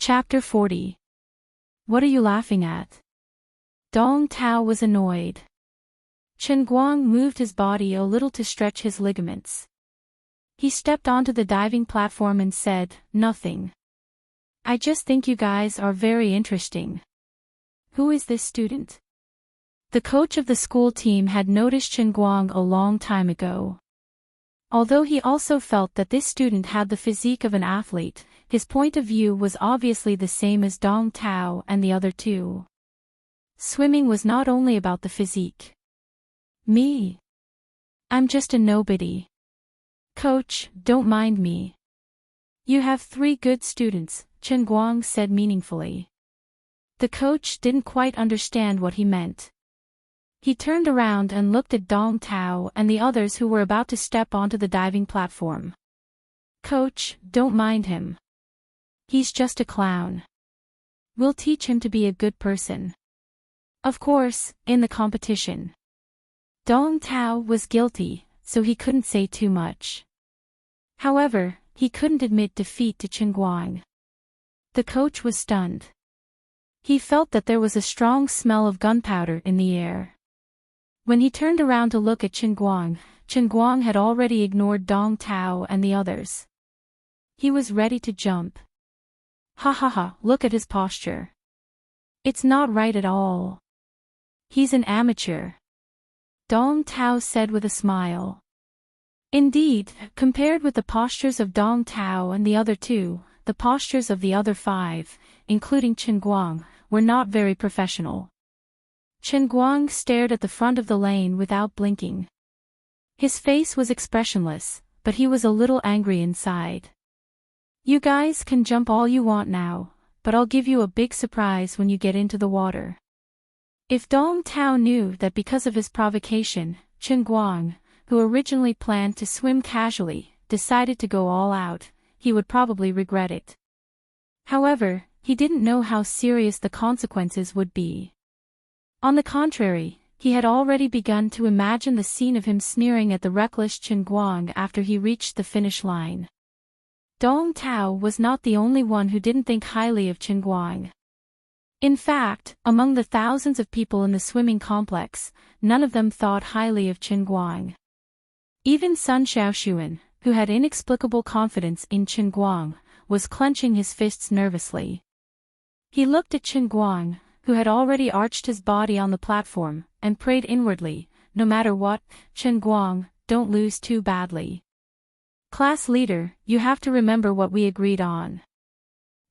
Chapter 40. What are you laughing at? Dong Tao was annoyed. Chen Guang moved his body a little to stretch his ligaments. He stepped onto the diving platform and said, "Nothing. I just think you guys are very interesting." Who is this student? The coach of the school team had noticed Chen Guang a long time ago. Although he also felt that this student had the physique of an athlete, his point of view was obviously the same as Dong Tao and the other two. Swimming was not only about the physique. Me? I'm just a nobody. Coach, don't mind me. You have 3 good students, Chen Guang said meaningfully. The coach didn't quite understand what he meant. He turned around and looked at Dong Tao and the others who were about to step onto the diving platform. Coach, don't mind him. He's just a clown. We'll teach him to be a good person. Of course, in the competition. Dong Tao was guilty, so he couldn't say too much. However, he couldn't admit defeat to Chen Guang. The coach was stunned. He felt that there was a strong smell of gunpowder in the air. When he turned around to look at Chen Guang had already ignored Dong Tao and the others. He was ready to jump. Ha ha ha, look at his posture. It's not right at all. He's an amateur. Dong Tao said with a smile. Indeed, compared with the postures of Dong Tao and the other two, the postures of the other 5, including Chen Guang, were not very professional. Chen Guang stared at the front of the lane without blinking. His face was expressionless, but he was a little angry inside. You guys can jump all you want now, but I'll give you a big surprise when you get into the water. If Dong Tao knew that because of his provocation, Chen Guang, who originally planned to swim casually, decided to go all out, he would probably regret it. However, he didn't know how serious the consequences would be. On the contrary, he had already begun to imagine the scene of him sneering at the reckless Chen Guang after he reached the finish line. Dong Tao was not the only one who didn't think highly of Chen Guang. In fact, among the thousands of people in the swimming complex, none of them thought highly of Chen Guang. Even Sun Xiaoxuan, who had inexplicable confidence in Chen Guang, was clenching his fists nervously. He looked at Chen Guang, who had already arched his body on the platform, and prayed inwardly, no matter what, Chen Guang, don't lose too badly. Class leader, you have to remember what we agreed on.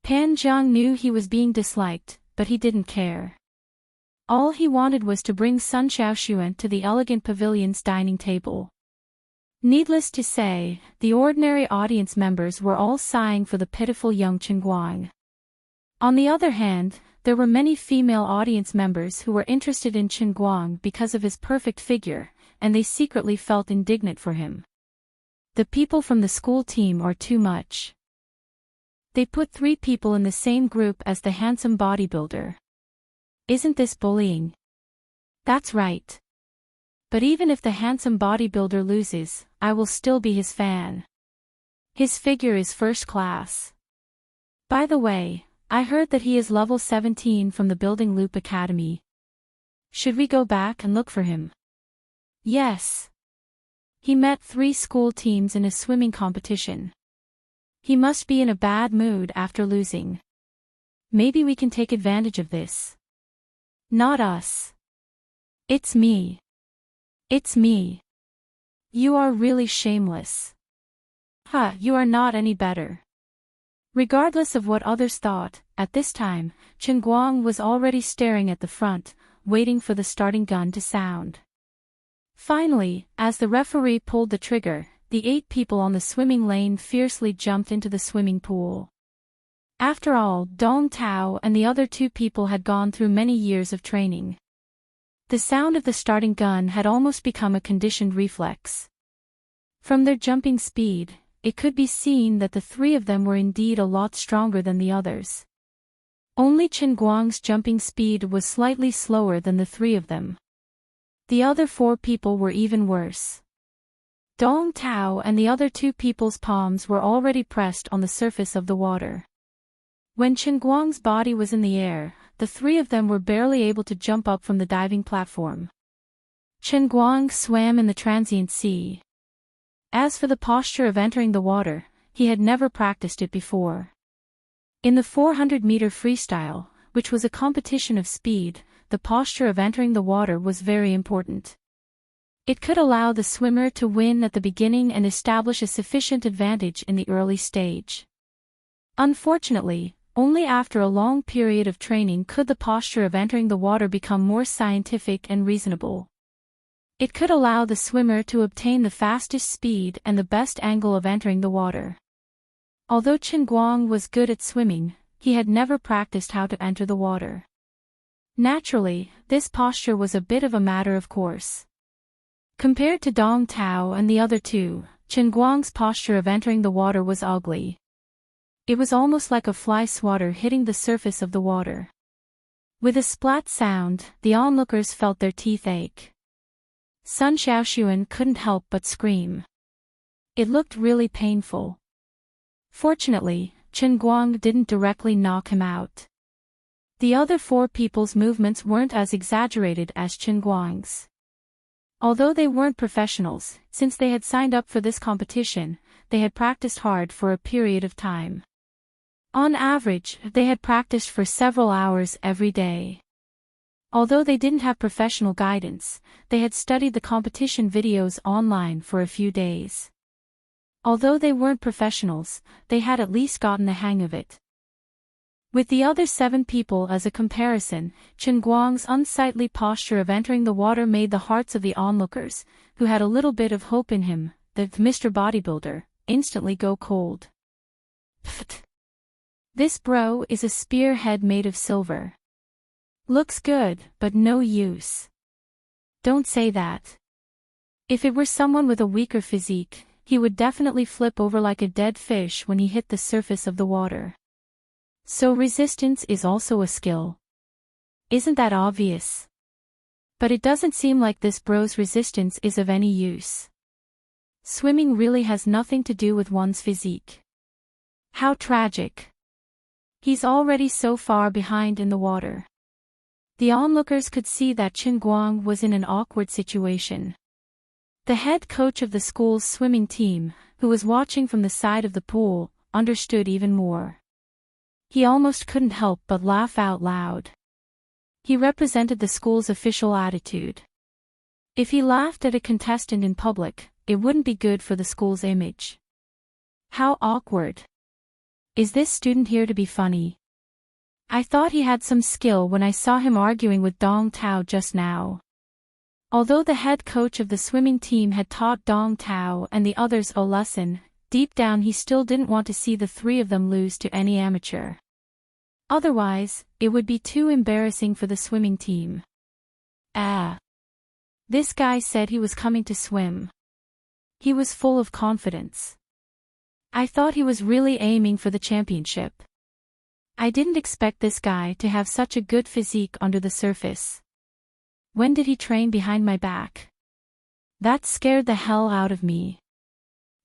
Pan Zhang knew he was being disliked, but he didn't care. All he wanted was to bring Sun Xiaoxuan to the elegant pavilion's dining table. Needless to say, the ordinary audience members were all sighing for the pitiful young Chen Guang. On the other hand, there were many female audience members who were interested in Chen Guang because of his perfect figure, and they secretly felt indignant for him. The people from the school team are too much. They put 3 people in the same group as the handsome bodybuilder. Isn't this bullying? That's right. But even if the handsome bodybuilder loses, I will still be his fan. His figure is first class. By the way, I heard that he is level 17 from the Building Loop Academy. Should we go back and look for him? Yes. He met 3 school teams in a swimming competition. He must be in a bad mood after losing. Maybe we can take advantage of this. Not us. It's me. It's me. You are really shameless. You are not any better. Regardless of what others thought, at this time, Chen Guang was already staring at the front, waiting for the starting gun to sound. Finally, as the referee pulled the trigger, the 8 people on the swimming lane fiercely jumped into the swimming pool. After all, Dong Tao and the other 2 people had gone through many years of training. The sound of the starting gun had almost become a conditioned reflex. From their jumping speed, it could be seen that the 3 of them were indeed a lot stronger than the others. Only Chen Guang's jumping speed was slightly slower than the 3 of them. The other 4 people were even worse. Dong Tao and the other 2 people's palms were already pressed on the surface of the water. When Chen Guang's body was in the air, the three of them were barely able to jump up from the diving platform. Chen Guang swam in the transient sea. As for the posture of entering the water, he had never practiced it before. In the 400-meter freestyle, which was a competition of speed, the posture of entering the water was very important. It could allow the swimmer to win at the beginning and establish a sufficient advantage in the early stage. Unfortunately, only after a long period of training could the posture of entering the water become more scientific and reasonable. It could allow the swimmer to obtain the fastest speed and the best angle of entering the water. Although Chen Guang was good at swimming, he had never practiced how to enter the water. Naturally, this posture was a bit of a matter of course. Compared to Dong Tao and the other two, Chen Guang's posture of entering the water was ugly. It was almost like a fly swatter hitting the surface of the water. With a splat sound, the onlookers felt their teeth ache. Sun Xiaoxuan couldn't help but scream. It looked really painful. Fortunately, Chen Guang didn't directly knock him out. The other four people's movements weren't as exaggerated as Chen Guang's. Although they weren't professionals, since they had signed up for this competition, they had practiced hard for a period of time. On average, they had practiced for several hours every day. Although they didn't have professional guidance, they had studied the competition videos online for a few days. Although they weren't professionals, they had at least gotten the hang of it. With the other 7 people as a comparison, Chen Guang's unsightly posture of entering the water made the hearts of the onlookers, who had a little bit of hope in him, the Mr. Bodybuilder, instantly go cold. Pfft! This bro is a spearhead made of silver. Looks good, but no use. Don't say that. If it were someone with a weaker physique, he would definitely flip over like a dead fish when he hit the surface of the water. So resistance is also a skill. Isn't that obvious? But it doesn't seem like this bro's resistance is of any use. Swimming really has nothing to do with one's physique. How tragic. He's already so far behind in the water. The onlookers could see that Chen Guang was in an awkward situation. The head coach of the school's swimming team, who was watching from the side of the pool, understood even more. He almost couldn't help but laugh out loud. He represented the school's official attitude. If he laughed at a contestant in public, it wouldn't be good for the school's image. How awkward. Is this student here to be funny? I thought he had some skill when I saw him arguing with Dong Tao just now. Although the head coach of the swimming team had taught Dong Tao and the others a lesson, deep down he still didn't want to see the 3 of them lose to any amateur. Otherwise, it would be too embarrassing for the swimming team. This guy said he was coming to swim. He was full of confidence. I thought he was really aiming for the championship. I didn't expect this guy to have such a good physique under the surface. When did he train behind my back? That scared the hell out of me.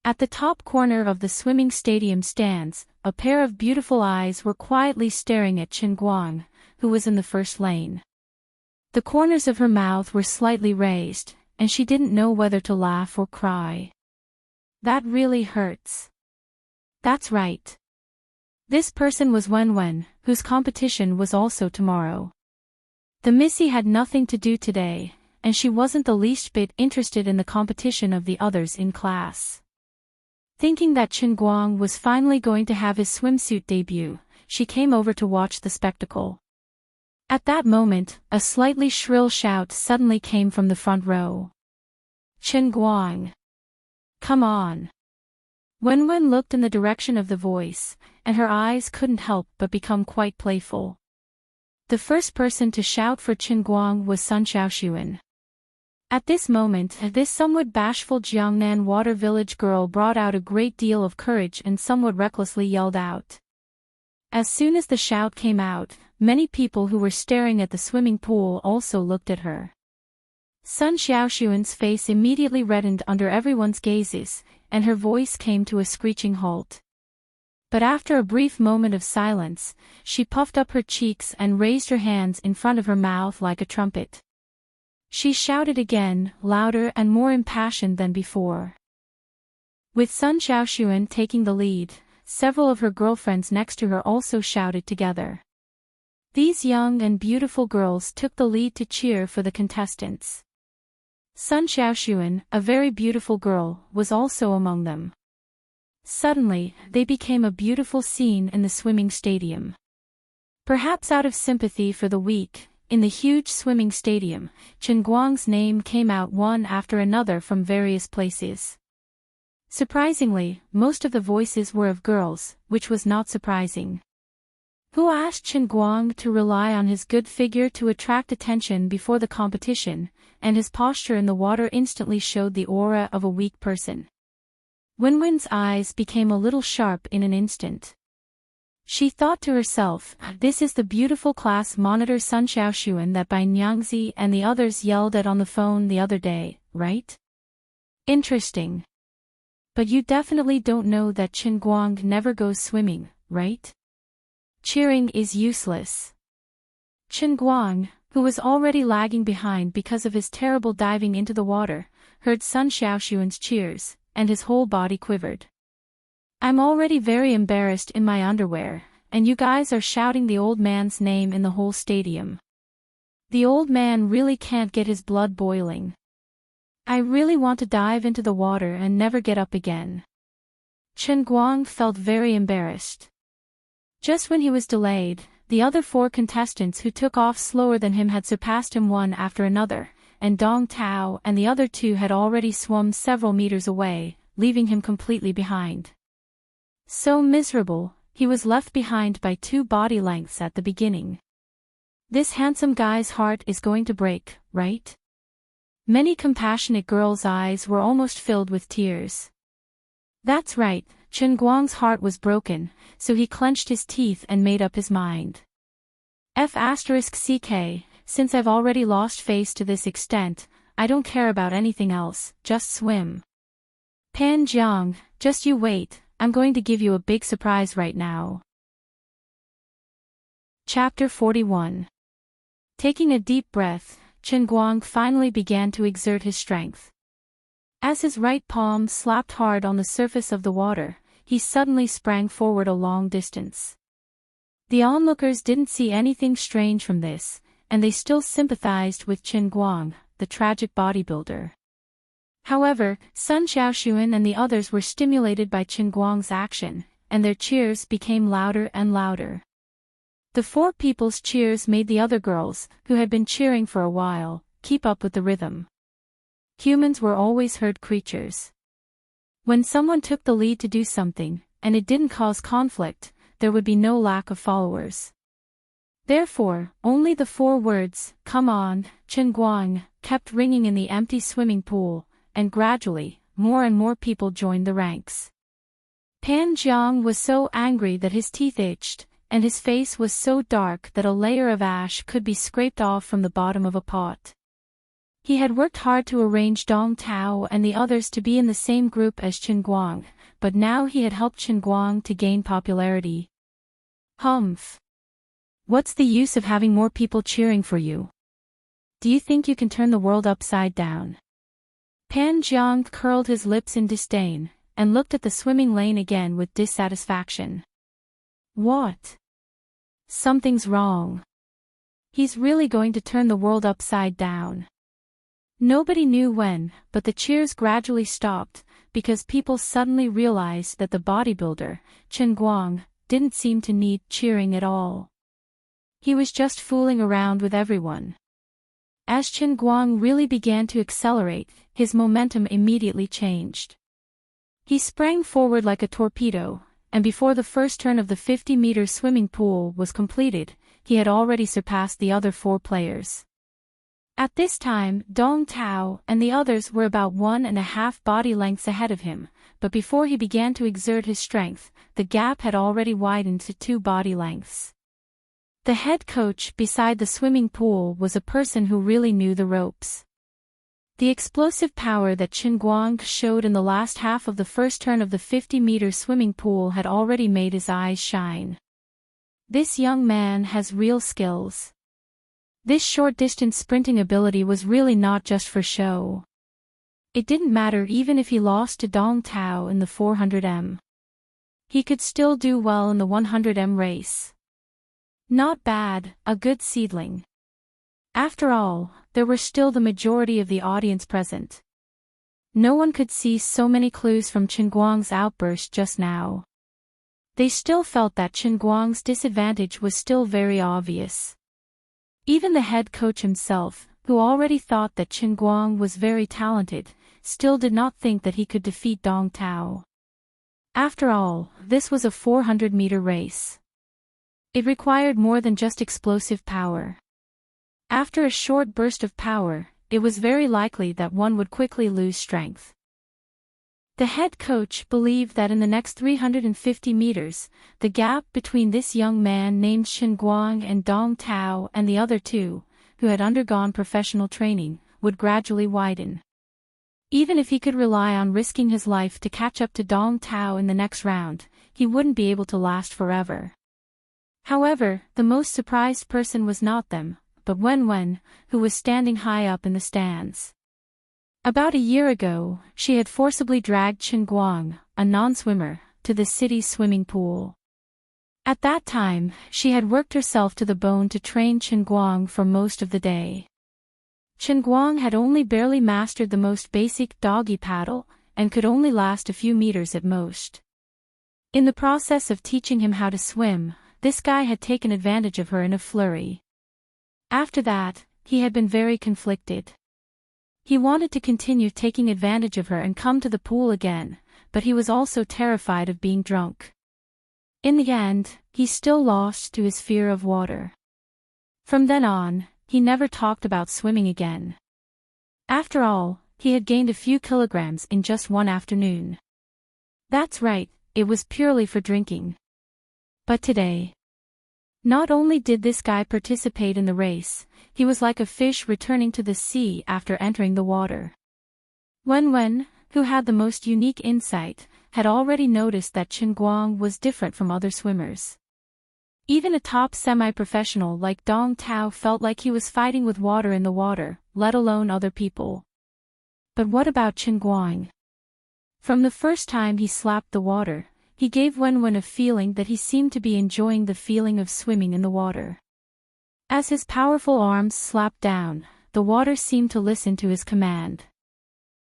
At the top corner of the swimming stadium stands, a pair of beautiful eyes were quietly staring at Chen Guang, who was in the first lane. The corners of her mouth were slightly raised, and she didn't know whether to laugh or cry. That really hurts. That's right. This person was Wenwen, whose competition was also tomorrow. The Missy had nothing to do today, and she wasn't the least bit interested in the competition of the others in class. Thinking that Chen Guang was finally going to have his swimsuit debut, she came over to watch the spectacle. At that moment, a slightly shrill shout suddenly came from the front row. Chen Guang! Come on! Wenwen looked in the direction of the voice, and her eyes couldn't help but become quite playful. The first person to shout for Chen Guang was Sun Xiaoxuan. At this moment, this somewhat bashful Jiangnan Water Village girl brought out a great deal of courage and somewhat recklessly yelled out. As soon as the shout came out, many people who were staring at the swimming pool also looked at her. Sun Xiaoxuan's face immediately reddened under everyone's gazes, and her voice came to a screeching halt. But after a brief moment of silence, she puffed up her cheeks and raised her hands in front of her mouth like a trumpet. She shouted again, louder and more impassioned than before. With Sun Xiaoxuan taking the lead, several of her girlfriends next to her also shouted together. These young and beautiful girls took the lead to cheer for the contestants. Sun Xiaoxuan, a very beautiful girl, was also among them. Suddenly, they became a beautiful scene in the swimming stadium. Perhaps out of sympathy for the weak, in the huge swimming stadium, Chen Guang's name came out one after another from various places. Surprisingly, most of the voices were of girls, which was not surprising. Who asked Chen Guang to rely on his good figure to attract attention before the competition, and his posture in the water instantly showed the aura of a weak person. Wenwen's eyes became a little sharp in an instant. She thought to herself, this is the beautiful class monitor Sun Xiaoxuan that Bai Nyangzi and the others yelled at on the phone the other day, right? Interesting. But you definitely don't know that Chen Guang never goes swimming, right? Cheering is useless. Chen Guang, who was already lagging behind because of his terrible diving into the water, heard Sun Xiaoxuan's cheers, and his whole body quivered. I'm already very embarrassed in my underwear, and you guys are shouting the old man's name in the whole stadium. The old man really can't get his blood boiling. I really want to dive into the water and never get up again. Chen Guang felt very embarrassed. Just when he was delayed, the other 4 contestants who took off slower than him had surpassed him one after another, and Dong Tao and the other 2 had already swum several meters away, leaving him completely behind. So miserable, he was left behind by 2 body lengths at the beginning. This handsome guy's heart is going to break, right? Many compassionate girls' eyes were almost filled with tears. That's right, Chen Guang's heart was broken, so he clenched his teeth and made up his mind. F***ck, since I've already lost face to this extent, I don't care about anything else, just swim. Pan Jiang, just you wait, I'm going to give you a big surprise right now. Chapter 41. Taking a deep breath, Chen Guang finally began to exert his strength. As his right palm slapped hard on the surface of the water, he suddenly sprang forward a long distance. The onlookers didn't see anything strange from this, and they still sympathized with Chen Guang, the tragic bodybuilder. However, Sun Xiaoxuan and the others were stimulated by Chen Guang's action, and their cheers became louder and louder. The 4 people's cheers made the other girls, who had been cheering for a while, keep up with the rhythm. Humans were always herd creatures. When someone took the lead to do something, and it didn't cause conflict, there would be no lack of followers. Therefore, only the 4 words, "Come on, Chen Guang," kept ringing in the empty swimming pool, and gradually, more and more people joined the ranks. Pan Jiang was so angry that his teeth itched, and his face was so dark that a layer of ash could be scraped off from the bottom of a pot. He had worked hard to arrange Dong Tao and the others to be in the same group as Chen Guang, but now he had helped Chen Guang to gain popularity. Humph. What's the use of having more people cheering for you? Do you think you can turn the world upside down? Pan Jiang curled his lips in disdain, and looked at the swimming lane again with dissatisfaction. What? Something's wrong. He's really going to turn the world upside down. Nobody knew when, but the cheers gradually stopped, because people suddenly realized that the bodybuilder, Chen Guang, didn't seem to need cheering at all. He was just fooling around with everyone. As Chen Guang really began to accelerate, his momentum immediately changed. He sprang forward like a torpedo, and before the first turn of the 50-meter swimming pool was completed, he had already surpassed the other 4 players. At this time, Dong Tao and the others were about 1.5 body lengths ahead of him, but before he began to exert his strength, the gap had already widened to 2 body lengths. The head coach beside the swimming pool was a person who really knew the ropes. The explosive power that Chen Guang showed in the last half of the first turn of the 50-meter swimming pool had already made his eyes shine. This young man has real skills. This short-distance sprinting ability was really not just for show. It didn't matter even if he lost to Dong Tao in the 400m. He could still do well in the 100m race. Not bad, a good seedling. After all, there were still the majority of the audience present. No one could see so many clues from Chen Guang's outburst just now. They still felt that Chen Guang's disadvantage was still very obvious. Even the head coach himself, who already thought that Chen Guang was very talented, still did not think that he could defeat Dong Tao. After all, this was a 400-meter race. It required more than just explosive power. After a short burst of power, it was very likely that one would quickly lose strength. The head coach believed that in the next 350 meters, the gap between this young man named Chen Guang and Dong Tao and the other two, who had undergone professional training, would gradually widen. Even if he could rely on risking his life to catch up to Dong Tao in the next round, he wouldn't be able to last forever. However, the most surprised person was not them, but Wen, who was standing high up in the stands. About a year ago, she had forcibly dragged Chen Guang, a non-swimmer, to the city's swimming pool. At that time, she had worked herself to the bone to train Chen Guang for most of the day. Chen Guang had only barely mastered the most basic doggy paddle, and could only last a few meters at most. In the process of teaching him how to swim, this guy had taken advantage of her in a flurry. After that, he had been very conflicted. He wanted to continue taking advantage of her and come to the pool again, but he was also terrified of being drunk. In the end, he still lost to his fear of water. From then on, he never talked about swimming again. After all, he had gained a few kilograms in just one afternoon. That's right, it was purely for drinking. But today, not only did this guy participate in the race, he was like a fish returning to the sea after entering the water. Wen, who had the most unique insight, had already noticed that Chen Guang was different from other swimmers. Even a top semi-professional like Dong Tao felt like he was fighting with water in the water, let alone other people. But what about Chen Guang? From the first time he slapped the water, he gave Wen a feeling that he seemed to be enjoying the feeling of swimming in the water. As his powerful arms slapped down, the water seemed to listen to his command.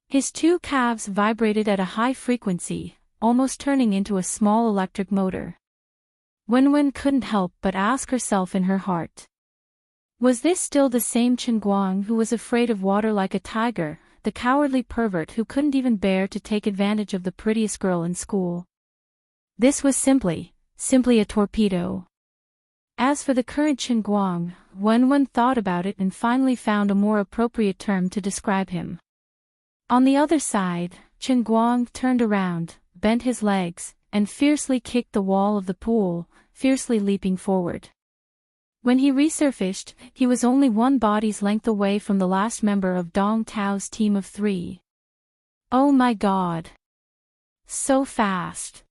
His two calves vibrated at a high frequency, almost turning into a small electric motor. Wen couldn't help but ask herself in her heart. Was this still the same Chen Guang who was afraid of water like a tiger, the cowardly pervert who couldn't even bear to take advantage of the prettiest girl in school? This was simply a torpedo. As for the current Chen Guang, Wen thought about it and finally found a more appropriate term to describe him. On the other side, Chen Guang turned around, bent his legs, and fiercely kicked the wall of the pool, fiercely leaping forward. When he resurfaced, he was only one body's length away from the last member of Dong Tao's team of 3. Oh my god! So fast!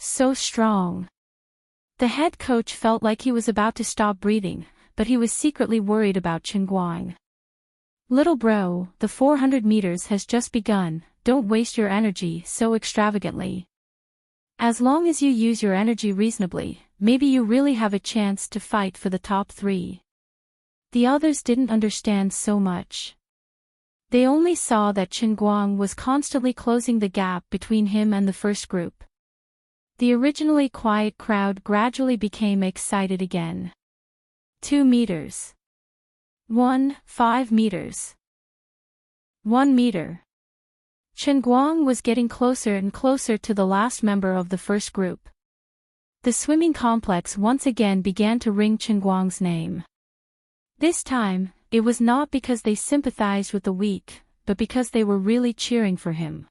So strong! The head coach felt like he was about to stop breathing, but he was secretly worried about Chen Guang. Little bro, the 400 meters has just begun, don't waste your energy so extravagantly. As long as you use your energy reasonably, maybe you really have a chance to fight for the top 3. The others didn't understand so much. They only saw that Chen Guang was constantly closing the gap between him and the first group. The originally quiet crowd gradually became excited again. 2 meters. 5 meters. 1 meter. Chen Guang was getting closer and closer to the last member of the first group. The swimming complex once again began to ring Chen Guang's name. This time, it was not because they sympathized with the weak, but because they were really cheering for him.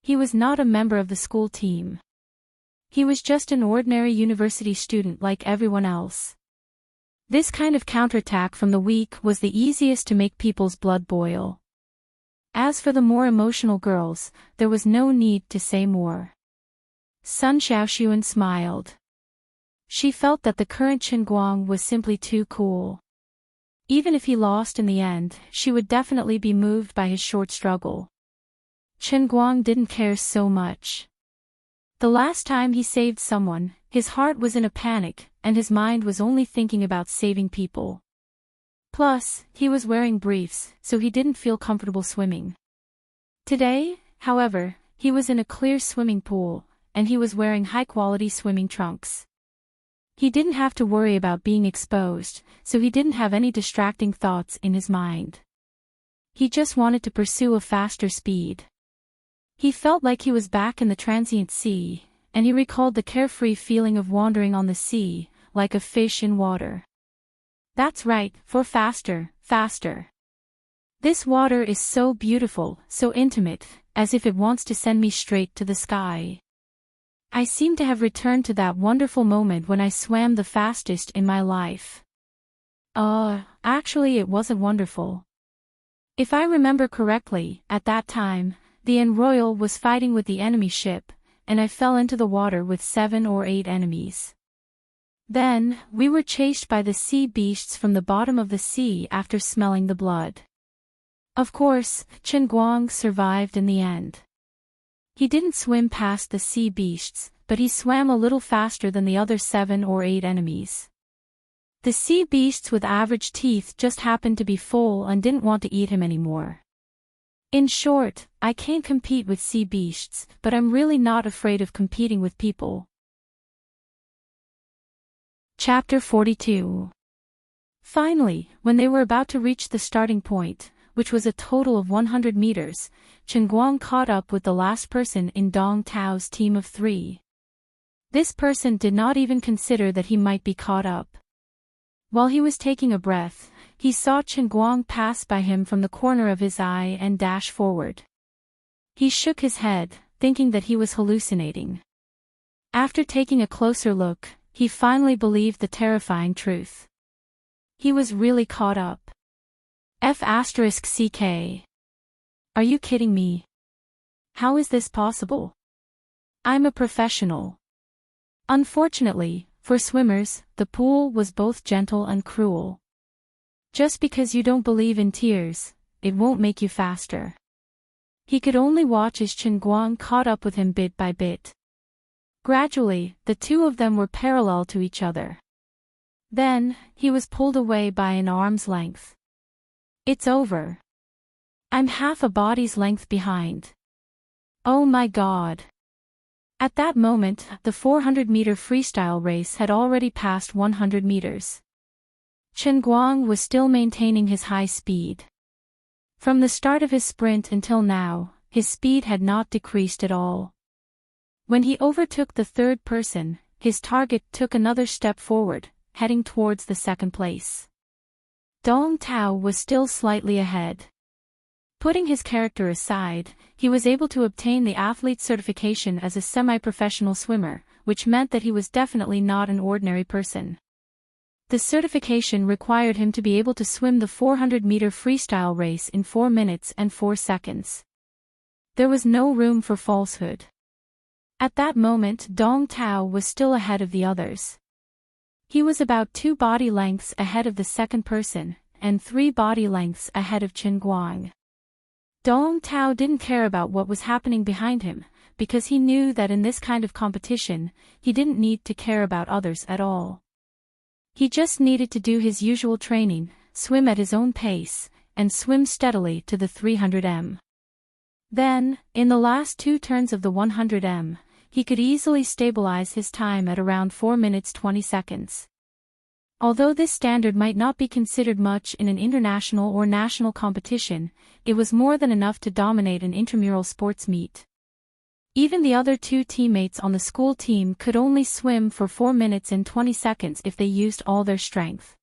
He was not a member of the school team. He was just an ordinary university student like everyone else. This kind of counterattack from the weak was the easiest to make people's blood boil. As for the more emotional girls, there was no need to say more. Sun Xiaoxuan smiled. She felt that the current Chen Guang was simply too cool. Even if he lost in the end, she would definitely be moved by his short struggle. Chen Guang didn't care so much. The last time he saved someone, his heart was in a panic, and his mind was only thinking about saving people. Plus, he was wearing briefs, so he didn't feel comfortable swimming. Today, however, he was in a clear swimming pool, and he was wearing high-quality swimming trunks. He didn't have to worry about being exposed, so he didn't have any distracting thoughts in his mind. He just wanted to pursue a faster speed. He felt like he was back in the transient sea, and he recalled the carefree feeling of wandering on the sea, like a fish in water. That's right, for faster, faster. This water is so beautiful, so intimate, as if it wants to send me straight to the sky. I seem to have returned to that wonderful moment when I swam the fastest in my life. Actually it wasn't wonderful. If I remember correctly, at that time, the Royal was fighting with the enemy ship, and I fell into the water with 7 or 8 enemies. Then, we were chased by the sea beasts from the bottom of the sea after smelling the blood. Of course, Chen Guang survived in the end. He didn't swim past the sea beasts, but he swam a little faster than the other 7 or 8 enemies. The sea beasts with average teeth just happened to be full and didn't want to eat him anymore. In short, I can't compete with sea beasts, but I'm really not afraid of competing with people. Chapter 42. Finally, when they were about to reach the starting point, which was a total of 100 meters, Chen Guang caught up with the last person in Dong Tao's team of 3. This person did not even consider that he might be caught up. While he was taking a breath, he saw Chen Guang pass by him from the corner of his eye and dash forward. He shook his head, thinking that he was hallucinating. After taking a closer look, he finally believed the terrifying truth. He was really caught up. F***CK. Are you kidding me? How is this possible? I'm a professional. Unfortunately, for swimmers, the pool was both gentle and cruel. Just because you don't believe in tears, it won't make you faster. He could only watch as Chen Guang caught up with him bit by bit. Gradually, the two of them were parallel to each other. Then, he was pulled away by an arm's length. It's over. I'm half a body's length behind. Oh my God. At that moment, the 400-meter freestyle race had already passed 100 meters. Chen Guang was still maintaining his high speed. From the start of his sprint until now, his speed had not decreased at all. When he overtook the third person, his target took another step forward, heading towards the second place. Dong Tao was still slightly ahead. Putting his character aside, he was able to obtain the athlete certification as a semi-professional swimmer, which meant that he was definitely not an ordinary person. The certification required him to be able to swim the 400-meter freestyle race in 4 minutes and 4 seconds. There was no room for falsehood. At that moment, Dong Tao was still ahead of the others. He was about 2 body lengths ahead of the second person, and 3 body lengths ahead of Chen Guang. Dong Tao didn't care about what was happening behind him, because he knew that in this kind of competition, he didn't need to care about others at all. He just needed to do his usual training, swim at his own pace, and swim steadily to the 300 m. Then, in the last 2 turns of the 100 m, he could easily stabilize his time at around 4 minutes 20 seconds. Although this standard might not be considered much in an international or national competition, it was more than enough to dominate an intramural sports meet. Even the other 2 teammates on the school team could only swim for 4 minutes and 20 seconds if they used all their strength.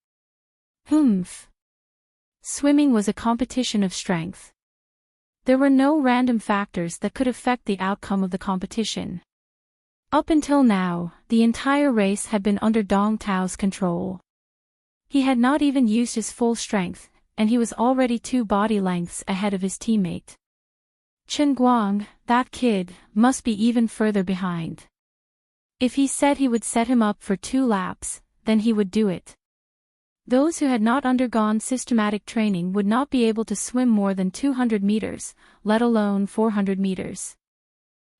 Swimming was a competition of strength. There were no random factors that could affect the outcome of the competition. Up until now, the entire race had been under Dong Tao's control. He had not even used his full strength, and he was already 2 body lengths ahead of his teammate. Chen Guang, that kid, must be even further behind. If he said he would set him up for 2 laps, then he would do it. Those who had not undergone systematic training would not be able to swim more than 200 meters, let alone 400 meters.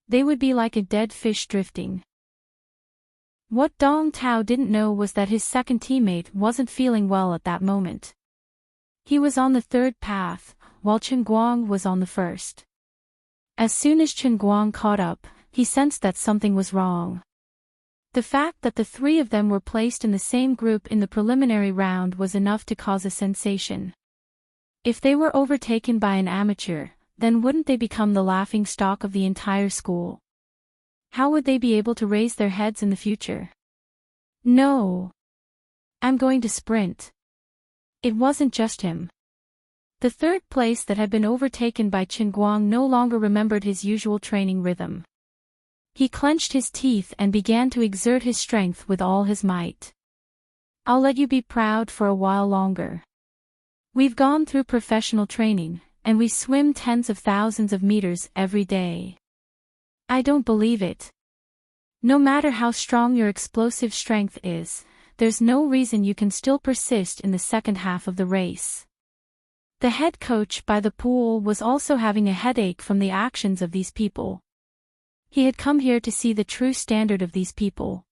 They would be like a dead fish drifting. What Dong Tao didn't know was that his second teammate wasn't feeling well at that moment. He was on the 3rd path, while Chen Guang was on the 1st. As soon as Chen Guang caught up, he sensed that something was wrong. The fact that the 3 of them were placed in the same group in the preliminary round was enough to cause a sensation. If they were overtaken by an amateur, then wouldn't they become the laughing stock of the entire school? How would they be able to raise their heads in the future? No. I'm going to sprint. It wasn't just him. The 3rd place that had been overtaken by Chen Guang no longer remembered his usual training rhythm. He clenched his teeth and began to exert his strength with all his might. I'll let you be proud for a while longer. We've gone through professional training, and we swim tens of thousands of meters every day. I don't believe it. No matter how strong your explosive strength is, there's no reason you can still persist in the second half of the race. The head coach by the pool was also having a headache from the actions of these people. He had come here to see the true standard of these people.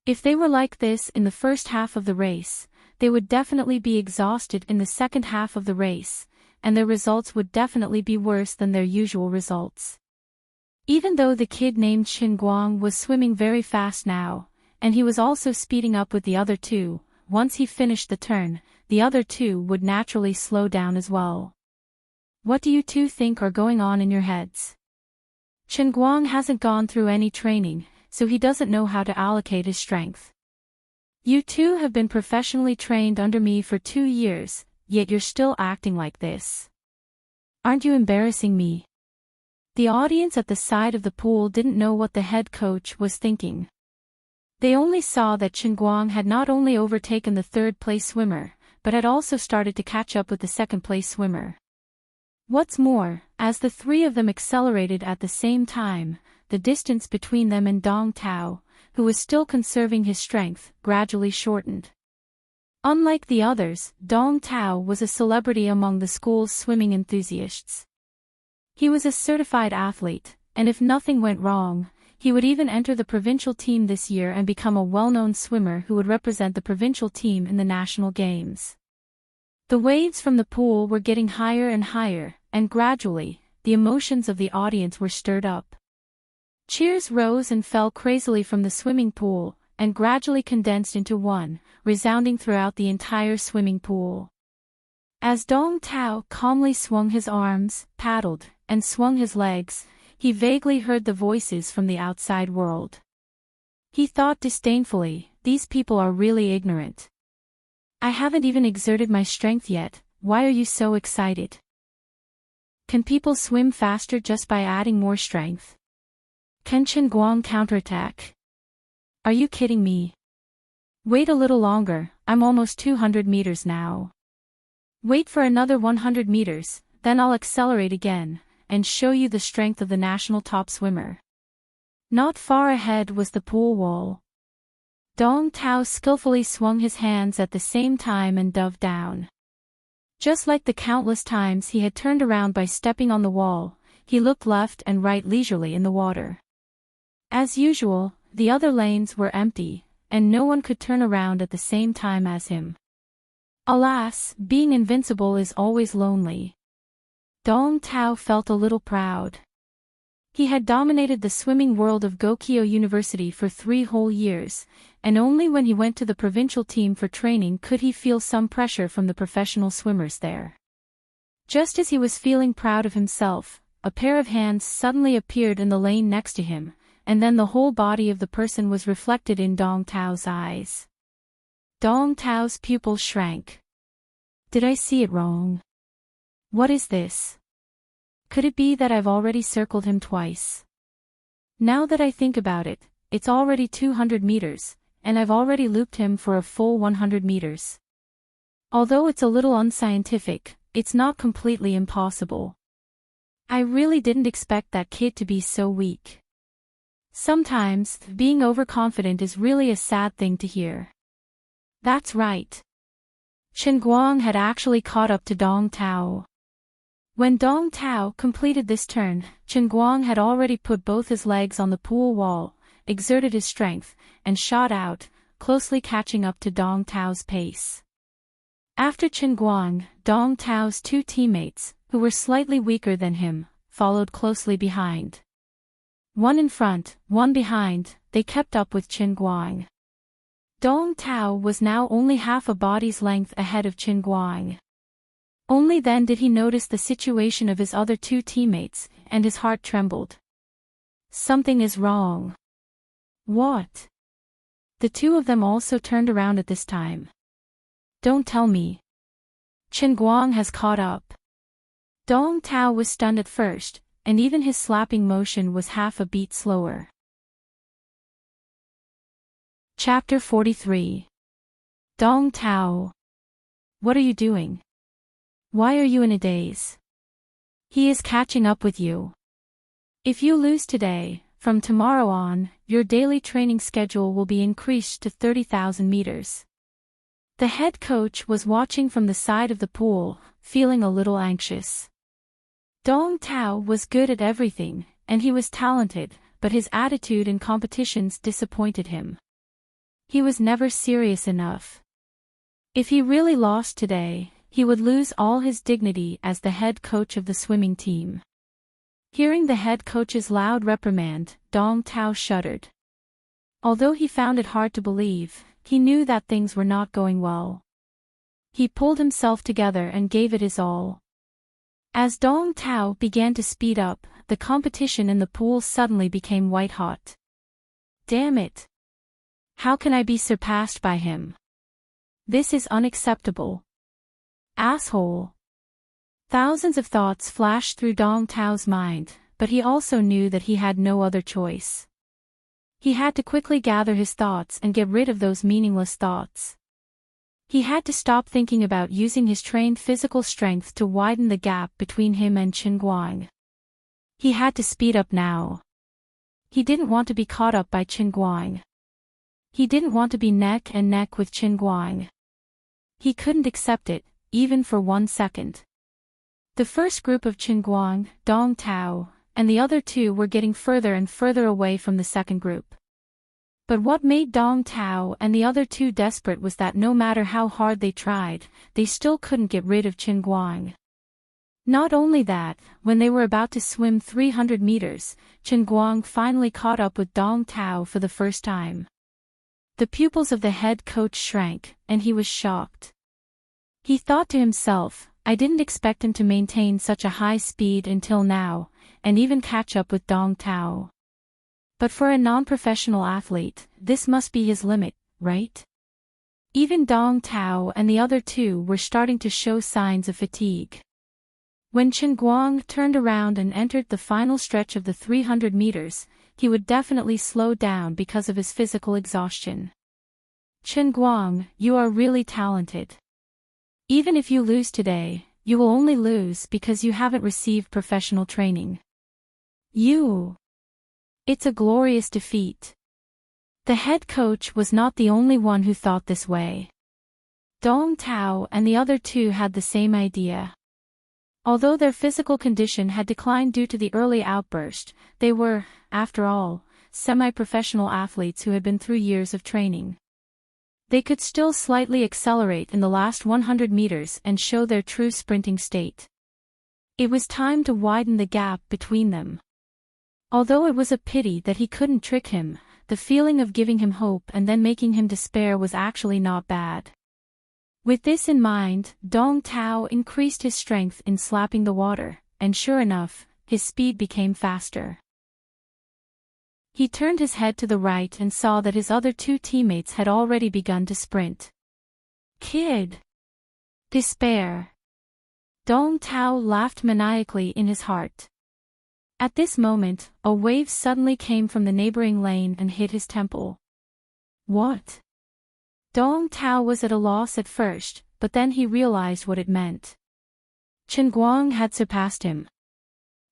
If they were like this in the first half of the race, they would definitely be exhausted in the second half of the race, and their results would definitely be worse than their usual results. Even though the kid named Chen Guang was swimming very fast now, and he was also speeding up with the other 2, once he finished the turn, the other 2 would naturally slow down as well. What do you 2 think are going on in your heads? Chen Guang hasn't gone through any training, so he doesn't know how to allocate his strength. You 2 have been professionally trained under me for 2 years, yet you're still acting like this. Aren't you embarrassing me? The audience at the side of the pool didn't know what the head coach was thinking. They only saw that Chen Guang had not only overtaken the 3rd place swimmer, but had also started to catch up with the 2nd place swimmer. What's more, as the 3 of them accelerated at the same time, the distance between them and Dong Tao, who was still conserving his strength, gradually shortened. Unlike the others, Dong Tao was a celebrity among the school's swimming enthusiasts. He was a certified athlete, and if nothing went wrong, he would even enter the provincial team this year and become a well-known swimmer who would represent the provincial team in the national games. The waves from the pool were getting higher and higher, and gradually, the emotions of the audience were stirred up. Cheers rose and fell crazily from the swimming pool, and gradually condensed into one, resounding throughout the entire swimming pool. As Dong Tao calmly swung his arms, paddled, and swung his legs, he vaguely heard the voices from the outside world. He thought disdainfully, these people are really ignorant. I haven't even exerted my strength yet, why are you so excited? Can people swim faster just by adding more strength? Can Chen Guang counterattack? Are you kidding me? Wait a little longer, I'm almost 200 meters now. Wait for another 100 meters, then I'll accelerate again, and show you the strength of the national top swimmer. Not far ahead was the pool wall. Dong Tao skillfully swung his hands at the same time and dove down. Just like the countless times he had turned around by stepping on the wall, he looked left and right leisurely in the water. As usual, the other lanes were empty, and no one could turn around at the same time as him. Alas, being invincible is always lonely. Dong Tao felt a little proud. He had dominated the swimming world of Gokyo University for 3 whole years, and only when he went to the provincial team for training could he feel some pressure from the professional swimmers there. Just as he was feeling proud of himself, a pair of hands suddenly appeared in the lane next to him, and then the whole body of the person was reflected in Dong Tao's eyes. Dong Tao's pupils shrank. Did I see it wrong? What is this? Could it be that I've already circled him twice? Now that I think about it, it's already 200 meters, and I've already looped him for a full 100 meters. Although it's a little unscientific, it's not completely impossible. I really didn't expect that kid to be so weak. Sometimes, being overconfident is really a sad thing to hear. That's right. Chen Guang had actually caught up to Dong Tao. When Dong Tao completed this turn, Chen Guang had already put both his legs on the pool wall, exerted his strength, and shot out, closely catching up to Dong Tao's pace. After Chen Guang, Dong Tao's two teammates, who were slightly weaker than him, followed closely behind. One in front, one behind, they kept up with Chen Guang. Dong Tao was now only half a body's length ahead of Chen Guang. Only then did he notice the situation of his other two teammates, and his heart trembled. Something is wrong. What? The two of them also turned around at this time. Don't tell me. Chen Guang has caught up. Dong Tao was stunned at first, and even his slapping motion was half a beat slower. Chapter 43. Dong Tao. What are you doing? Why are you in a daze? He is catching up with you. If you lose today, from tomorrow on, your daily training schedule will be increased to 30,000 meters. The head coach was watching from the side of the pool, feeling a little anxious. Dong Tao was good at everything, and he was talented, but his attitude in competitions disappointed him. He was never serious enough. If he really lost today, he would lose all his dignity as the head coach of the swimming team. Hearing the head coach's loud reprimand, Dong Tao shuddered. Although he found it hard to believe, he knew that things were not going well. He pulled himself together and gave it his all. As Dong Tao began to speed up, the competition in the pool suddenly became white-hot. Damn it! How can I be surpassed by him? This is unacceptable. Asshole! Thousands of thoughts flashed through Dong Tao's mind, but he also knew that he had no other choice. He had to quickly gather his thoughts and get rid of those meaningless thoughts. He had to stop thinking about using his trained physical strength to widen the gap between him and Chen Guang. He had to speed up now. He didn't want to be caught up by Chen Guang. He didn't want to be neck and neck with Chen Guang. He couldn't accept it, even for 1 second. The first group of Chen Guang, Dong Tao, and the other two were getting further and further away from the second group. But what made Dong Tao and the other two desperate was that no matter how hard they tried, they still couldn't get rid of Chen Guang. Not only that, when they were about to swim 300 meters, Chen Guang finally caught up with Dong Tao for the first time. The pupils of the head coach shrank, and he was shocked. He thought to himself, I didn't expect him to maintain such a high speed until now, and even catch up with Dong Tao. But for a non-professional athlete, this must be his limit, right? Even Dong Tao and the other two were starting to show signs of fatigue. When Chen Guang turned around and entered the final stretch of the 300 meters, he would definitely slow down because of his physical exhaustion. Chen Guang, you are really talented. Even if you lose today, you will only lose because you haven't received professional training. It's a glorious defeat. The head coach was not the only one who thought this way. Dong Tao and the other two had the same idea. Although their physical condition had declined due to the early outburst, they were, after all, semi-professional athletes who had been through years of training. They could still slightly accelerate in the last 100 meters and show their true sprinting state. It was time to widen the gap between them. Although it was a pity that he couldn't trick him, the feeling of giving him hope and then making him despair was actually not bad. With this in mind, Dong Tao increased his strength in slapping the water, and sure enough, his speed became faster. He turned his head to the right and saw that his other two teammates had already begun to sprint. Kid! Despair! Dong Tao laughed maniacally in his heart. At this moment, a wave suddenly came from the neighboring lane and hit his temple. What? Dong Tao was at a loss at first, but then he realized what it meant. Chen Guang had surpassed him.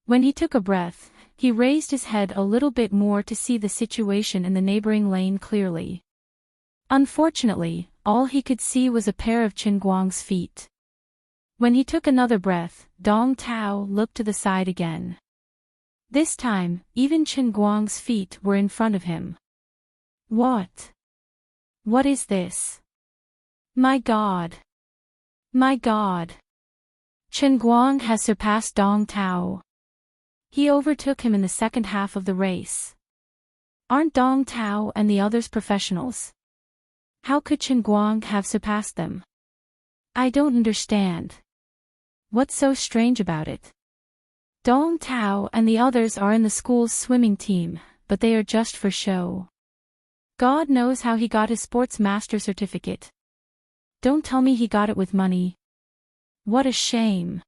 When he took a breath, he raised his head a little bit more to see the situation in the neighboring lane clearly. Unfortunately, all he could see was a pair of Chen Guang's feet. When he took another breath, Dong Tao looked to the side again. This time, even Chen Guang's feet were in front of him. What? What is this? My God! My God! Chen Guang has surpassed Dong Tao. He overtook him in the second half of the race. Aren't Dong Tao and the others professionals? How could Chen Guang have surpassed them? I don't understand. What's so strange about it? Dong Tao and the others are in the school's swimming team, but they are just for show. God knows how he got his sports master certificate. Don't tell me he got it with money. What a shame.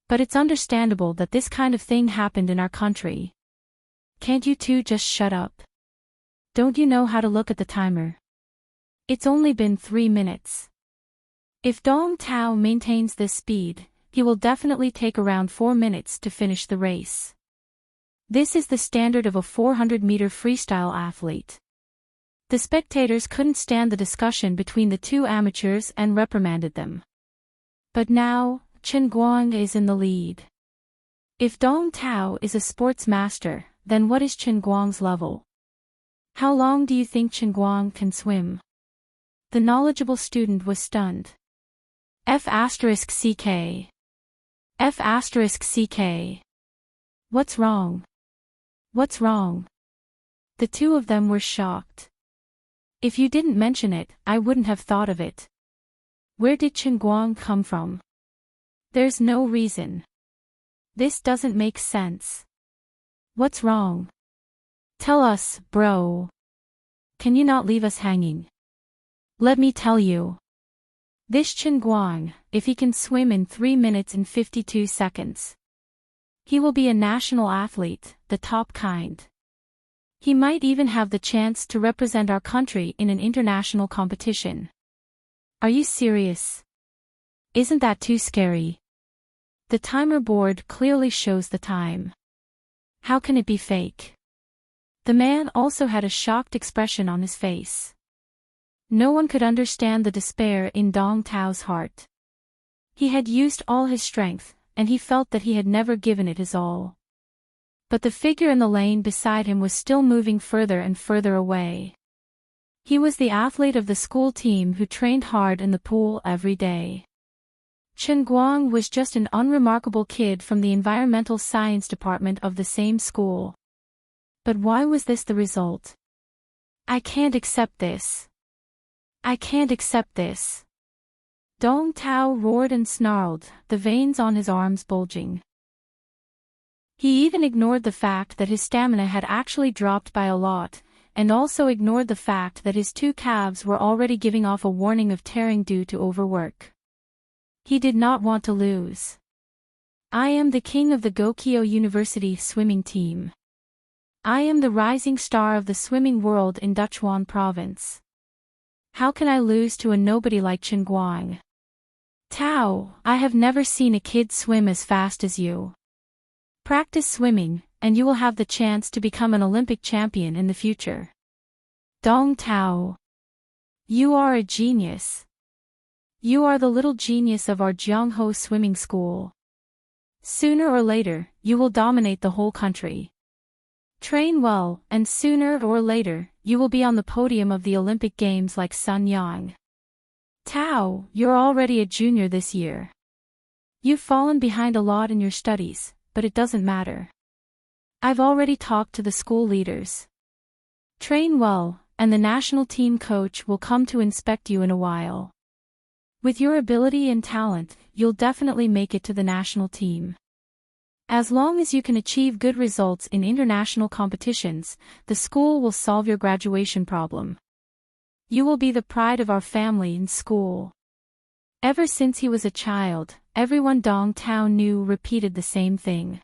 But it's understandable that this kind of thing happened in our country. Can't you two just shut up? Don't you know how to look at the timer? It's only been 3 minutes. If Dong Tao maintains this speed, he will definitely take around 4 minutes to finish the race. This is the standard of a 400-meter freestyle athlete. The spectators couldn't stand the discussion between the two amateurs and reprimanded them. But now, Chen Guang is in the lead. If Dong Tao is a sports master, then what is Chen Guang's level? How long do you think Chen Guang can swim? The knowledgeable student was stunned. F***CK. F***CK. What's wrong? What's wrong? The two of them were shocked. If you didn't mention it, I wouldn't have thought of it. Where did Chen Guang come from? There's no reason. This doesn't make sense. What's wrong? Tell us, bro. Can you not leave us hanging? Let me tell you. This Chen Guang, if he can swim in 3 minutes and 52 seconds. He will be a national athlete, the top kind. He might even have the chance to represent our country in an international competition. Are you serious? Isn't that too scary? The timer board clearly shows the time. How can it be fake? The man also had a shocked expression on his face. No one could understand the despair in Dong Tao's heart. He had used all his strength, and he felt that he had never given it his all. But the figure in the lane beside him was still moving further and further away. He was the athlete of the school team who trained hard in the pool every day. Chen Guang was just an unremarkable kid from the environmental science department of the same school. But why was this the result? I can't accept this. I can't accept this. Dong Tao roared and snarled, the veins on his arms bulging. He even ignored the fact that his stamina had actually dropped by a lot, and also ignored the fact that his two calves were already giving off a warning of tearing due to overwork. He did not want to lose. I am the king of the Gokyo University swimming team. I am the rising star of the swimming world in Duchuan province. How can I lose to a nobody like Chen Guang? Tao, I have never seen a kid swim as fast as you. Practice swimming, and you will have the chance to become an Olympic champion in the future. Dong Tao. You are a genius. You are the little genius of our Jiangho swimming school. Sooner or later, you will dominate the whole country. Train well, and sooner or later, you will be on the podium of the Olympic Games like Sun Yang. Tao, you're already a junior this year. You've fallen behind a lot in your studies, but it doesn't matter. I've already talked to the school leaders. Train well, and the national team coach will come to inspect you in a while. With your ability and talent, you'll definitely make it to the national team. As long as you can achieve good results in international competitions, the school will solve your graduation problem. You will be the pride of our family in school. Ever since he was a child, everyone Dong Tao knew repeated the same thing.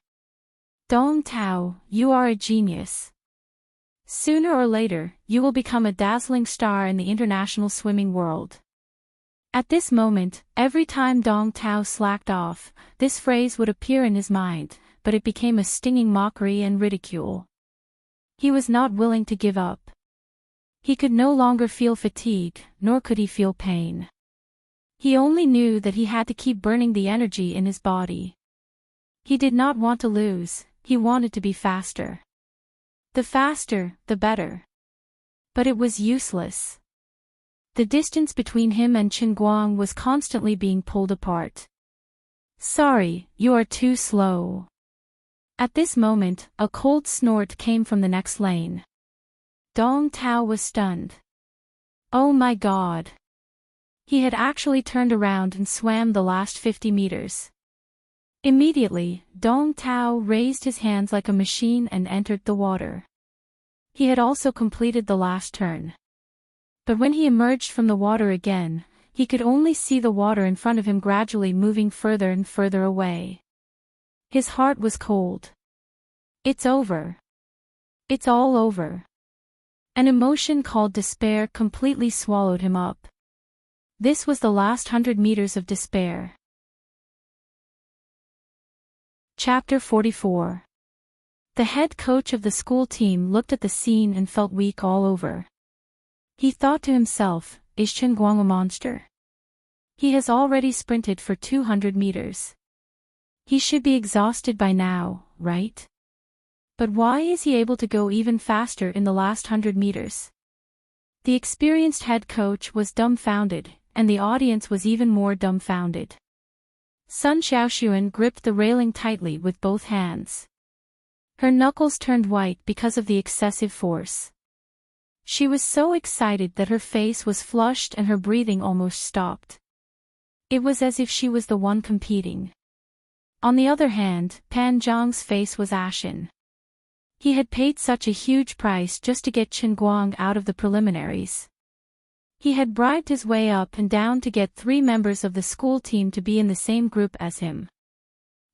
Dong Tao, you are a genius. Sooner or later, you will become a dazzling star in the international swimming world. At this moment, every time Dong Tao slacked off, this phrase would appear in his mind, but it became a stinging mockery and ridicule. He was not willing to give up. He could no longer feel fatigue, nor could he feel pain. He only knew that he had to keep burning the energy in his body. He did not want to lose, he wanted to be faster. The faster, the better. But it was useless. The distance between him and Qinguang was constantly being pulled apart. Sorry, you are too slow. At this moment, a cold snort came from the next lane. Dong Tao was stunned. Oh my god. He had actually turned around and swam the last 50 meters. Immediately, Dong Tao raised his hands like a machine and entered the water. He had also completed the last turn. But when he emerged from the water again, he could only see the water in front of him gradually moving further and further away. His heart was cold. It's over. It's all over. An emotion called despair completely swallowed him up. This was the last 100 meters of despair. Chapter 44. The head coach of the school team looked at the scene and felt weak all over. He thought to himself, is Qinguang a monster? He has already sprinted for 200 meters. He should be exhausted by now, right? But why is he able to go even faster in the last 100 meters? The experienced head coach was dumbfounded, and the audience was even more dumbfounded. Sun Xiaoxuan gripped the railing tightly with both hands. Her knuckles turned white because of the excessive force. She was so excited that her face was flushed and her breathing almost stopped. It was as if she was the one competing. On the other hand, Pan Zhang's face was ashen. He had paid such a huge price just to get Qinguang out of the preliminaries. He had bribed his way up and down to get 3 members of the school team to be in the same group as him.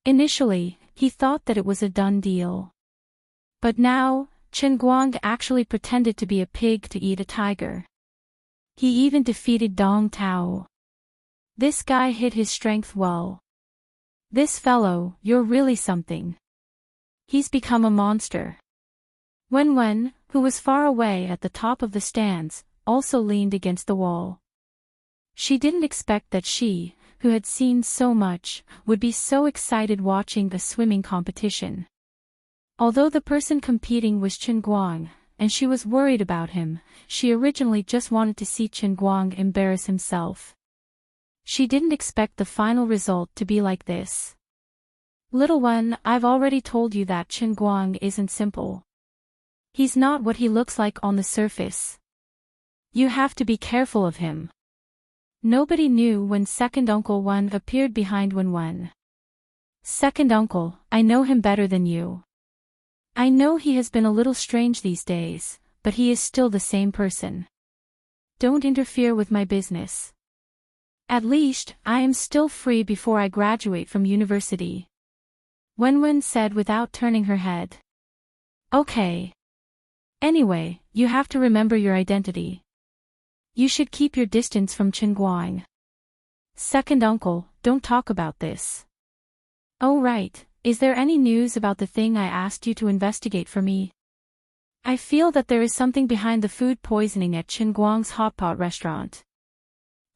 Initially, he thought that it was a done deal. But now, Qinguang actually pretended to be a pig to eat a tiger. He even defeated Dong Tao. This guy hid his strength well. This fellow, you're really something. He's become a monster. Wen, who was far away at the top of the stands, also leaned against the wall. She didn't expect that she, who had seen so much, would be so excited watching a swimming competition. Although the person competing was Qinguang, and she was worried about him, she originally just wanted to see Qinguang embarrass himself. She didn't expect the final result to be like this. Little one, I've already told you that Qinguang isn't simple. He's not what he looks like on the surface. You have to be careful of him. Nobody knew when second Uncle Wen appeared behind Wen. Second uncle, I know him better than you. I know he has been a little strange these days, but he is still the same person. Don't interfere with my business. At least, I am still free before I graduate from university. Wen said without turning her head. Okay. Anyway, you have to remember your identity. You should keep your distance from Qinguang. Second uncle, don't talk about this. Oh right, is there any news about the thing I asked you to investigate for me? I feel that there is something behind the food poisoning at Qinguang's hotpot restaurant.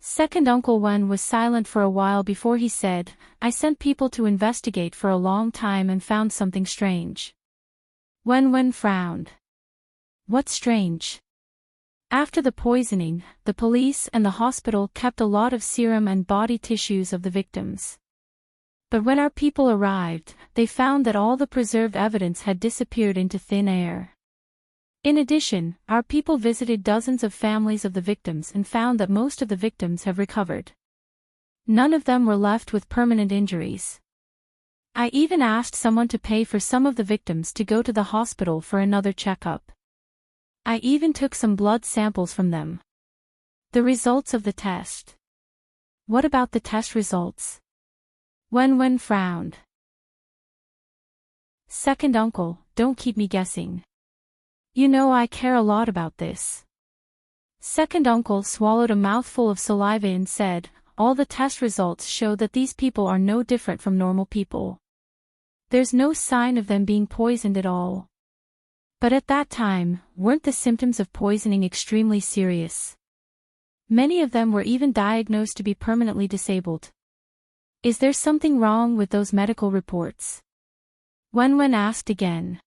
Second Uncle Wen was silent for a while before he said, I sent people to investigate for a long time and found something strange. Wen frowned. What's strange? After the poisoning, the police and the hospital kept a lot of serum and body tissues of the victims. But when our people arrived, they found that all the preserved evidence had disappeared into thin air. In addition, our people visited dozens of families of the victims and found that most of the victims have recovered. None of them were left with permanent injuries. I even asked someone to pay for some of the victims to go to the hospital for another checkup. I even took some blood samples from them. The results of the test. What about the test results? Wen frowned. Second uncle, don't keep me guessing. You know I care a lot about this. Second uncle swallowed a mouthful of saliva and said, all the test results show that these people are no different from normal people. There's no sign of them being poisoned at all. But at that time, weren't the symptoms of poisoning extremely serious? Many of them were even diagnosed to be permanently disabled. Is there something wrong with those medical reports? Wen asked again.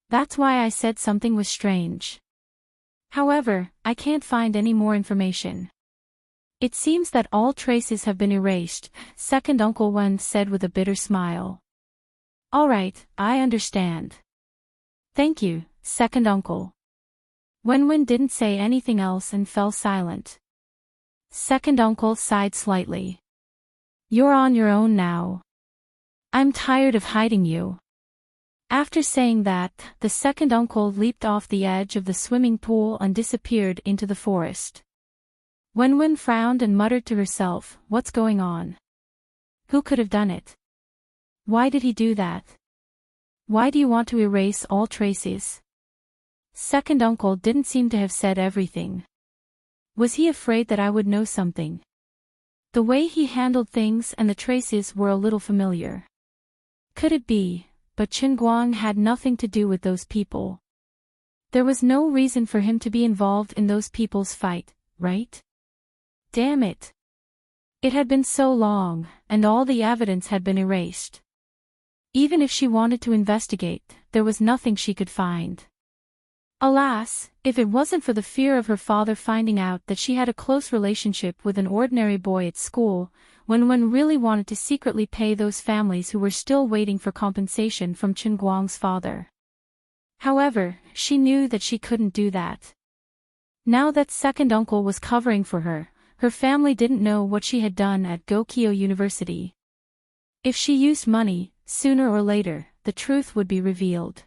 That's why I said something was strange. However, I can't find any more information. It seems that all traces have been erased, second Uncle Wen said with a bitter smile. All right, I understand. Thank you, second uncle. Wen didn't say anything else and fell silent. Second uncle sighed slightly. You're on your own now. I'm tired of hiding you. After saying that, the second uncle leaped off the edge of the swimming pool and disappeared into the forest. Wen frowned and muttered to herself, what's going on? Who could have done it? Why did he do that? Why do you want to erase all traces? Second uncle didn't seem to have said everything. Was he afraid that I would know something? The way he handled things and the traces were a little familiar. Could it be? But Qinguang had nothing to do with those people. There was no reason for him to be involved in those people's fight, right? Damn it. It had been so long, and all the evidence had been erased. Even if she wanted to investigate, there was nothing she could find. Alas, if it wasn't for the fear of her father finding out that she had a close relationship with an ordinary boy at school, Wen really wanted to secretly pay those families who were still waiting for compensation from Qinguang's father. However, she knew that she couldn't do that. Now that second uncle was covering for her, her family didn't know what she had done at Gokyo University. If she used money, sooner or later, the truth would be revealed.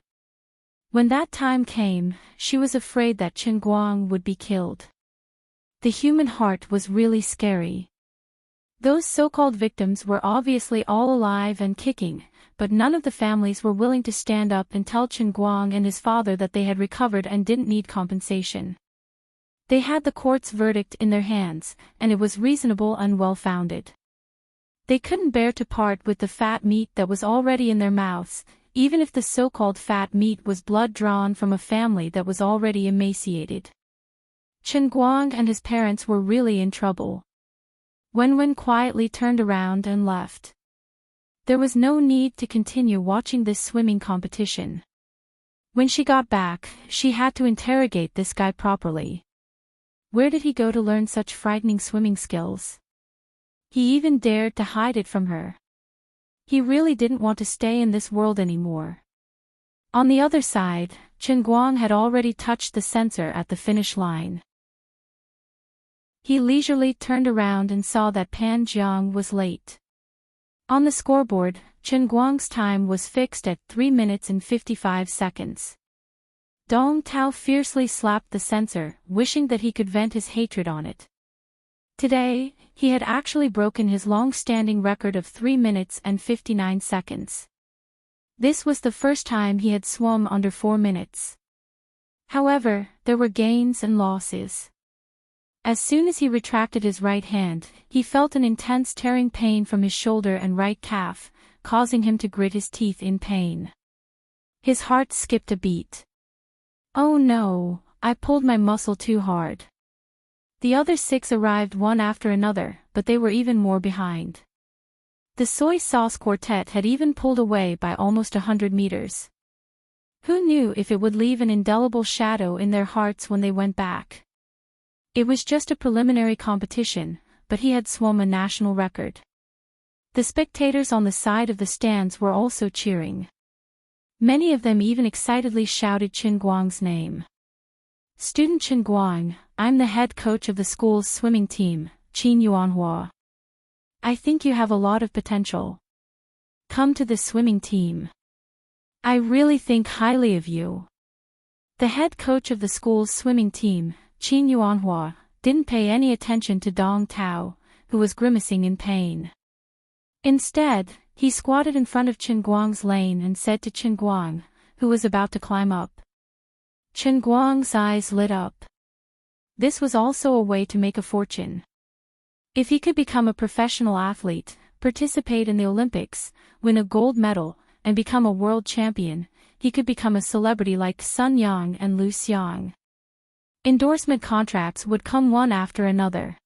When that time came, she was afraid that Qinguang would be killed. The human heart was really scary. Those so-called victims were obviously all alive and kicking, but none of the families were willing to stand up and tell Qinguang and his father that they had recovered and didn't need compensation. They had the court's verdict in their hands, and it was reasonable and well-founded. They couldn't bear to part with the fat meat that was already in their mouths, even if the so-called fat meat was blood drawn from a family that was already emaciated. Qinguang and his parents were really in trouble. Wen quietly turned around and left. There was no need to continue watching this swimming competition. When she got back, she had to interrogate this guy properly. Where did he go to learn such frightening swimming skills? He even dared to hide it from her. He really didn't want to stay in this world anymore. On the other side, Qinguang had already touched the sensor at the finish line. He leisurely turned around and saw that Pan Jiang was late. On the scoreboard, Qinguang's time was fixed at 3 minutes and 55 seconds. Dong Tao fiercely slapped the sensor, wishing that he could vent his hatred on it. Today, he had actually broken his long-standing record of 3 minutes and 59 seconds. This was the first time he had swum under 4 minutes. However, there were gains and losses. As soon as he retracted his right hand, he felt an intense tearing pain from his shoulder and right calf, causing him to grit his teeth in pain. His heart skipped a beat. Oh no, I pulled my muscle too hard. The other 6 arrived one after another, but they were even more behind. The soy sauce quartet had even pulled away by almost 100 meters. Who knew if it would leave an indelible shadow in their hearts when they went back? It was just a preliminary competition, but he had swum a national record. The spectators on the side of the stands were also cheering. Many of them even excitedly shouted Qinguang's name. Student Qinguang, I'm the head coach of the school's swimming team, Qin Yuanhua. I think you have a lot of potential. Come to the swimming team. I really think highly of you. The head coach of the school's swimming team, Qin Yuanhua, didn't pay any attention to Dong Tao, who was grimacing in pain. Instead, he squatted in front of Qinguang's lane and said to Qinguang, who was about to climb up. Qinguang's eyes lit up. This was also a way to make a fortune. If he could become a professional athlete, participate in the Olympics, win a gold medal, and become a world champion, he could become a celebrity like Sun Yang and Lu Xiang. Endorsement contracts would come one after another.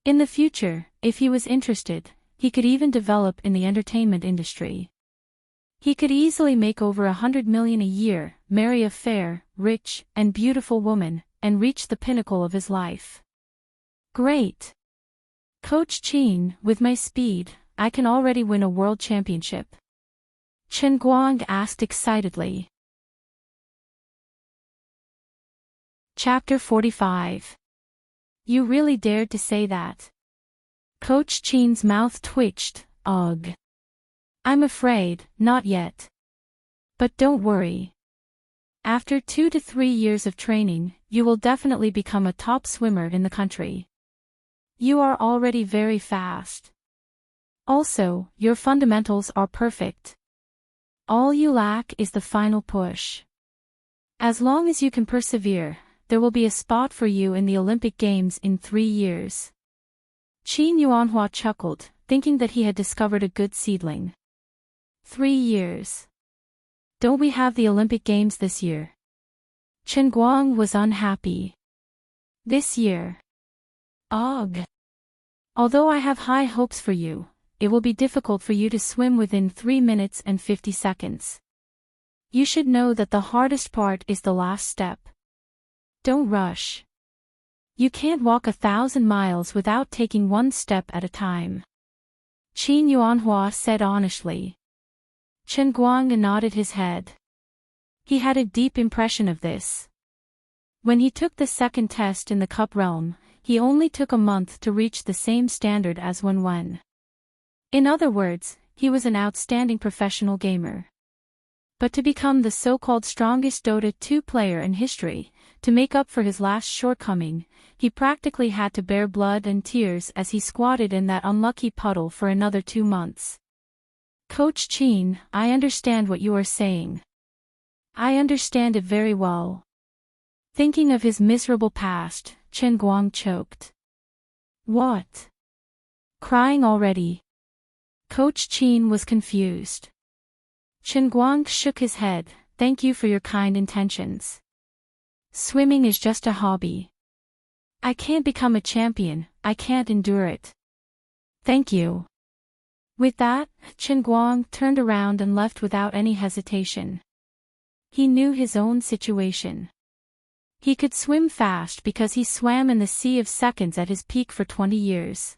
In the future, if he was interested, he could even develop in the entertainment industry. He could easily make over 100 million a year, marry a fair, rich, and beautiful woman, and reach the pinnacle of his life. Great! Coach Qin, with my speed, I can already win a world championship. Chen Guang asked excitedly. Chapter 45. You really dared to say that? Coach Qin's mouth twitched. Ugh. I'm afraid, not yet. But don't worry. After 2 to 3 years of training, you will definitely become a top swimmer in the country. You are already very fast. Also, your fundamentals are perfect. All you lack is the final push. As long as you can persevere, there will be a spot for you in the Olympic Games in 3 years. Qin Yuanhua chuckled, thinking that he had discovered a good seedling. 3 years. Don't we have the Olympic Games this year? Chen Guang was unhappy. This year. Ugh. Although I have high hopes for you, it will be difficult for you to swim within 3 minutes and 50 seconds. You should know that the hardest part is the last step. Don't rush. You can't walk 1,000 miles without taking one step at a time. Qin Yuanhua said honestly. Chen Guang nodded his head. He had a deep impression of this. When he took the second test in the cup realm, he only took a month to reach the same standard as Wen. In other words, he was an outstanding professional gamer. But to become the so-called strongest Dota 2 player in history, to make up for his last shortcoming, he practically had to bear blood and tears as he squatted in that unlucky puddle for another 2 months. Coach Qin, I understand what you are saying. I understand it very well. Thinking of his miserable past, Chen Guang choked. What? Crying already? Coach Qin was confused. Chen Guang shook his head. Thank you for your kind intentions. Swimming is just a hobby. I can't become a champion, I can't endure it. Thank you. With that, Chen Guang turned around and left without any hesitation. He knew his own situation. He could swim fast because he swam in the sea of seconds at his peak for 20 years.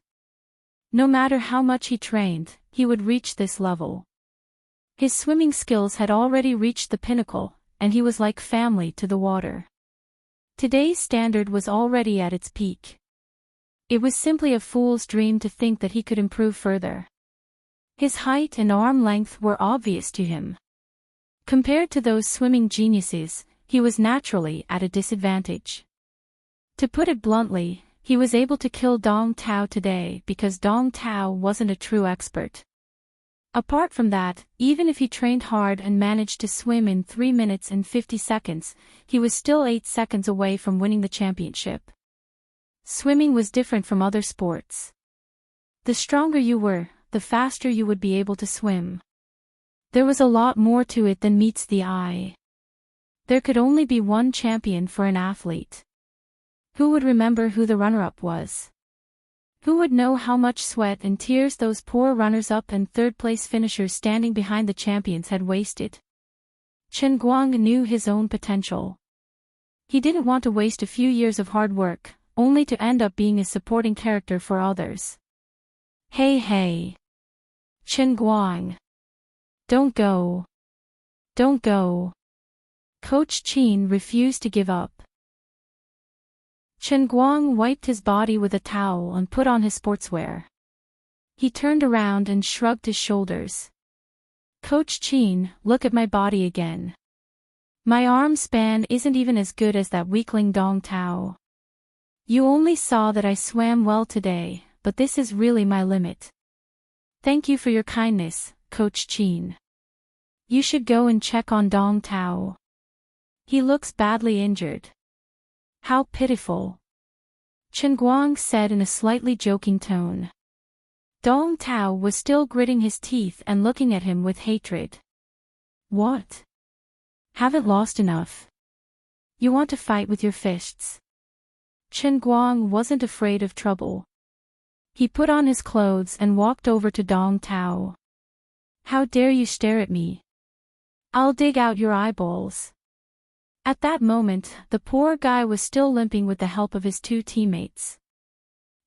No matter how much he trained, he would reach this level. His swimming skills had already reached the pinnacle, and he was like family to the water. Today's standard was already at its peak. It was simply a fool's dream to think that he could improve further. His height and arm length were obvious to him. Compared to those swimming geniuses, he was naturally at a disadvantage. To put it bluntly, he was able to kill Dong Tao today because Dong Tao wasn't a true expert. Apart from that, even if he trained hard and managed to swim in 3 minutes and 50 seconds, he was still 8 seconds away from winning the championship. Swimming was different from other sports. The stronger you were, the faster you would be able to swim. There was a lot more to it than meets the eye. There could only be one champion for an athlete. Who would remember who the runner-up was? Who would know how much sweat and tears those poor runners-up and third-place finishers standing behind the champions had wasted? Chen Guang knew his own potential. He didn't want to waste a few years of hard work, only to end up being a supporting character for others. Hey. Chen Guang. Don't go. Don't go. Coach Qin refused to give up. Chen Guang wiped his body with a towel and put on his sportswear. He turned around and shrugged his shoulders. Coach Qin, look at my body again. My arm span isn't even as good as that weakling Dong Tao. You only saw that I swam well today, but this is really my limit. Thank you for your kindness, Coach Qin. You should go and check on Dong Tao. He looks badly injured. How pitiful. Chen Guang said in a slightly joking tone. Dong Tao was still gritting his teeth and looking at him with hatred. What? Haven't lost enough? You want to fight with your fists? Chen Guang wasn't afraid of trouble. He put on his clothes and walked over to Dong Tao. How dare you stare at me? I'll dig out your eyeballs. At that moment, the poor guy was still limping with the help of his two teammates.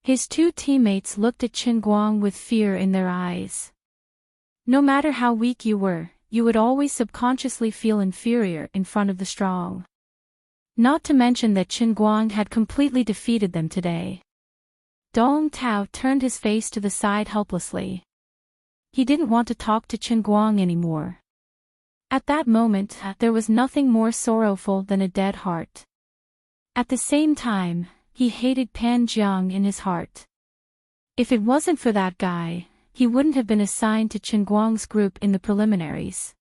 His two teammates looked at Chen Guang with fear in their eyes. No matter how weak you were, you would always subconsciously feel inferior in front of the strong. Not to mention that Chen Guang had completely defeated them today. Dong Tao turned his face to the side helplessly. He didn't want to talk to Chen Guang anymore. At that moment, there was nothing more sorrowful than a dead heart. At the same time, he hated Pan Jiang in his heart. If it wasn't for that guy, he wouldn't have been assigned to Chen Guang's group in the preliminaries.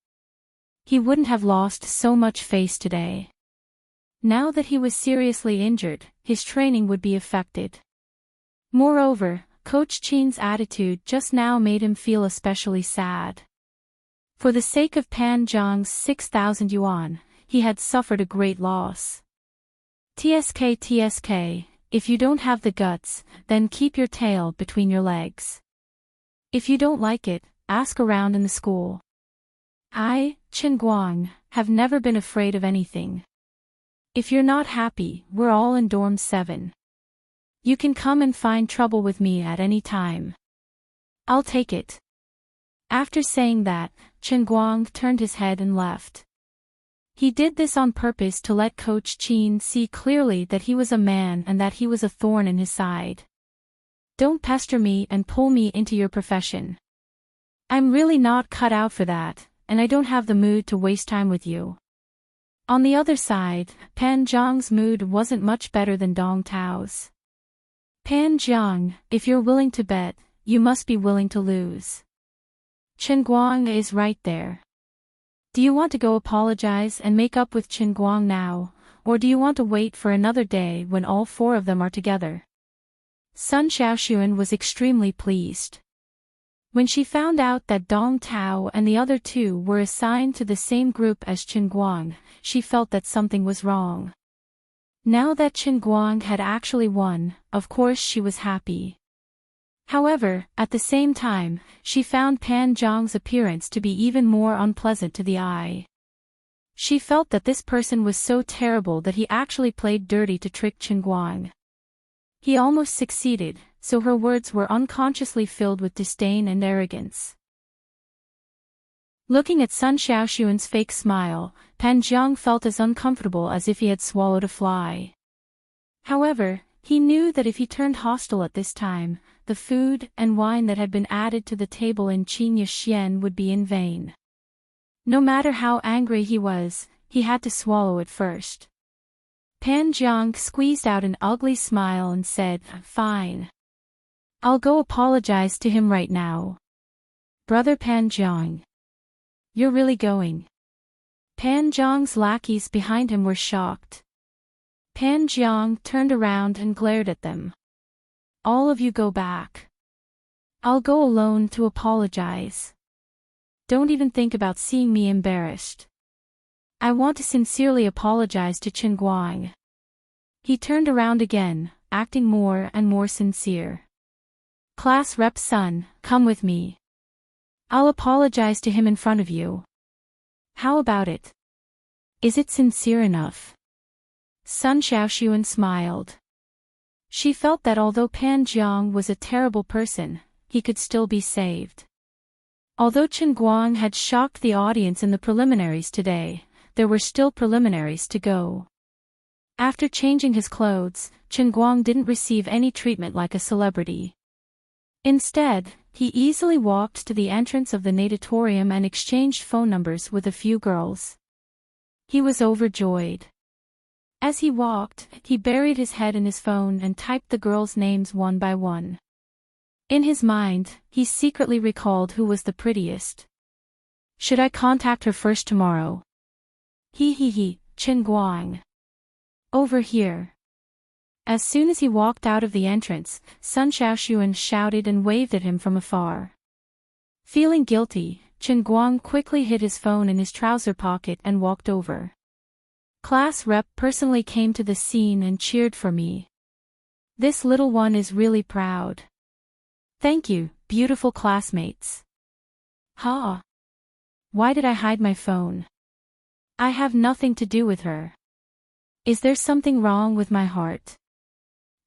He wouldn't have lost so much face today. Now that he was seriously injured, his training would be affected. Moreover, Coach Qin's attitude just now made him feel especially sad. For the sake of Pan Jiang's 6,000 yuan, he had suffered a great loss. TSK, if you don't have the guts, then keep your tail between your legs. If you don't like it, ask around in the school. I, Chen Guang, have never been afraid of anything. If you're not happy, we're all in dorm 7. You can come and find trouble with me at any time. I'll take it. After saying that, Chen Guang turned his head and left. He did this on purpose to let Coach Qin see clearly that he was a man and that he was a thorn in his side. Don't pester me and pull me into your profession. I'm really not cut out for that, and I don't have the mood to waste time with you. On the other side, Pan Jiang's mood wasn't much better than Dong Tao's. Pan Jiang, if you're willing to bet, you must be willing to lose. Chen Guang is right there. Do you want to go apologize and make up with Chen Guang now, or do you want to wait for another day when all 4 of them are together? Sun Xiaoxuan was extremely pleased. When she found out that Dong Tao and the other 2 were assigned to the same group as Chen Guang, she felt that something was wrong. Now that Chen Guang had actually won, of course she was happy. However, at the same time, she found Pan Jiang's appearance to be even more unpleasant to the eye. She felt that this person was so terrible that he actually played dirty to trick Chen Guang. He almost succeeded, so her words were unconsciously filled with disdain and arrogance. Looking at Sun Xiaoxuan's fake smile, Pan Jiang felt as uncomfortable as if he had swallowed a fly. However, he knew that if he turned hostile at this time, the food and wine that had been added to the table in Qinye Xian would be in vain. No matter how angry he was, he had to swallow it first. Pan Jiang squeezed out an ugly smile and said, "Fine. I'll go apologize to him right now." "Brother Pan Jiang. You're really going?" Pan Jiang's lackeys behind him were shocked. Pan Jiang turned around and glared at them. "All of you go back. I'll go alone to apologize. Don't even think about seeing me embarrassed. I want to sincerely apologize to Chen Guang." He turned around again, acting more and more sincere. "Class Rep Sun, come with me. I'll apologize to him in front of you. How about it? Is it sincere enough?" Sun Xiaoxuan smiled. She felt that although Pan Jiang was a terrible person, he could still be saved. Although Chen Guang had shocked the audience in the preliminaries today, there were still preliminaries to go. After changing his clothes, Chen Guang didn't receive any treatment like a celebrity. Instead, he easily walked to the entrance of the natatorium and exchanged phone numbers with a few girls. He was overjoyed. As he walked, he buried his head in his phone and typed the girls' names one by one. In his mind, he secretly recalled who was the prettiest. Should I contact her first tomorrow? Chen Guang. Over here. As soon as he walked out of the entrance, Sun Xiaoxuan shouted and waved at him from afar. Feeling guilty, Chen Guang quickly hid his phone in his trouser pocket and walked over. Class rep personally came to the scene and cheered for me. This little one is really proud. Thank you, beautiful classmates. Ha! Why did I hide my phone? I have nothing to do with her. Is there something wrong with my heart?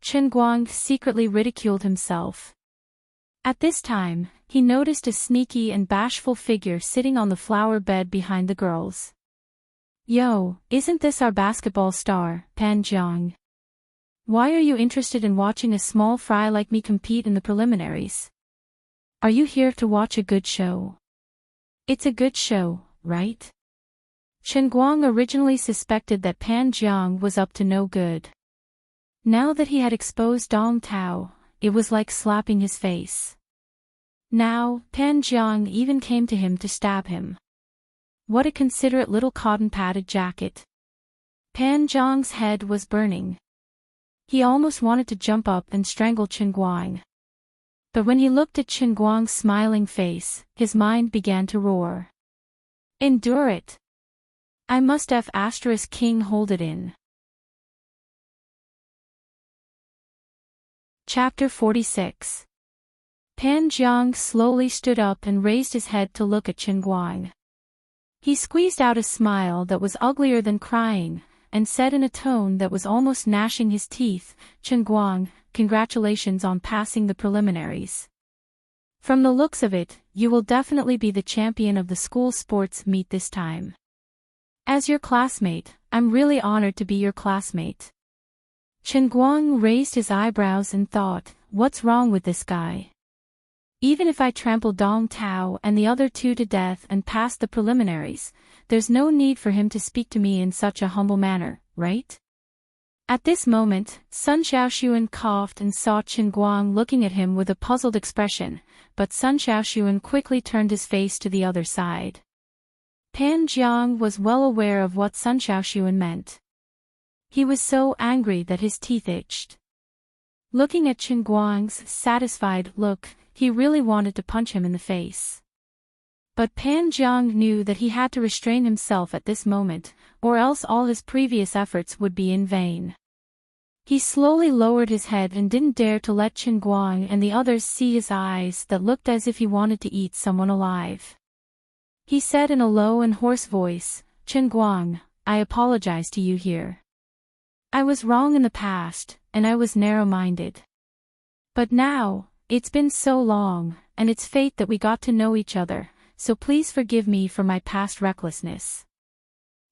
Chen Guang secretly ridiculed himself. At this time, he noticed a sneaky and bashful figure sitting on the flower bed behind the girls. Yo, isn't this our basketball star, Pan Jiang? Why are you interested in watching a small fry like me compete in the preliminaries? Are you here to watch a good show? It's a good show, right? Chen Guang originally suspected that Pan Jiang was up to no good. Now that he had exposed Dong Tao, it was like slapping his face. Now, Pan Jiang even came to him to stab him. What a considerate little cotton-padded jacket. Pan Jiang's head was burning. He almost wanted to jump up and strangle Chen Guang. But when he looked at Chen Guang's smiling face, his mind began to roar. Endure it. I must F*** King hold it in. Chapter 46. Pan Jiang slowly stood up and raised his head to look at Chen Guang. He squeezed out a smile that was uglier than crying, and said in a tone that was almost gnashing his teeth, Chen Guang, congratulations on passing the preliminaries. From the looks of it, you will definitely be the champion of the school sports meet this time. As your classmate, I'm really honored to be your classmate. Chen Guang raised his eyebrows and thought, what's wrong with this guy? Even if I trample Dong Tao and the other two to death and pass the preliminaries, there's no need for him to speak to me in such a humble manner, right? At this moment, Sun Xiaoxuan coughed and saw Chen Guang looking at him with a puzzled expression, but Sun Xiaoxuan quickly turned his face to the other side. Pan Jiang was well aware of what Sun Xiaoxuan meant. He was so angry that his teeth itched. Looking at Chen Guang's satisfied look, he really wanted to punch him in the face. But Pan Jiang knew that he had to restrain himself at this moment, or else all his previous efforts would be in vain. He slowly lowered his head and didn't dare to let Chen Guang and the others see his eyes that looked as if he wanted to eat someone alive. He said in a low and hoarse voice, Chen Guang, I apologize to you here. I was wrong in the past, and I was narrow-minded. But now, it's been so long, and it's fate that we got to know each other, so please forgive me for my past recklessness.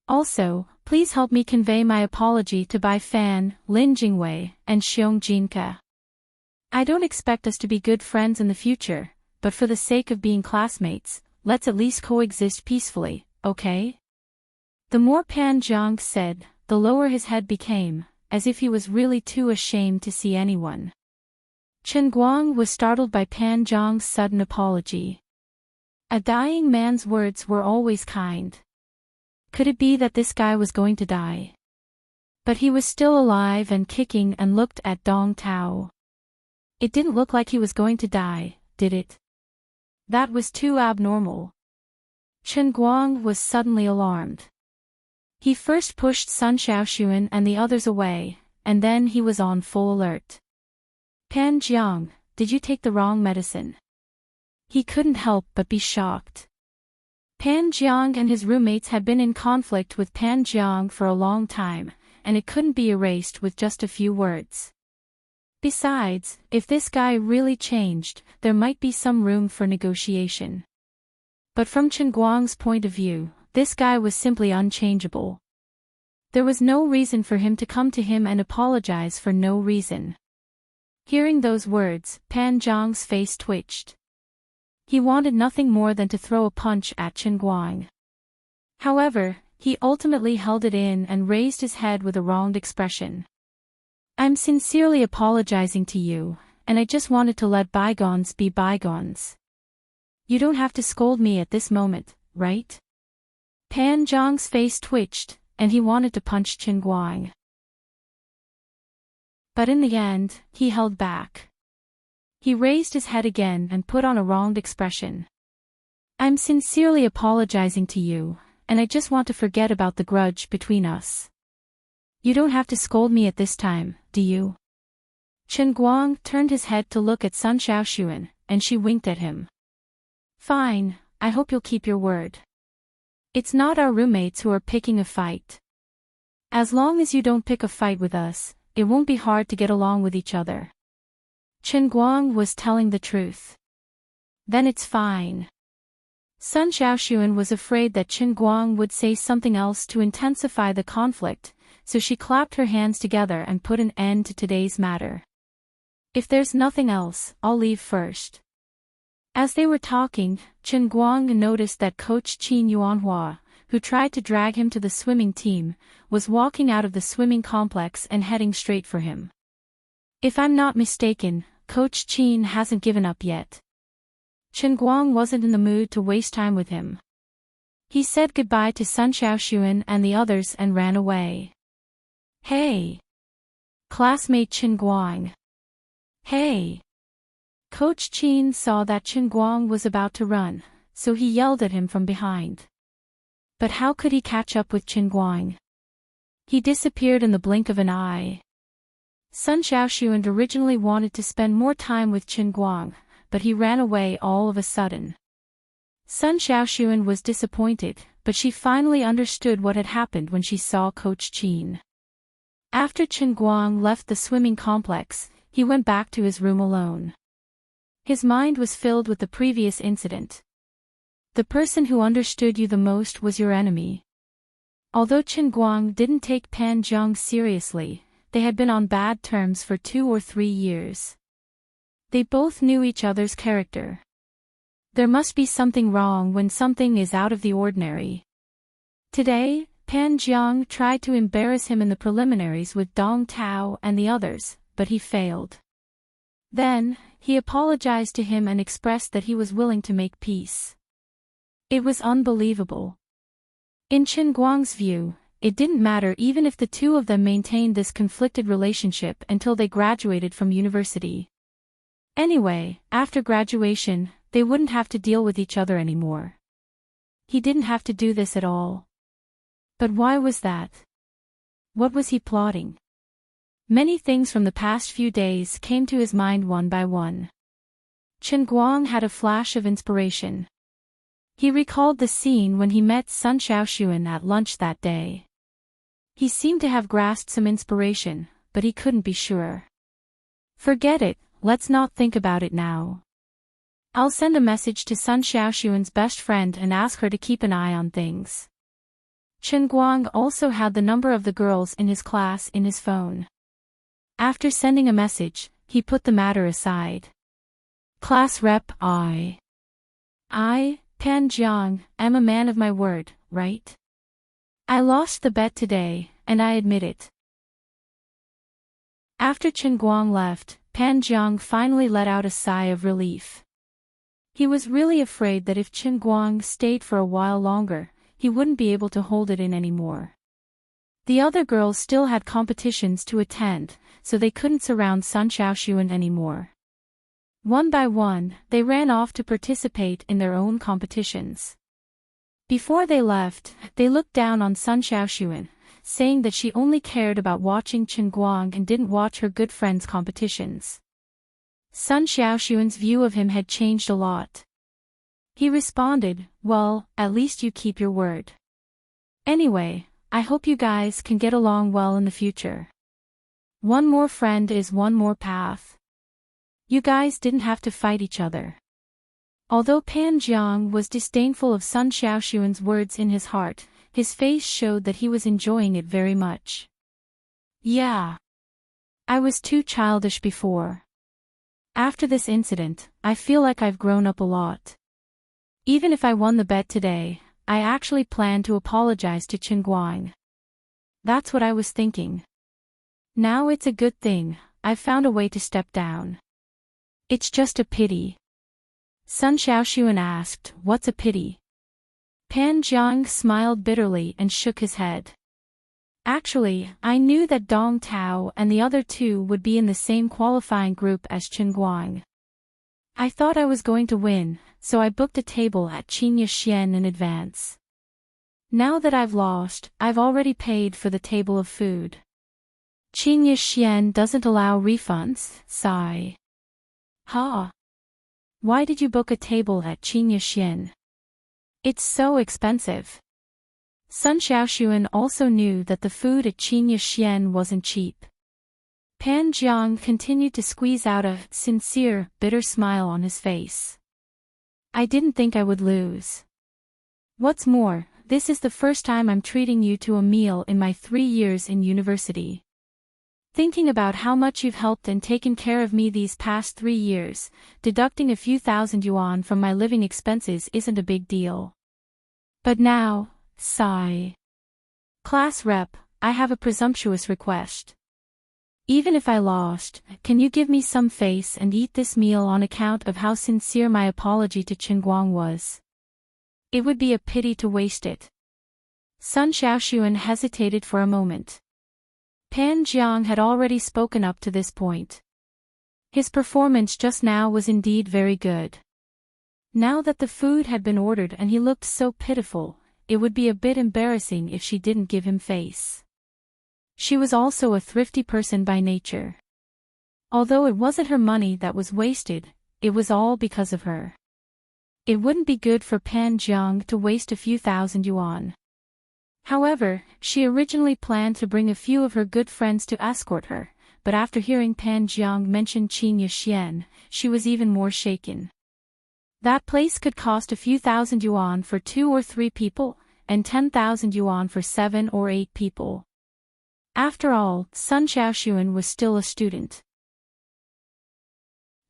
Also, please help me convey my apology to Bai Fan, Lin Jingwei, and Xiong Jinke. I don't expect us to be good friends in the future, but for the sake of being classmates, let's at least coexist peacefully, okay? The more Pan Jiang said, the lower his head became, as if he was really too ashamed to see anyone. Chen Guang was startled by Pan Jiang's sudden apology. A dying man's words were always kind. Could it be that this guy was going to die? But he was still alive and kicking and looked at Dong Tao. It didn't look like he was going to die, did it? That was too abnormal. Chen Guang was suddenly alarmed. He first pushed Sun Xiaoxuan and the others away, and then he was on full alert. Pan Jiang, did you take the wrong medicine? He couldn't help but be shocked. Pan Jiang and his roommates had been in conflict with Pan Jiang for a long time, and it couldn't be erased with just a few words. Besides, if this guy really changed, there might be some room for negotiation. But from Chen Guang's point of view, this guy was simply unchangeable. There was no reason for him to come to him and apologize for no reason. Hearing those words, Pan Jiang's face twitched. He wanted nothing more than to throw a punch at Chen Guang. However, he ultimately held it in and raised his head with a wronged expression. I'm sincerely apologizing to you, and I just wanted to let bygones be bygones. You don't have to scold me at this moment, right? Pan Jiang's face twitched, and he wanted to punch Chen Guang. But in the end, he held back. He raised his head again and put on a wronged expression. I'm sincerely apologizing to you, and I just want to forget about the grudge between us. You don't have to scold me at this time, do you? Chen Guang turned his head to look at Sun Xiaoxuan, and she winked at him. Fine, I hope you'll keep your word. It's not our roommates who are picking a fight. As long as you don't pick a fight with us, it won't be hard to get along with each other. Chen Guang was telling the truth. Then it's fine. Sun Xiaoxuan was afraid that Chen Guang would say something else to intensify the conflict, so she clapped her hands together and put an end to today's matter. If there's nothing else, I'll leave first. As they were talking, Chen Guang noticed that Coach Qin Yuanhua, who tried to drag him to the swimming team, was walking out of the swimming complex and heading straight for him. If I'm not mistaken, Coach Qin hasn't given up yet. Chen Guang wasn't in the mood to waste time with him. He said goodbye to Sun Xiaoxuan and the others and ran away. Hey! Classmate Chen Guang. Hey! Coach Qin saw that Chen Guang was about to run, so he yelled at him from behind. But how could he catch up with Chen Guang? He disappeared in the blink of an eye. Sun Xiaoxuan originally wanted to spend more time with Chen Guang, but he ran away all of a sudden. Sun Xiaoxuan was disappointed, but she finally understood what had happened when she saw Coach Qin. After Chen Guang left the swimming complex, he went back to his room alone. His mind was filled with the previous incident. The person who understood you the most was your enemy. Although Chen Guang didn't take Pan Zhang seriously, they had been on bad terms for 2 or 3 years. They both knew each other's character. There must be something wrong when something is out of the ordinary. Today, Pan Zhang tried to embarrass him in the preliminaries with Dong Tao and the others, but he failed. Then, he apologized to him and expressed that he was willing to make peace. It was unbelievable. In Chen Guang's view, it didn't matter even if the two of them maintained this conflicted relationship until they graduated from university. Anyway, after graduation, they wouldn't have to deal with each other anymore. He didn't have to do this at all. But why was that? What was he plotting? Many things from the past few days came to his mind one by one. Chen Guang had a flash of inspiration. He recalled the scene when he met Sun Xiaoxuan at lunch that day. He seemed to have grasped some inspiration, but he couldn't be sure. Forget it, let's not think about it now. I'll send a message to Sun Xiaoxuan's best friend and ask her to keep an eye on things. Chen Guang also had the number of the girls in his class in his phone. After sending a message, he put the matter aside. Class Rep I, Pan Zhang, am a man of my word, right? I lost the bet today, and I admit it. After Chen Guang left, Pan Zhang finally let out a sigh of relief. He was really afraid that if Chen Guang stayed for a while longer, he wouldn't be able to hold it in anymore. The other girls still had competitions to attend, so they couldn't surround Sun Xiaoxuan anymore. One by one, they ran off to participate in their own competitions. Before they left, they looked down on Sun Xiaoxuan, saying that she only cared about watching Chen Guang and didn't watch her good friends' competitions. Sun Xiaoxuan's view of him had changed a lot. He responded, well, at least you keep your word. Anyway, I hope you guys can get along well in the future. One more friend is one more path. You guys didn't have to fight each other. Although Pan Zhang was disdainful of Sun Xiaoxuan's words in his heart, his face showed that he was enjoying it very much. Yeah. I was too childish before. After this incident, I feel like I've grown up a lot. Even if I won the bet today, I actually plan to apologize to Chen Guang. That's what I was thinking. Now it's a good thing, I've found a way to step down. It's just a pity. Sun Xiaoxuan asked, what's a pity? Pan Zhang smiled bitterly and shook his head. Actually, I knew that Dong Tao and the other two would be in the same qualifying group as Chen Guang. I thought I was going to win, so I booked a table at Qingye Xian in advance. Now that I've lost, I've already paid for the table of food. Qingye Xian doesn't allow refunds, sigh. Ha! Why did you book a table at Qingye Xian? It's so expensive. Sun Xiaoxuan also knew that the food at Qingye Xian wasn't cheap. Pan Jiang continued to squeeze out a sincere, bitter smile on his face. I didn't think I would lose. What's more, this is the first time I'm treating you to a meal in my 3 years in university. Thinking about how much you've helped and taken care of me these past 3 years, deducting a few thousand yuan from my living expenses isn't a big deal. But now, sigh. Class rep, I have a presumptuous request. Even if I lost, can you give me some face and eat this meal on account of how sincere my apology to Qinguang was? It would be a pity to waste it. Sun Xiaoxuan hesitated for a moment. Pan Jiang had already spoken up to this point. His performance just now was indeed very good. Now that the food had been ordered and he looked so pitiful, it would be a bit embarrassing if she didn't give him face. She was also a thrifty person by nature. Although it wasn't her money that was wasted, it was all because of her. It wouldn't be good for Pan Jiang to waste a few thousand yuan. However, she originally planned to bring a few of her good friends to escort her, but after hearing Pan Jiang mention Qingye Xian, she was even more shaken. That place could cost a few thousand yuan for 2 or 3 people, and 10,000 yuan for 7 or 8 people. After all, Sun Xiaoxuan was still a student.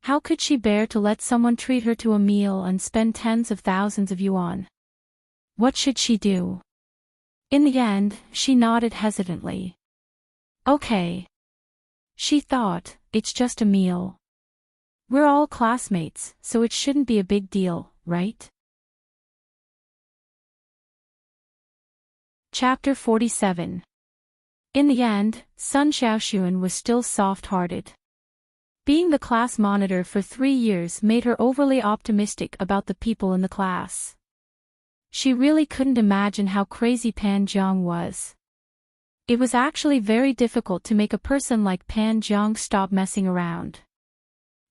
How could she bear to let someone treat her to a meal and spend tens of thousands of yuan? What should she do? In the end, she nodded hesitantly. Okay. She thought, it's just a meal. We're all classmates, so it shouldn't be a big deal, right? Chapter 47. In the end, Sun Xiaoxuan was still soft-hearted. Being the class monitor for 3 years made her overly optimistic about the people in the class. She really couldn't imagine how crazy Pan Jiang was. It was actually very difficult to make a person like Pan Jiang stop messing around.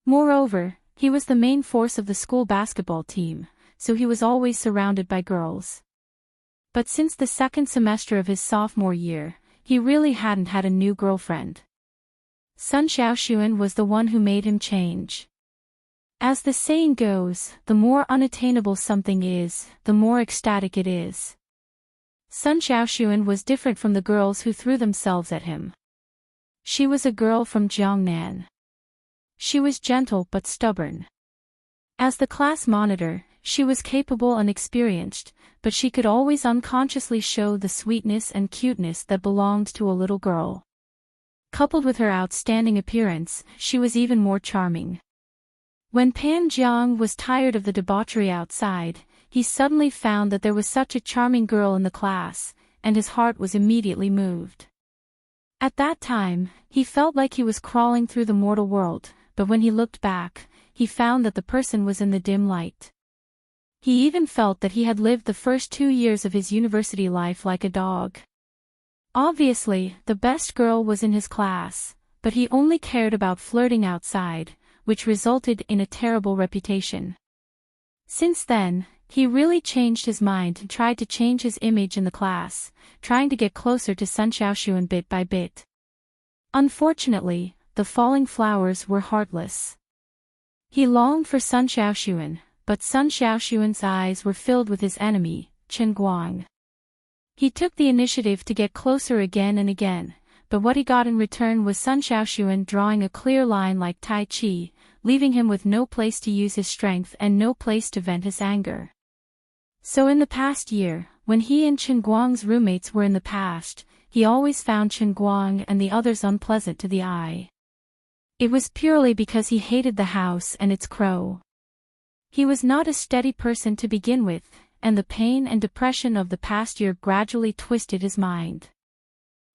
Moreover, he was the main force of the school basketball team, so he was always surrounded by girls. But since the 2nd semester of his sophomore year, he really hadn't had a new girlfriend. Sun Xiaoxuan was the one who made him change. As the saying goes, the more unattainable something is, the more ecstatic it is. Sun Xiaoxuan was different from the girls who threw themselves at him. She was a girl from Jiangnan. She was gentle but stubborn. As the class monitor, she was capable and experienced, but she could always unconsciously show the sweetness and cuteness that belonged to a little girl. Coupled with her outstanding appearance, she was even more charming. When Pan Jiang was tired of the debauchery outside, he suddenly found that there was such a charming girl in the class, and his heart was immediately moved. At that time, he felt like he was crawling through the mortal world, but when he looked back, he found that the person was in the dim light. He even felt that he had lived the first 2 years of his university life like a dog. Obviously, the best girl was in his class, but he only cared about flirting outside, which resulted in a terrible reputation. Since then, he really changed his mind and tried to change his image in the class, trying to get closer to Sun Xiaoxuan bit by bit. Unfortunately, the falling flowers were heartless. He longed for Sun Xiaoxuan, but Sun Xiaoxuan's eyes were filled with his enemy, Qinguang. He took the initiative to get closer again and again, but what he got in return was Sun Xiaoxuan drawing a clear line like Tai Chi, leaving him with no place to use his strength and no place to vent his anger. So in the past year, when he and Qinguang's roommates were in the past, he always found Qinguang and the others unpleasant to the eye. It was purely because he hated the house and its crow. He was not a steady person to begin with, and the pain and depression of the past year gradually twisted his mind.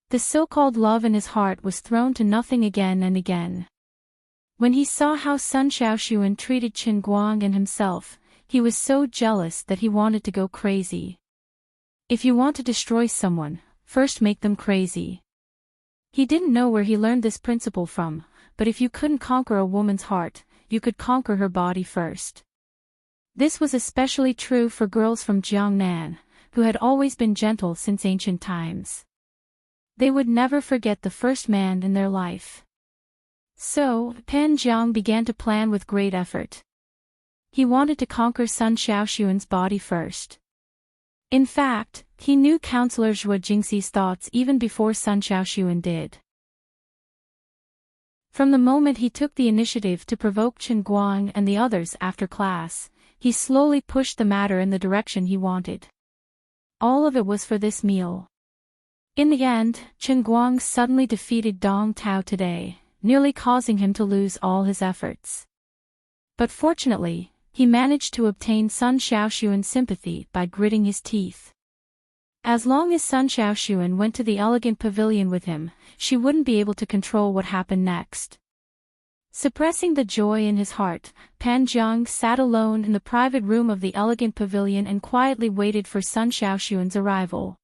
The so-called love in his heart was thrown to nothing again and again. When he saw how Sun Xiaoxuan treated Qin Guang and himself, he was so jealous that he wanted to go crazy. If you want to destroy someone, first make them crazy. He didn't know where he learned this principle from, but if you couldn't conquer a woman's heart, you could conquer her body first. This was especially true for girls from Jiangnan, who had always been gentle since ancient times. They would never forget the first man in their life. So, Pan Jiang began to plan with great effort. He wanted to conquer Sun Xiaoxuan's body first. In fact, he knew Counselor Zhua Jingxi's thoughts even before Sun Xiaoxuan did. From the moment he took the initiative to provoke Qin Guang and the others after class, he slowly pushed the matter in the direction he wanted. All of it was for this meal. In the end, Qin Guang suddenly defeated Dong Tao today, nearly causing him to lose all his efforts. But fortunately, he managed to obtain Sun Xiaoxuan's sympathy by gritting his teeth. As long as Sun Xiaoxuan went to the elegant pavilion with him, she wouldn't be able to control what happened next. Suppressing the joy in his heart, Pan Jiang sat alone in the private room of the elegant pavilion and quietly waited for Sun Xiaoxuan's arrival.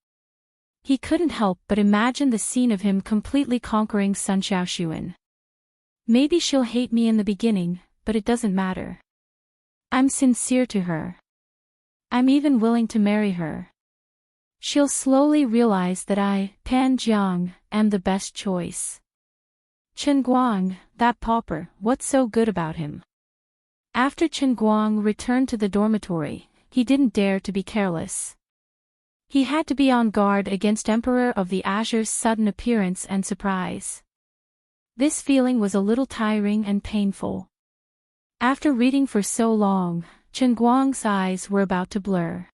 He couldn't help but imagine the scene of him completely conquering Sun Xiaoxuan. Maybe she'll hate me in the beginning, but it doesn't matter. I'm sincere to her. I'm even willing to marry her. She'll slowly realize that I, Pan Jiang, am the best choice. Qin Guang, that pauper, what's so good about him? After Qin Guang returned to the dormitory, he didn't dare to be careless. He had to be on guard against Emperor of the Azure's sudden appearance and surprise. This feeling was a little tiring and painful. After reading for so long, Qin Guang's eyes were about to blur.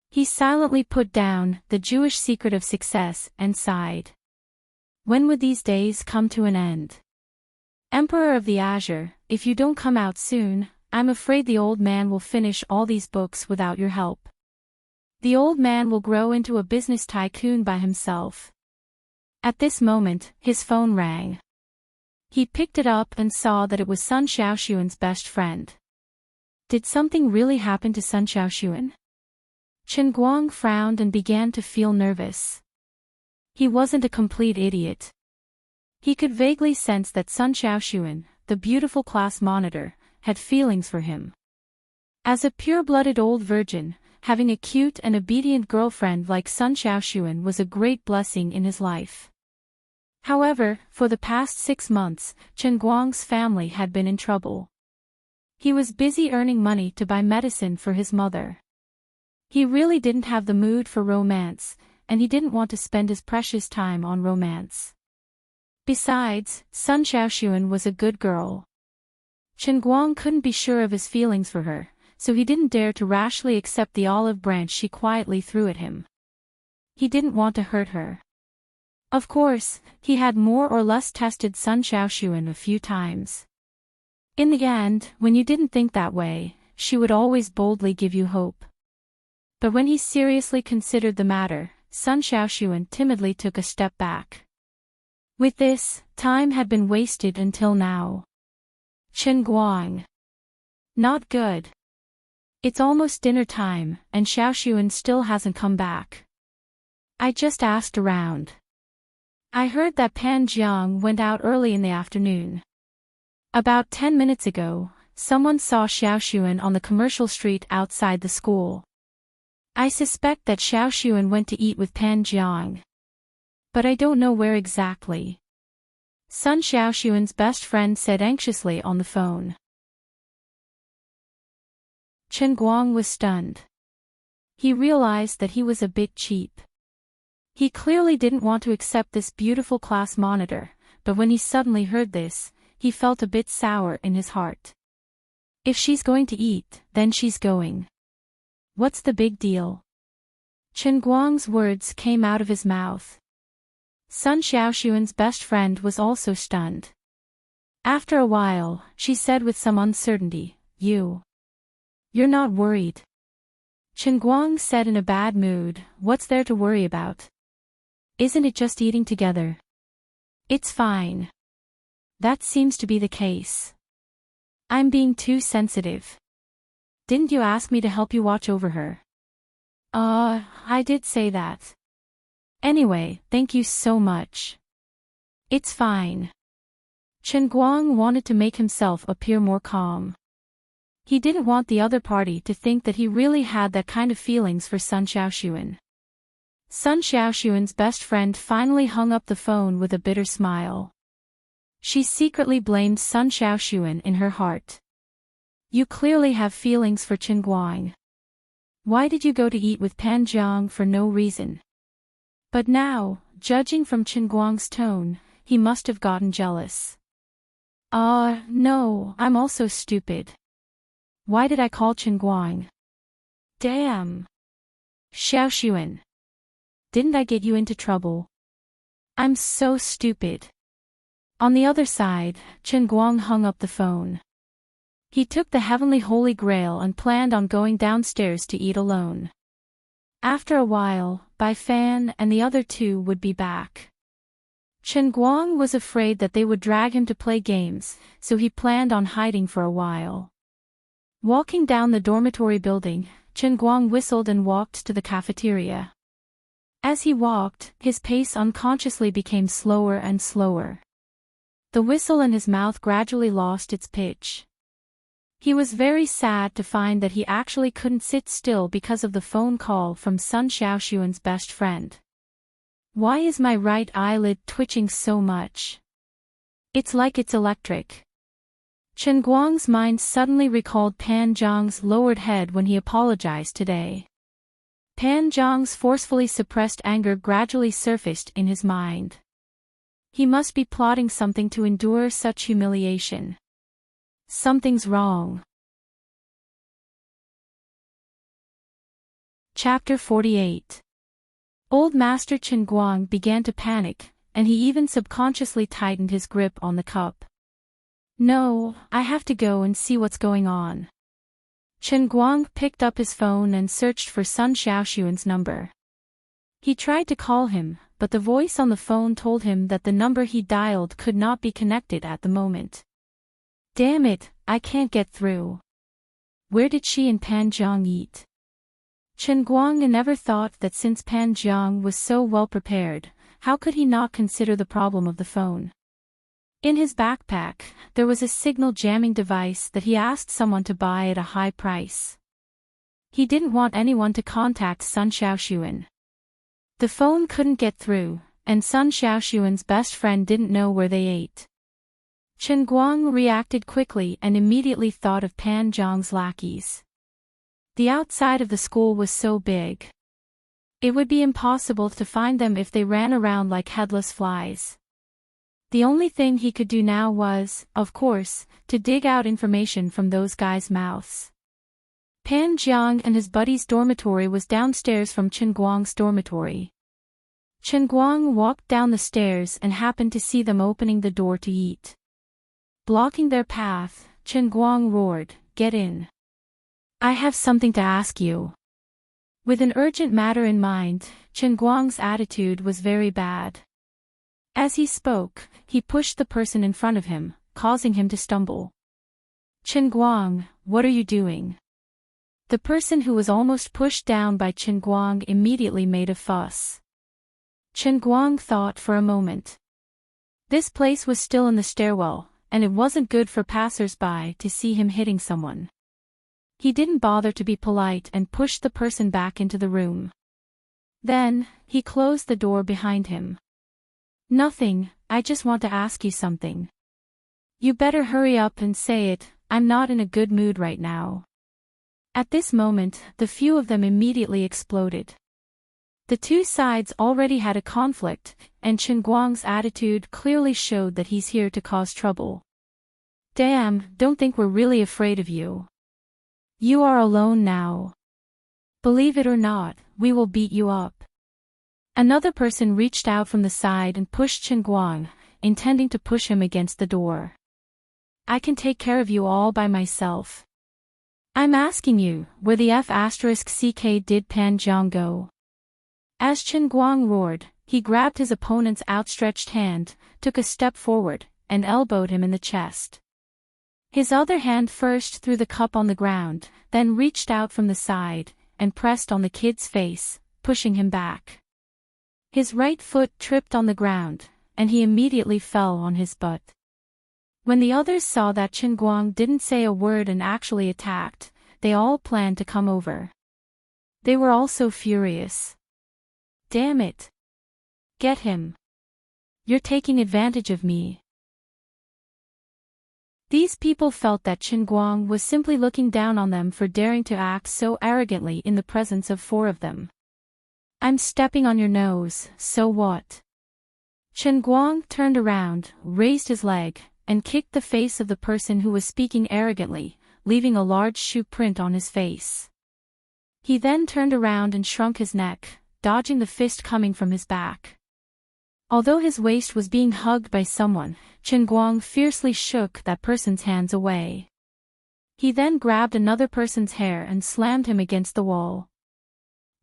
He silently put down The Jewish Secret of Success and sighed. When would these days come to an end? Emperor of the Azure, if you don't come out soon, I'm afraid the old man will finish all these books without your help. The old man will grow into a business tycoon by himself. At this moment, his phone rang. He picked it up and saw that it was Sun Xiaoxuan's best friend. Did something really happen to Sun Xiaoxuan? Qin Guang frowned and began to feel nervous. He wasn't a complete idiot. He could vaguely sense that Sun Xiaoxuan, the beautiful class monitor, had feelings for him. As a pure-blooded old virgin, having a cute and obedient girlfriend like Sun Xiaoxuan was a great blessing in his life. However, for the past 6 months, Qin Guang's family had been in trouble. He was busy earning money to buy medicine for his mother. He really didn't have the mood for romance, and he didn't want to spend his precious time on romance. Besides, Sun Xiaoxuan was a good girl. Qin Guang couldn't be sure of his feelings for her, so he didn't dare to rashly accept the olive branch she quietly threw at him. He didn't want to hurt her. Of course, he had more or less tested Sun Xiaoxuan a few times. In the end, when you didn't think that way, she would always boldly give you hope. But when he seriously considered the matter, Sun Xiaoxuan timidly took a step back. With this, time had been wasted until now. Qin Guang. Not good. It's almost dinner time, and Xiaoxuan still hasn't come back. I just asked around. I heard that Pan Jiang went out early in the afternoon. About 10 minutes ago, someone saw Xiaoxuan on the commercial street outside the school. I suspect that Xiaoxuan went to eat with Pan Jiang. But I don't know where exactly. Sun Xiaoxuan's best friend said anxiously on the phone. Qin Guang was stunned. He realized that he was a bit cheap. He clearly didn't want to accept this beautiful class monitor, but when he suddenly heard this, he felt a bit sour in his heart. If she's going to eat, then she's going. What's the big deal? Qin Guang's words came out of his mouth. Sun Xiaoxuan's best friend was also stunned. After a while, she said with some uncertainty, You're not worried? Qin Guang said in a bad mood, What's there to worry about? Isn't it just eating together? It's fine. That seems to be the case. I'm being too sensitive. Didn't you ask me to help you watch over her? I did say that. Anyway, thank you so much. It's fine. Chen Guang wanted to make himself appear more calm. He didn't want the other party to think that he really had that kind of feelings for Sun Xiaoxuan. Sun Xiaoxuan's best friend finally hung up the phone with a bitter smile. She secretly blamed Sun Xiaoxuan in her heart. You clearly have feelings for Chen Guang. Why did you go to eat with Pan Zhang for no reason? But now, judging from Chen Guang's tone, he must have gotten jealous. No, I'm also stupid. Why did I call Chen Guang? Damn. Xiaoxuan. Didn't I get you into trouble? I'm so stupid. On the other side, Chen Guang hung up the phone. He took the heavenly holy grail and planned on going downstairs to eat alone. After a while, Bai Fan and the other two would be back. Chen Guang was afraid that they would drag him to play games, so he planned on hiding for a while. Walking down the dormitory building, Chen Guang whistled and walked to the cafeteria. As he walked, his pace unconsciously became slower and slower. The whistle in his mouth gradually lost its pitch. He was very sad to find that he actually couldn't sit still because of the phone call from Sun Xiaoxuan's best friend. Why is my right eyelid twitching so much? It's like it's electric. Chen Guang's mind suddenly recalled Pan Zhang's lowered head when he apologized today. Pan Zhang's forcefully suppressed anger gradually surfaced in his mind. He must be plotting something to endure such humiliation. Something's wrong. Chapter 48. Old Master Chen Guang began to panic, and he even subconsciously tightened his grip on the cup. No, I have to go and see what's going on. Chen Guang picked up his phone and searched for Sun Xiaoxuan's number. He tried to call him, but the voice on the phone told him that the number he dialed could not be connected at the moment. Damn it, I can't get through. Where did she and Pan Zhang eat? Chen Guang never thought that since Pan Zhang was so well prepared, how could he not consider the problem of the phone? In his backpack, there was a signal jamming device that he asked someone to buy at a high price. He didn't want anyone to contact Sun Xiaoxuan. The phone couldn't get through, and Sun Xiaoxuan's best friend didn't know where they ate. Chen Guang reacted quickly and immediately thought of Pan Zhang's lackeys. The outside of the school was so big. It would be impossible to find them if they ran around like headless flies. The only thing he could do now was, of course, to dig out information from those guys' mouths. Pan Zhang and his buddy's dormitory was downstairs from Chen Guang's dormitory. Chen Guang walked down the stairs and happened to see them opening the door to eat. Blocking their path, Chen Guang roared, "Get in. I have something to ask you." With an urgent matter in mind, Chen Guang's attitude was very bad. As he spoke, he pushed the person in front of him, causing him to stumble. "Chen Guang, what are you doing?" The person who was almost pushed down by Chen Guang immediately made a fuss. Chen Guang thought for a moment. This place was still in the stairwell, and it wasn't good for passers-by to see him hitting someone. He didn't bother to be polite and pushed the person back into the room. Then, he closed the door behind him. "Nothing, I just want to ask you something." "You better hurry up and say it, I'm not in a good mood right now." At this moment, the few of them immediately exploded. The two sides already had a conflict, and Chen Guang's attitude clearly showed that he's here to cause trouble. "Damn, don't think we're really afraid of you. You are alone now. Believe it or not, we will beat you up." Another person reached out from the side and pushed Chen Guang, intending to push him against the door. "I can take care of you all by myself. I'm asking you, where the F***ck did Pan Zhang go?" As Chen Guang roared, he grabbed his opponent's outstretched hand, took a step forward, and elbowed him in the chest. His other hand first threw the cup on the ground, then reached out from the side, and pressed on the kid's face, pushing him back. His right foot tripped on the ground, and he immediately fell on his butt. When the others saw that Chen Guang didn't say a word and actually attacked, they all planned to come over. They were all so furious. Damn it! Get him! You're taking advantage of me. These people felt that Chen Guang was simply looking down on them for daring to act so arrogantly in the presence of 4 of them. I'm stepping on your nose, so what? Chen Guang turned around, raised his leg, and kicked the face of the person who was speaking arrogantly, leaving a large shoe print on his face. He then turned around and shrunk his neck, dodging the fist coming from his back. Although his waist was being hugged by someone, Chen Guang fiercely shook that person's hands away. He then grabbed another person's hair and slammed him against the wall.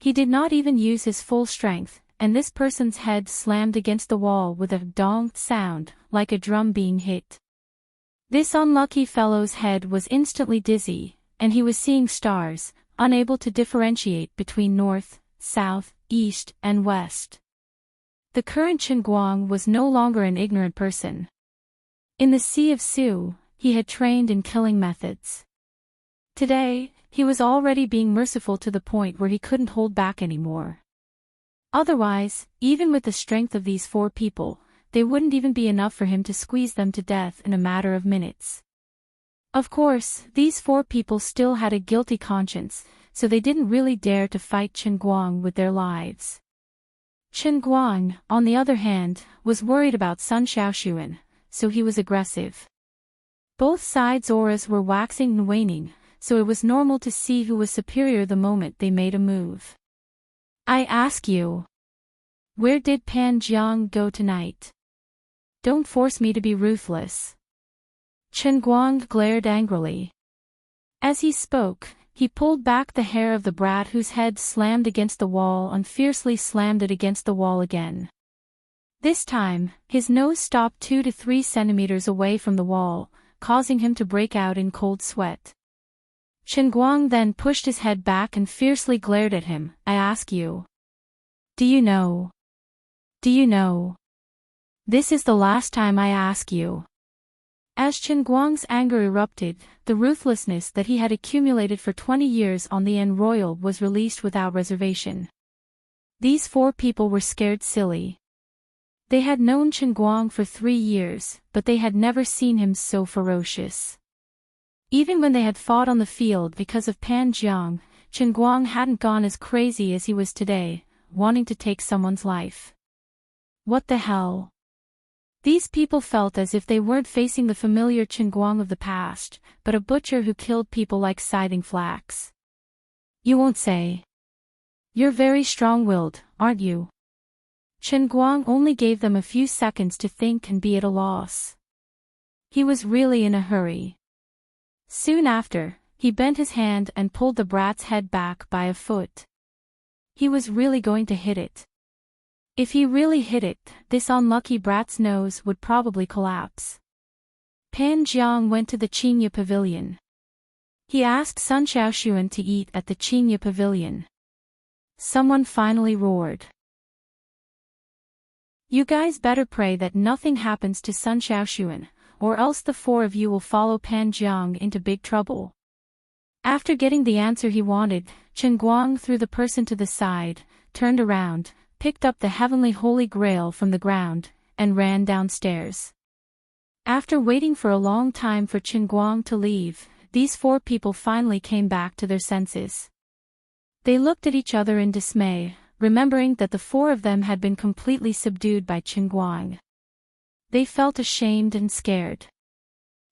He did not even use his full strength, and this person's head slammed against the wall with a dong sound, like a drum being hit. This unlucky fellow's head was instantly dizzy, and he was seeing stars, unable to differentiate between north, south, east, and west. The current Chen Guang was no longer an ignorant person. In the Sea of Su, he had trained in killing methods. Today, he was already being merciful to the point where he couldn't hold back anymore. Otherwise, even with the strength of these 4 people, they wouldn't even be enough for him to squeeze them to death in a matter of minutes. Of course, these 4 people still had a guilty conscience, so they didn't really dare to fight Chen Guang with their lives. Chen Guang, on the other hand, was worried about Sun Xiaoxuan, so he was aggressive. Both sides' auras were waxing and waning, so it was normal to see who was superior the moment they made a move. I ask you, where did Pan Jiang go tonight? Don't force me to be ruthless. Chen Guang glared angrily. As he spoke, he pulled back the hair of the brat whose head slammed against the wall and fiercely slammed it against the wall again. This time, his nose stopped 2 to 3 centimeters away from the wall, causing him to break out in cold sweat. Chen Guang then pushed his head back and fiercely glared at him. I ask you. Do you know? Do you know? This is the last time I ask you. As Chen Guang's anger erupted, the ruthlessness that he had accumulated for 20 years on the N Royal was released without reservation. These 4 people were scared silly. They had known Chen Guang for 3 years, but they had never seen him so ferocious. Even when they had fought on the field because of Pan Jiang, Chen Guang hadn't gone as crazy as he was today, wanting to take someone's life. What the hell? These people felt as if they weren't facing the familiar Chen Guang of the past, but a butcher who killed people like scything flax. You won't say. You're very strong-willed, aren't you? Chen Guang only gave them a few seconds to think and be at a loss. He was really in a hurry. Soon after, he bent his hand and pulled the brat's head back by a foot. He was really going to hit it. If he really hit it, this unlucky brat's nose would probably collapse. Pan Jiang went to the Qingye Pavilion. He asked Sun Xiaoxuan to eat at the Qingye Pavilion. Someone finally roared. You guys better pray that nothing happens to Sun Xiaoxuan, or else the 4 of you will follow Pan Jiang into big trouble. After getting the answer he wanted, Chen Guang threw the person to the side, turned around, picked up the heavenly holy grail from the ground, and ran downstairs. After waiting for a long time for Chen Guang to leave, these 4 people finally came back to their senses. They looked at each other in dismay, remembering that the 4 of them had been completely subdued by Chen Guang. They felt ashamed and scared.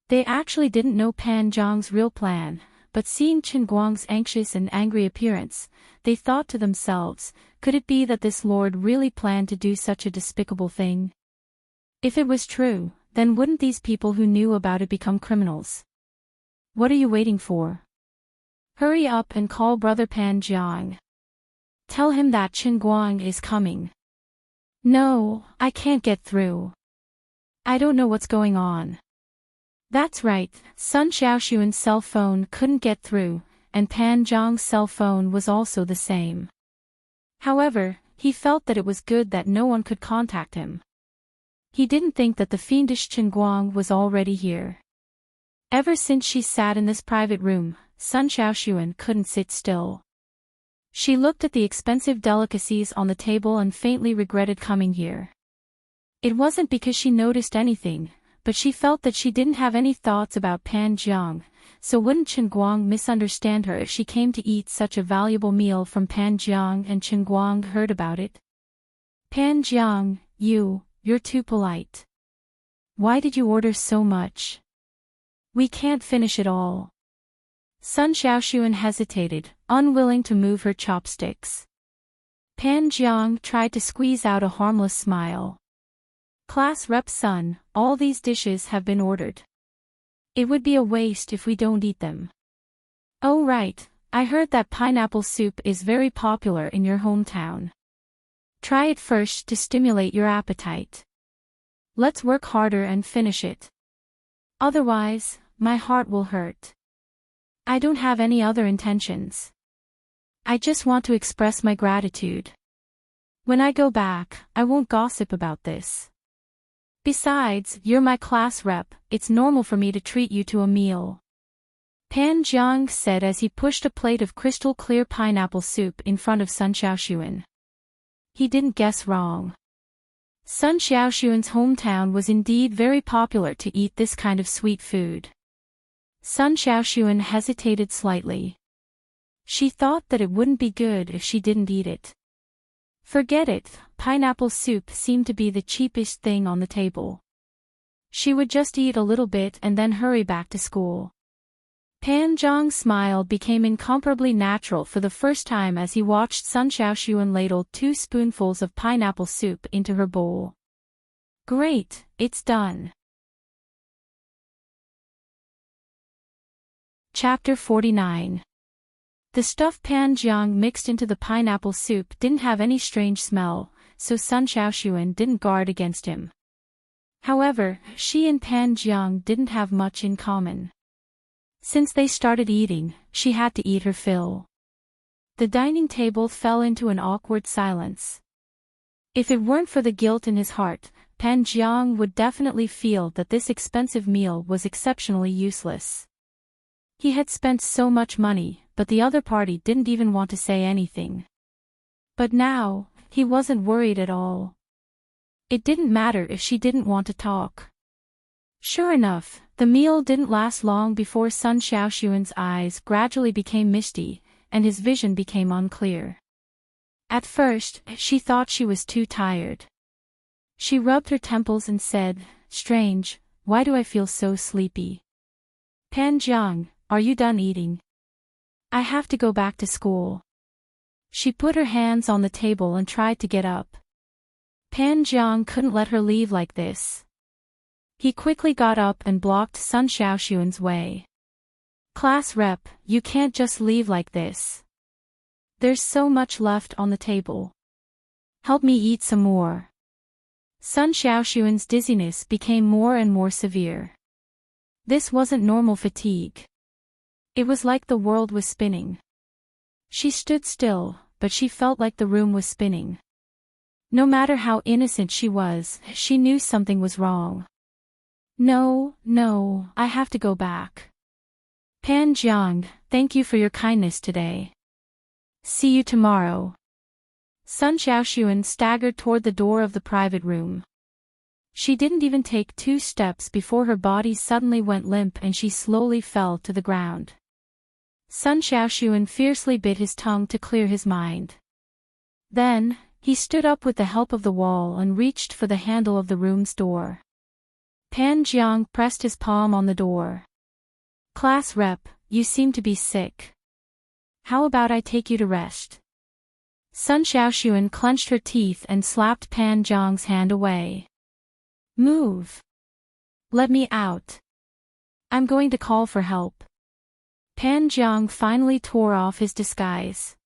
They actually didn't know Pan Jiang's real plan, but seeing Chen Guang's anxious and angry appearance, they thought to themselves, could it be that this lord really planned to do such a despicable thing? If it was true, then wouldn't these people who knew about it become criminals? What are you waiting for? Hurry up and call Brother Pan Jiang. Tell him that Chen Guang is coming. No, I can't get through. I don't know what's going on. That's right, Sun Xiaoxuan's cell phone couldn't get through, and Pan Zhang's cell phone was also the same. However, he felt that it was good that no one could contact him. He didn't think that the fiendish Chen Guang was already here. Ever since she sat in this private room, Sun Xiaoxuan couldn't sit still. She looked at the expensive delicacies on the table and faintly regretted coming here. It wasn't because she noticed anything, but she felt that she didn't have any thoughts about Pan Jiang, so wouldn't Chen Guang misunderstand her if she came to eat such a valuable meal from Pan Jiang and Chen Guang heard about it? Pan Jiang, you're too polite. Why did you order so much? We can't finish it all. Sun Xiaoxuan hesitated, unwilling to move her chopsticks. Pan Jiang tried to squeeze out a harmless smile. Class Rep Sun, all these dishes have been ordered. It would be a waste if we don't eat them. Oh right, I heard that pineapple soup is very popular in your hometown. Try it first to stimulate your appetite. Let's work harder and finish it. Otherwise, my heart will hurt. I don't have any other intentions. I just want to express my gratitude. When I go back, I won't gossip about this. Besides, you're my class rep, it's normal for me to treat you to a meal. Pan Jiang said as he pushed a plate of crystal-clear pineapple soup in front of Sun Xiaoxuan. He didn't guess wrong. Sun Xiaoxuan's hometown was indeed very popular to eat this kind of sweet food. Sun Xiaoxuan hesitated slightly. She thought that it wouldn't be good if she didn't eat it. Forget it, pineapple soup seemed to be the cheapest thing on the table. She would just eat a little bit and then hurry back to school. Pan Zhang's smile became incomparably natural for the first time as he watched Sun Xiaoxuan ladle 2 spoonfuls of pineapple soup into her bowl. Great, it's done. Chapter 49. The stuff Pan Jiang mixed into the pineapple soup didn't have any strange smell, so Sun Xiaoxuan didn't guard against him. However, she and Pan Jiang didn't have much in common. Since they started eating, she had to eat her fill. The dining table fell into an awkward silence. If it weren't for the guilt in his heart, Pan Jiang would definitely feel that this expensive meal was exceptionally useless. He had spent so much money, but the other party didn't even want to say anything. But now, he wasn't worried at all. It didn't matter if she didn't want to talk. Sure enough, the meal didn't last long before Sun Xiaoxuan's eyes gradually became misty, and his vision became unclear. At first, she thought she was too tired. She rubbed her temples and said, "Strange, why do I feel so sleepy? Pan Jiang, are you done eating? I have to go back to school." She put her hands on the table and tried to get up. Pan Jiang couldn't let her leave like this. He quickly got up and blocked Sun Xiaoxuan's way. "Class rep, you can't just leave like this. There's so much left on the table. Help me eat some more." Sun Xiaoxuan's dizziness became more and more severe. This wasn't normal fatigue. It was like the world was spinning. She stood still, but she felt like the room was spinning. No matter how innocent she was, she knew something was wrong. No, I have to go back. Pan Jiang, thank you for your kindness today. See you tomorrow. Sun Xiaoxuan staggered toward the door of the private room. She didn't even take 2 steps before her body suddenly went limp and she slowly fell to the ground. Sun Xiaoxuan fiercely bit his tongue to clear his mind. Then, he stood up with the help of the wall and reached for the handle of the room's door. Pan Jiang pressed his palm on the door. "Class rep, you seem to be sick. How about I take you to rest?" Sun Xiaoxuan clenched her teeth and slapped Pan Jiang's hand away. "Move. Let me out. I'm going to call for help." Pan Jiang finally tore off his disguise.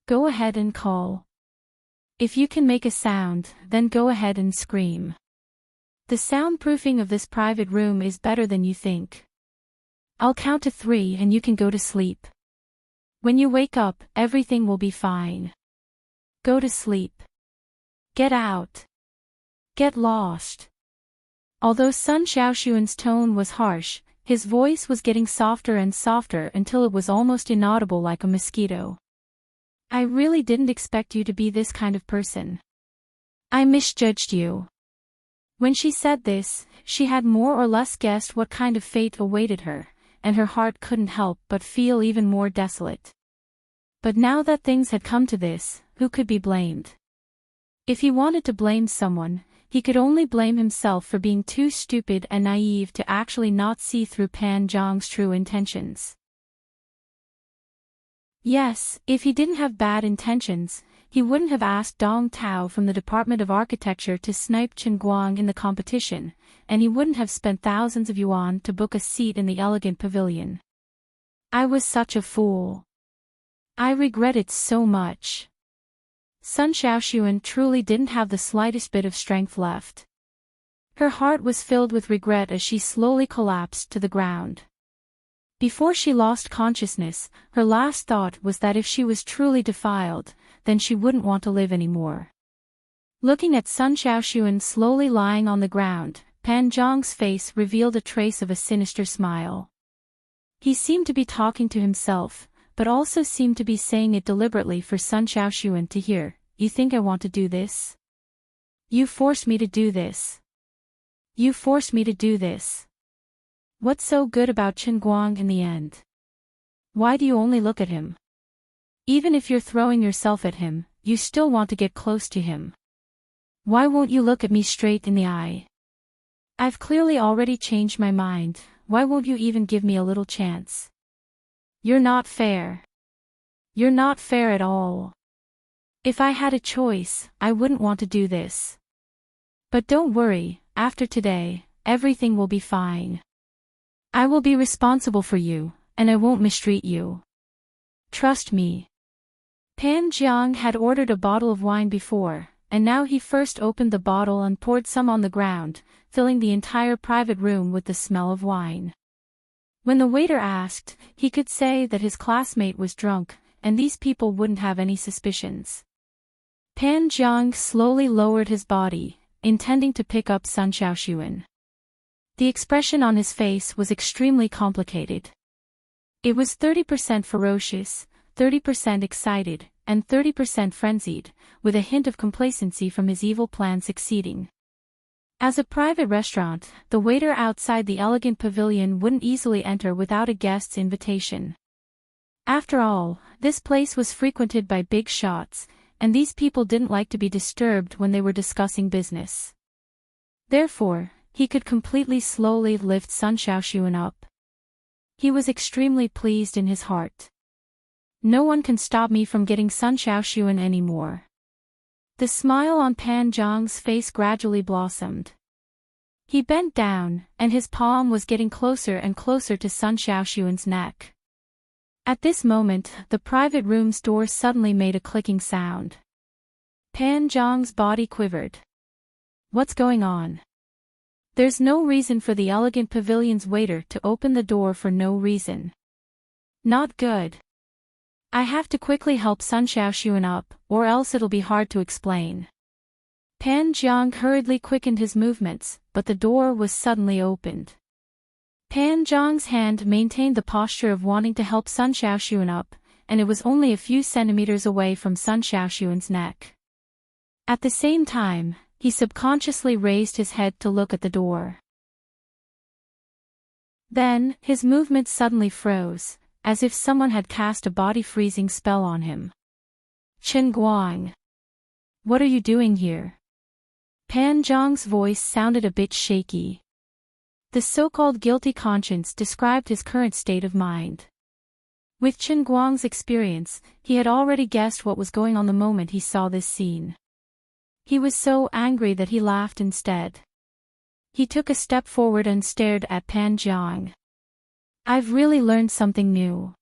"Go ahead and call. If you can make a sound, then go ahead and scream." The soundproofing of this private room is better than you think. I'll count to 3 and you can go to sleep. When you wake up, everything will be fine. Go to sleep. Get out. Get lost. Although Sun Xiaoxuan's tone was harsh, his voice was getting softer and softer until it was almost inaudible like a mosquito. I really didn't expect you to be this kind of person. I misjudged you. When she said this, she had more or less guessed what kind of fate awaited her, and her heart couldn't help but feel even more desolate. But now that things had come to this, who could be blamed? If he wanted to blame someone, he could only blame himself for being too stupid and naive to actually not see through Pan Zhang's true intentions. Yes, if he didn't have bad intentions, he wouldn't have asked Dong Tao from the Department of Architecture to snipe Chen Guang in the competition, and he wouldn't have spent thousands of yuan to book a seat in the elegant pavilion. I was such a fool. I regret it so much. Sun Xiaoxuan truly didn't have the slightest bit of strength left. Her heart was filled with regret as she slowly collapsed to the ground. Before she lost consciousness, her last thought was that if she was truly defiled, then she wouldn't want to live anymore. Looking at Sun Xiaoxuan slowly lying on the ground, Pan Zhang's face revealed a trace of a sinister smile. He seemed to be talking to himself, but also seemed to be saying it deliberately for Sun Xiaoxuan to hear. You think I want to do this? You forced me to do this. You forced me to do this. What's so good about Chen Guang in the end? Why do you only look at him? Even if you're throwing yourself at him, you still want to get close to him. Why won't you look at me straight in the eye? I've clearly already changed my mind, why won't you even give me a little chance? You're not fair. You're not fair at all. If I had a choice, I wouldn't want to do this. But don't worry, after today, everything will be fine. I will be responsible for you, and I won't mistreat you. Trust me. Pan Jiang had ordered a bottle of wine before, and now he first opened the bottle and poured some on the ground, filling the entire private room with the smell of wine. When the waiter asked, he could say that his classmate was drunk, and these people wouldn't have any suspicions. Pan Jiang slowly lowered his body, intending to pick up Sun Xiaoxuan. The expression on his face was extremely complicated. It was 30% ferocious, 30% excited, and 30% frenzied, with a hint of complacency from his evil plan succeeding. As a private restaurant, the waiter outside the elegant pavilion wouldn't easily enter without a guest's invitation. After all, this place was frequented by big shots, and these people didn't like to be disturbed when they were discussing business. Therefore, he could completely slowly lift Sun Xiaoxuan up. He was extremely pleased in his heart. No one can stop me from getting Sun Xiaoxuan anymore. The smile on Pan Zhang's face gradually blossomed. He bent down, and his palm was getting closer and closer to Sun Xiaoxuan's neck. At this moment, the private room's door suddenly made a clicking sound. Pan Zhang's body quivered. What's going on? There's no reason for the elegant pavilion's waiter to open the door for no reason. Not good. I have to quickly help Sun Xiaoxuan up, or else it'll be hard to explain. Pan Jiang hurriedly quickened his movements, but the door was suddenly opened. Pan Zhang's hand maintained the posture of wanting to help Sun Xiaoxuan up, and it was only a few centimeters away from Sun Xiaoxuan's neck. At the same time, he subconsciously raised his head to look at the door. Then, his movements suddenly froze, as if someone had cast a body-freezing spell on him. Chen Guang. What are you doing here? Pan Zhang's voice sounded a bit shaky. The so-called guilty conscience described his current state of mind. With Chen Guang's experience, he had already guessed what was going on the moment he saw this scene. He was so angry that he laughed instead. He took a step forward and stared at Pan Jiang. I've really learned something new.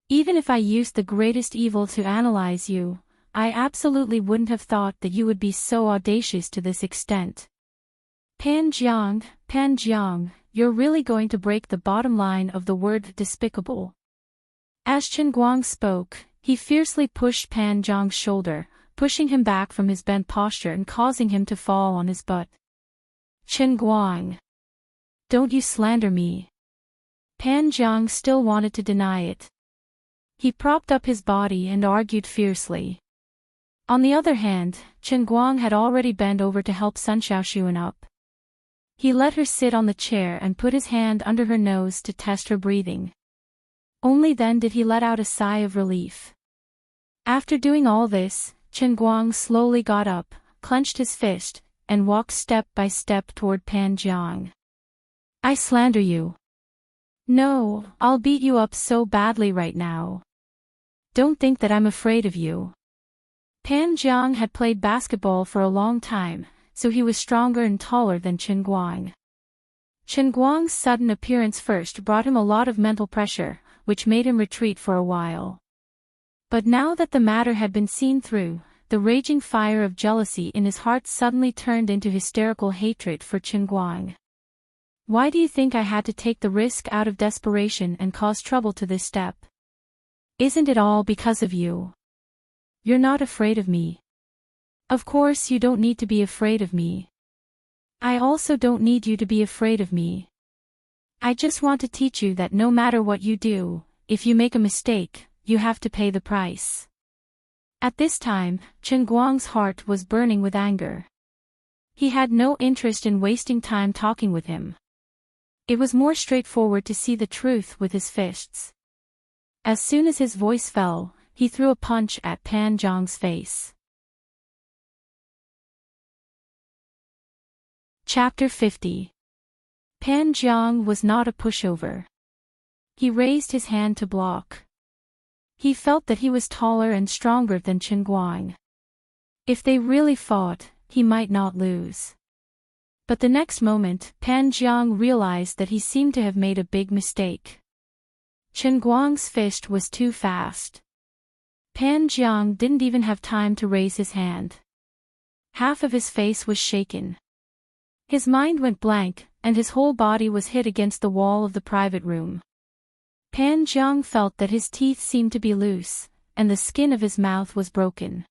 Even if I used the greatest evil to analyze you, I absolutely wouldn't have thought that you would be so audacious to this extent. Pan Jiang, you're really going to break the bottom line of the word despicable. As Chen Guang spoke, he fiercely pushed Pan Jiang's shoulder, pushing him back from his bent posture and causing him to fall on his butt. Chen Guang! Don't you slander me. Pan Jiang still wanted to deny it. He propped up his body and argued fiercely. On the other hand, Chen Guang had already bent over to help Sun Xiaoxuan up. He let her sit on the chair and put his hand under her nose to test her breathing. Only then did he let out a sigh of relief. After doing all this, Chen Guang slowly got up, clenched his fist, and walked step by step toward Pan Jiang. I slander you. No, I'll beat you up so badly right now. Don't think that I'm afraid of you. Pan Jiang had played basketball for a long time, so he was stronger and taller than Chen Guang. Chen Guang's sudden appearance first brought him a lot of mental pressure, which made him retreat for a while. But now that the matter had been seen through, the raging fire of jealousy in his heart suddenly turned into hysterical hatred for Chen Guang. Why do you think I had to take the risk out of desperation and cause trouble to this step? Isn't it all because of you? You're not afraid of me. Of course you don't need to be afraid of me. I also don't need you to be afraid of me. I just want to teach you that no matter what you do, if you make a mistake, you have to pay the price. At this time, Chen Guang's heart was burning with anger. He had no interest in wasting time talking with him. It was more straightforward to see the truth with his fists. As soon as his voice fell, he threw a punch at Pan Jiang's face. Chapter 50. Pan Jiang was not a pushover. He raised his hand to block. He felt that he was taller and stronger than Chen Guang. If they really fought, he might not lose. But the next moment, Pan Jiang realized that he seemed to have made a big mistake. Chen Guang's fist was too fast. Pan Jiang didn't even have time to raise his hand. Half of his face was shaken. His mind went blank, and his whole body was hit against the wall of the private room. Pan Jiang felt that his teeth seemed to be loose, and the skin of his mouth was broken.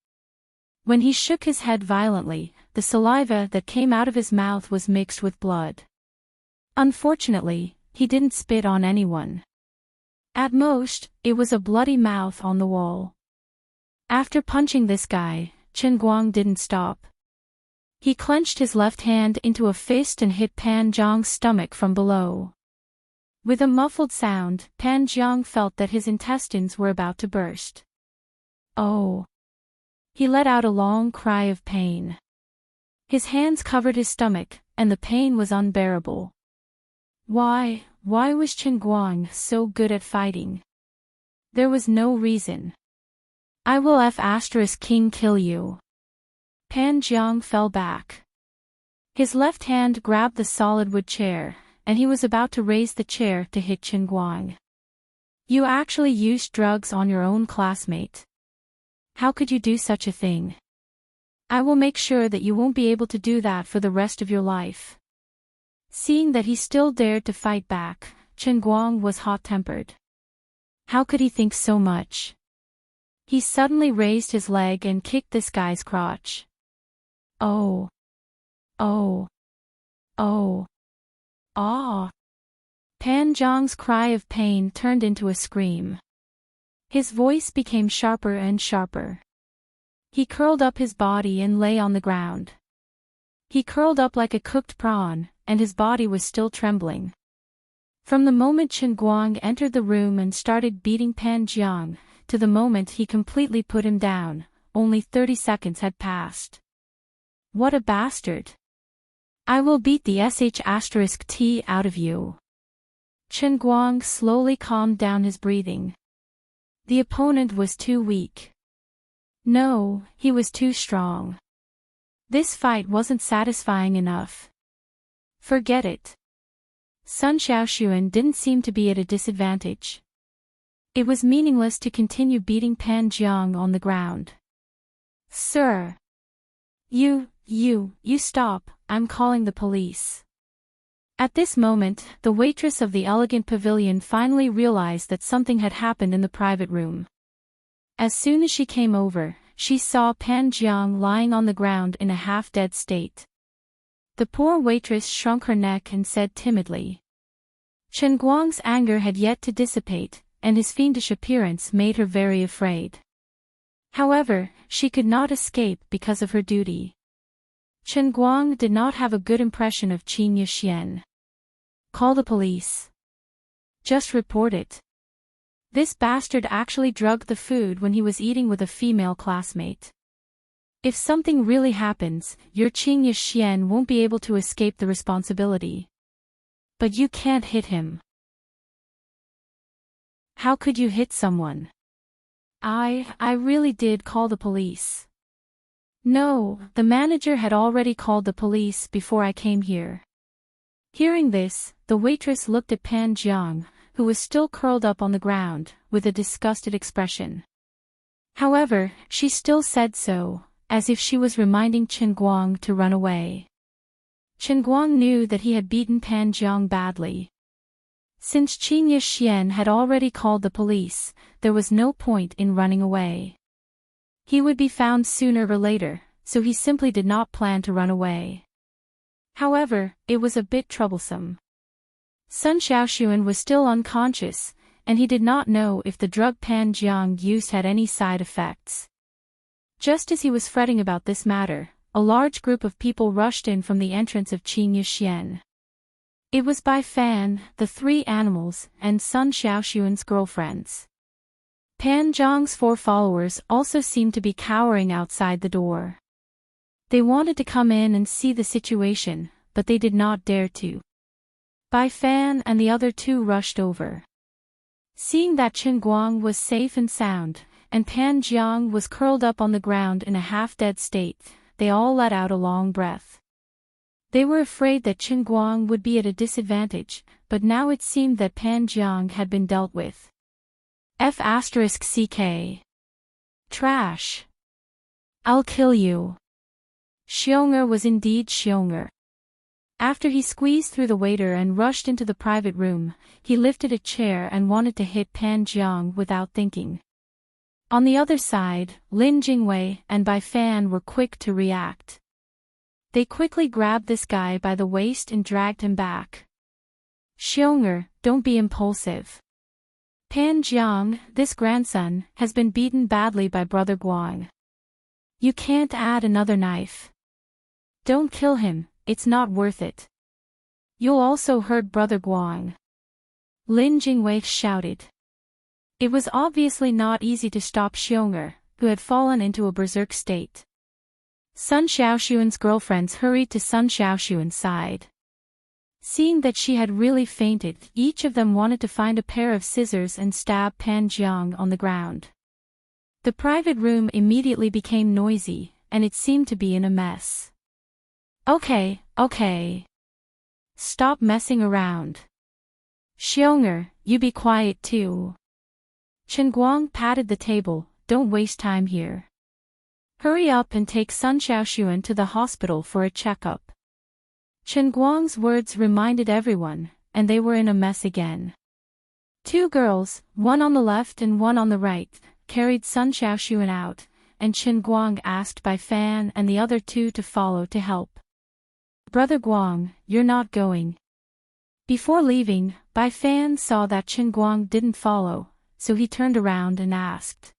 When he shook his head violently, the saliva that came out of his mouth was mixed with blood. Unfortunately, he didn't spit on anyone. At most, it was a bloody mouth on the wall. After punching this guy, Chen Guang didn't stop. He clenched his left hand into a fist and hit Pan Jiang's stomach from below. With a muffled sound, Pan Jiang felt that his intestines were about to burst. Oh! He let out a long cry of pain. His hands covered his stomach, and the pain was unbearable. Why was Chen Guang so good at fighting? There was no reason. I will F*King kill you. Pan Jiang fell back. His left hand grabbed the solid wood chair, and he was about to raise the chair to hit Chen Guang. You actually used drugs on your own classmate. How could you do such a thing? I will make sure that you won't be able to do that for the rest of your life. Seeing that he still dared to fight back, Chen Guang was hot-tempered. How could he think so much? He suddenly raised his leg and kicked this guy's crotch. Oh! Oh! Oh! Ah! Pan Jiang's cry of pain turned into a scream. His voice became sharper and sharper. He curled up his body and lay on the ground. He curled up like a cooked prawn, and his body was still trembling. From the moment Chen Guang entered the room and started beating Pan Jiang, to the moment he completely put him down, only 30 seconds had passed. What a bastard! I will beat the sh*t out of you. Chen Guang slowly calmed down his breathing. The opponent was too weak. No, he was too strong. This fight wasn't satisfying enough. Forget it. Sun Xiaoxuan didn't seem to be at a disadvantage. It was meaningless to continue beating Pan Jiang on the ground. Sir! You You stop, I'm calling the police. At this moment, the waitress of the elegant pavilion finally realized that something had happened in the private room. As soon as she came over, she saw Pan Jiang lying on the ground in a half-dead state. The poor waitress shrunk her neck and said timidly. Chen Guang's anger had yet to dissipate, and his fiendish appearance made her very afraid. However, she could not escape because of her duty. Chen Guang did not have a good impression of Qin Yixuan. Call the police. Just report it. This bastard actually drugged the food when he was eating with a female classmate. If something really happens, your Qin Yixuan won't be able to escape the responsibility. But you can't hit him. How could you hit someone? I really did call the police. No, the manager had already called the police before I came here. Hearing this, the waitress looked at Pan Jiang, who was still curled up on the ground, with a disgusted expression. However, she still said so, as if she was reminding Chen Guang to run away. Chen Guang knew that he had beaten Pan Jiang badly. Since Qin Yixuan had already called the police, there was no point in running away. He would be found sooner or later, so he simply did not plan to run away. However, it was a bit troublesome. Sun Xiaoxuan was still unconscious, and he did not know if the drug Pan Jiang used had any side effects. Just as he was fretting about this matter, a large group of people rushed in from the entrance of Qin Yixuan. It was Bai Fan, the three animals, and Sun Xiaoxuan's girlfriends. Pan Jiang's 4 followers also seemed to be cowering outside the door. They wanted to come in and see the situation, but they did not dare to. Bai Fan and the other 2 rushed over. Seeing that Chen Guang was safe and sound, and Pan Jiang was curled up on the ground in a half-dead state, they all let out a long breath. They were afraid that Chen Guang would be at a disadvantage, but now it seemed that Pan Jiang had been dealt with. F***ck. Trash. I'll kill you. Xiong'er was indeed Xiong'er. After he squeezed through the waiter and rushed into the private room, he lifted a chair and wanted to hit Pan Jiang without thinking. On the other side, Lin Jingwei and Bai Fan were quick to react. They quickly grabbed this guy by the waist and dragged him back. Xiong'er, don't be impulsive. Pan Jiang, this grandson, has been beaten badly by Brother Guang. You can't add another knife. Don't kill him, it's not worth it. You'll also hurt Brother Guang. Lin Jingwei shouted. It was obviously not easy to stop Xiong'er, who had fallen into a berserk state. Sun Xiaoxuan's girlfriends hurried to Sun Xiaoxuan's side. Seeing that she had really fainted, each of them wanted to find a pair of scissors and stab Pan Jiang on the ground. The private room immediately became noisy, and it seemed to be in a mess. Okay. Stop messing around. Xiong'er, you be quiet too. Chen Guang patted the table, don't waste time here. Hurry up and take Sun Xiaoxuan to the hospital for a checkup. Chen Guang's words reminded everyone, and they were in a mess again. 2 girls, one on the left and one on the right, carried Sun Xiaoxuan out, and Chen Guang asked Bai Fan and the other 2 to follow to help. Brother Guang, you're not going. Before leaving, Bai Fan saw that Chen Guang didn't follow, so he turned around and asked.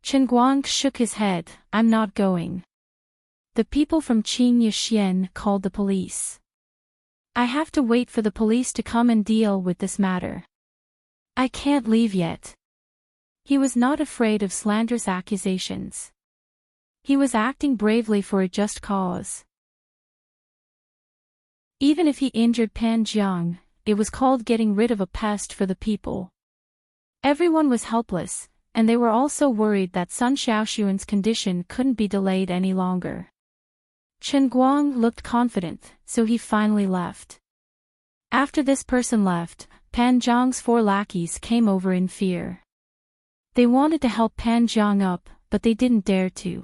Chen Guang shook his head, I'm not going. The people from Qin Yixuan called the police. I have to wait for the police to come and deal with this matter. I can't leave yet. He was not afraid of slanderous accusations. He was acting bravely for a just cause. Even if he injured Pan Jiang, it was called getting rid of a pest for the people. Everyone was helpless, and they were also worried that Sun Xiaoxuan's condition couldn't be delayed any longer. Chen Guang looked confident, so he finally left. After this person left, Pan Jiang's 4 lackeys came over in fear. They wanted to help Pan Jiang up, but they didn't dare to.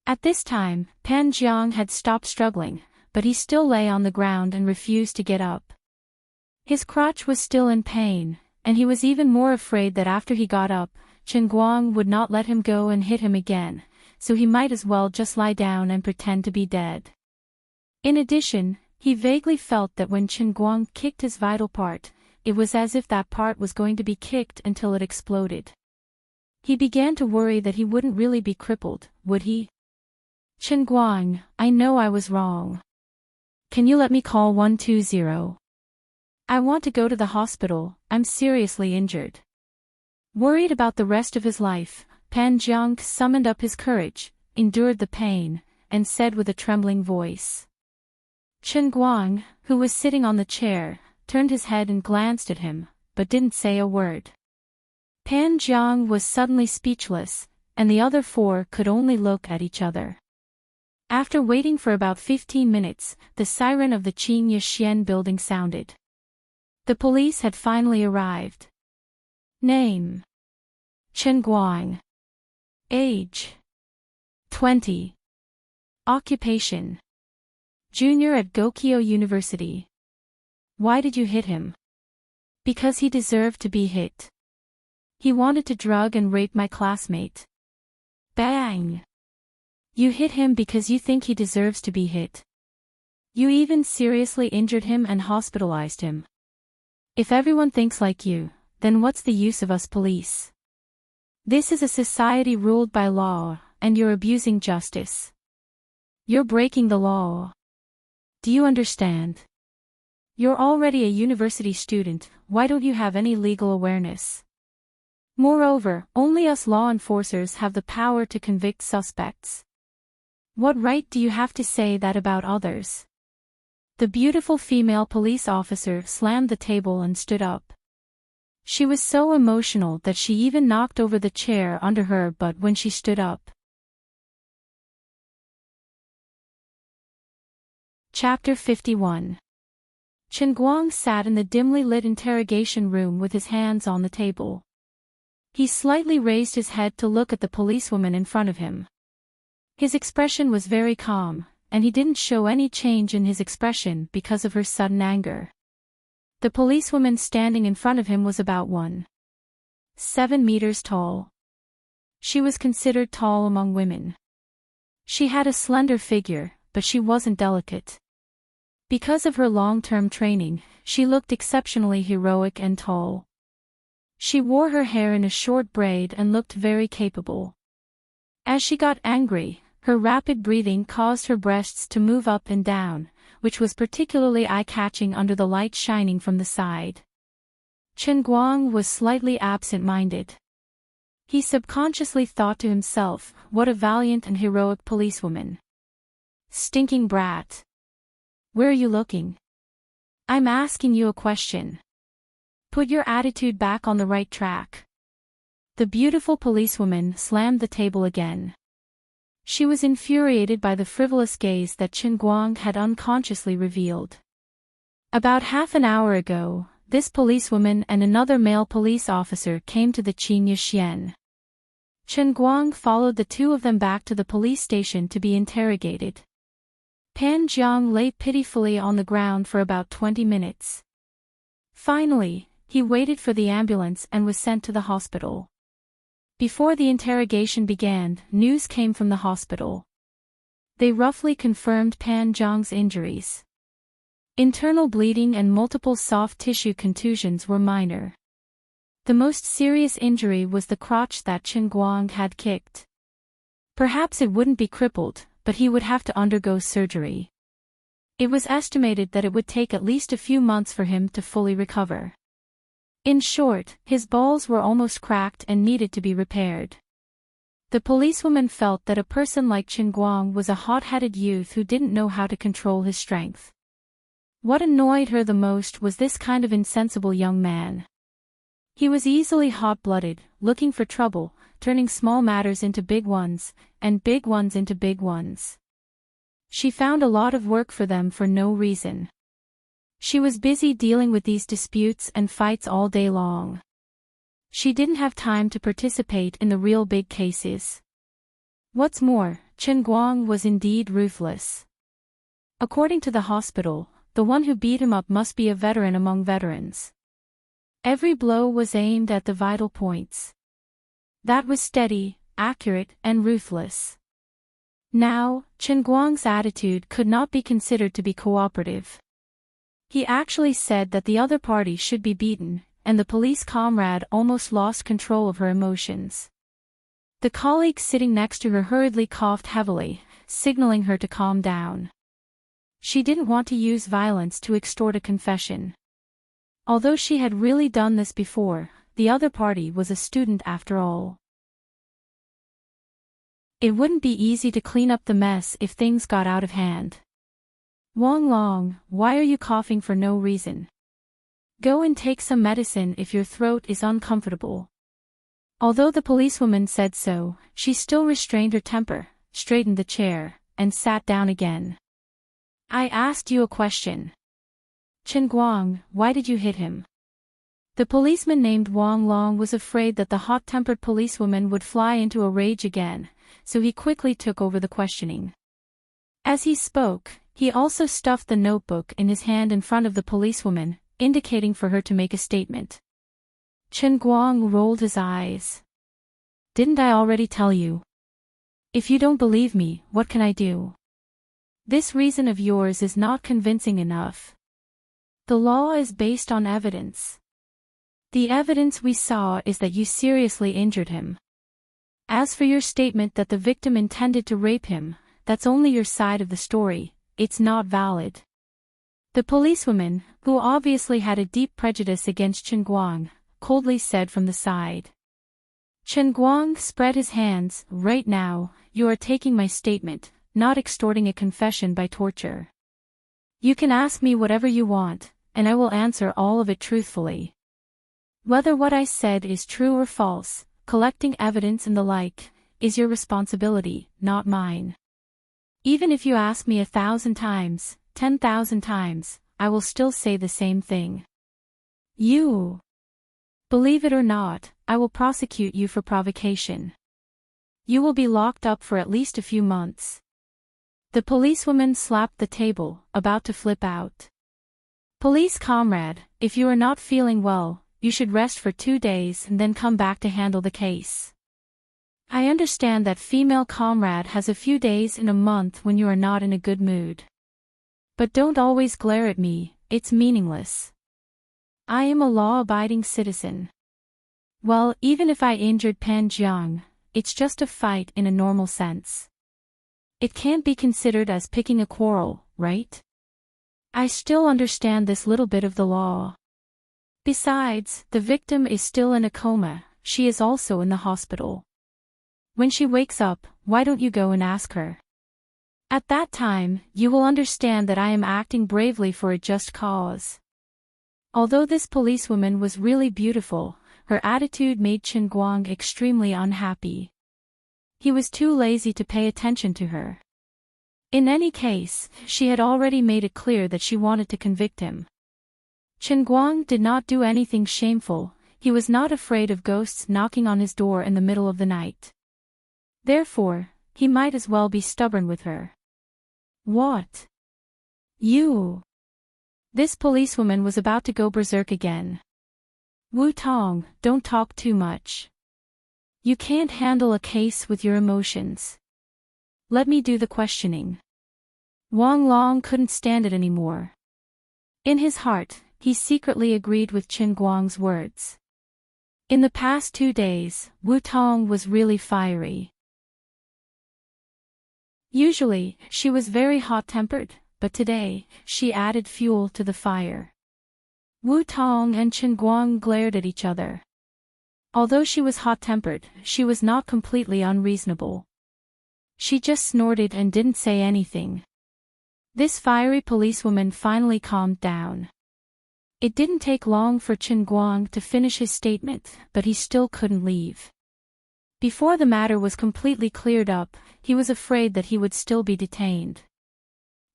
At this time, Pan Jiang had stopped struggling, but he still lay on the ground and refused to get up. His crotch was still in pain, and he was even more afraid that after he got up, Chen Guang would not let him go and hit him again, so he might as well just lie down and pretend to be dead. In addition, he vaguely felt that when Chen Guang kicked his vital part, it was as if that part was going to be kicked until it exploded. He began to worry that he wouldn't really be crippled, would he? Chen Guang, I know I was wrong. Can you let me call 120? I want to go to the hospital, I'm seriously injured. Worried about the rest of his life, Pan Jiang summoned up his courage, endured the pain, and said with a trembling voice. Chen Guang, who was sitting on the chair, turned his head and glanced at him, but didn't say a word. Pan Jiang was suddenly speechless, and the other four could only look at each other. After waiting for about 15 minutes, the siren of the Qing Xian building sounded. The police had finally arrived. Name: Chen Guang. Age: 20. Occupation: junior at Gokyo University. Why did you hit him? Because he deserved to be hit. He wanted to drug and rape my classmate. Bang! You hit him because you think he deserves to be hit. You even seriously injured him and hospitalized him. If everyone thinks like you, then what's the use of us police? This is a society ruled by law, and you're abusing justice. You're breaking the law. Do you understand? You're already a university student, why don't you have any legal awareness? Moreover, only us law enforcers have the power to convict suspects. What right do you have to say that about others? The beautiful female police officer slammed the table and stood up. She was so emotional that she even knocked over the chair under her butt when she stood up. Chapter 51. Chen Guang sat in the dimly lit interrogation room with his hands on the table. He slightly raised his head to look at the policewoman in front of him. His expression was very calm, and he didn't show any change in his expression because of her sudden anger. The policewoman standing in front of him was about 1.7 meters tall. She was considered tall among women. She had a slender figure, but she wasn't delicate. Because of her long-term training, she looked exceptionally heroic and tall. She wore her hair in a short braid and looked very capable. As she got angry, her rapid breathing caused her breasts to move up and down, which was particularly eye-catching under the light shining from the side. Chen Guang was slightly absent-minded. He subconsciously thought to himself, what a valiant and heroic policewoman. Stinking brat. Where are you looking? I'm asking you a question. Put your attitude back on the right track. The beautiful policewoman slammed the table again. She was infuriated by the frivolous gaze that Chen Guang had unconsciously revealed. About half an hour ago, this policewoman and another male police officer came to the Qing Xian. Chen Guang followed the two of them back to the police station to be interrogated. Pan Jiang lay pitifully on the ground for about 20 minutes. Finally, he waited for the ambulance and was sent to the hospital. Before the interrogation began, news came from the hospital. They roughly confirmed Pan Jiang's injuries. Internal bleeding and multiple soft tissue contusions were minor. The most serious injury was the crotch that Chen Guang had kicked. Perhaps it wouldn't be crippled, but he would have to undergo surgery. It was estimated that it would take at least a few months for him to fully recover. In short, his balls were almost cracked and needed to be repaired. The policewoman felt that a person like Chen Guang was a hot-headed youth who didn't know how to control his strength. What annoyed her the most was this kind of insensible young man. He was easily hot-blooded, looking for trouble, turning small matters into big ones, and big ones into big ones. She found a lot of work for them for no reason. She was busy dealing with these disputes and fights all day long. She didn't have time to participate in the real big cases. What's more, Chen Guang was indeed ruthless. According to the hospital, the one who beat him up must be a veteran among veterans. Every blow was aimed at the vital points. That was steady, accurate, and ruthless. Now, Chen Guang's attitude could not be considered to be cooperative. He actually said that the other party should be beaten, and the police comrade almost lost control of her emotions. The colleague sitting next to her hurriedly coughed heavily, signaling her to calm down. She didn't want to use violence to extort a confession. Although she had really done this before, the other party was a student after all. It wouldn't be easy to clean up the mess if things got out of hand. Wang Long, why are you coughing for no reason? Go and take some medicine if your throat is uncomfortable. Although the policewoman said so, she still restrained her temper, straightened the chair, and sat down again. I asked you a question. Chen Guang, why did you hit him? The policeman named Wang Long was afraid that the hot-tempered policewoman would fly into a rage again, so he quickly took over the questioning. As he spoke, he also stuffed the notebook in his hand in front of the policewoman, indicating for her to make a statement. Chen Guang rolled his eyes. Didn't I already tell you? If you don't believe me, what can I do? This reason of yours is not convincing enough. The law is based on evidence. The evidence we saw is that you seriously injured him. As for your statement that the victim intended to rape him, that's only your side of the story, it's not valid. The policewoman, who obviously had a deep prejudice against Chen Guang, coldly said from the side. Chen Guang spread his hands. Right now, you are taking my statement, not extorting a confession by torture. You can ask me whatever you want, and I will answer all of it truthfully. Whether what I said is true or false, collecting evidence and the like, is your responsibility, not mine. Even if you ask me 1,000 times, 10,000 times, I will still say the same thing. You. Believe it or not, I will prosecute you for provocation. You will be locked up for at least a few months. The policewoman slapped the table, about to flip out. Police comrade, if you are not feeling well, you should rest for 2 days and then come back to handle the case. I understand that female comrade has a few days in a month when you are not in a good mood. But don't always glare at me, it's meaningless. I am a law-abiding citizen. Well, even if I injured Pan Jiang, it's just a fight in a normal sense. It can't be considered as picking a quarrel, right? I still understand this little bit of the law. Besides, the victim is still in a coma, she is also in the hospital. When she wakes up, why don't you go and ask her? At that time, you will understand that I am acting bravely for a just cause. Although this policewoman was really beautiful, her attitude made Chen Guang extremely unhappy. He was too lazy to pay attention to her. In any case, she had already made it clear that she wanted to convict him. Chen Guang did not do anything shameful, he was not afraid of ghosts knocking on his door in the middle of the night. Therefore, he might as well be stubborn with her. What? You? This policewoman was about to go berserk again. Wu Tong, don't talk too much. You can't handle a case with your emotions. Let me do the questioning. Wang Long couldn't stand it anymore. In his heart, he secretly agreed with Chen Guang's words. In the past 2 days, Wu Tong was really fiery. Usually, she was very hot-tempered, but today, she added fuel to the fire. Wu Tong and Chen Guang glared at each other. Although she was hot-tempered, she was not completely unreasonable. She just snorted and didn't say anything. This fiery policewoman finally calmed down. It didn't take long for Chen Guang to finish his statement, but he still couldn't leave. Before the matter was completely cleared up, he was afraid that he would still be detained.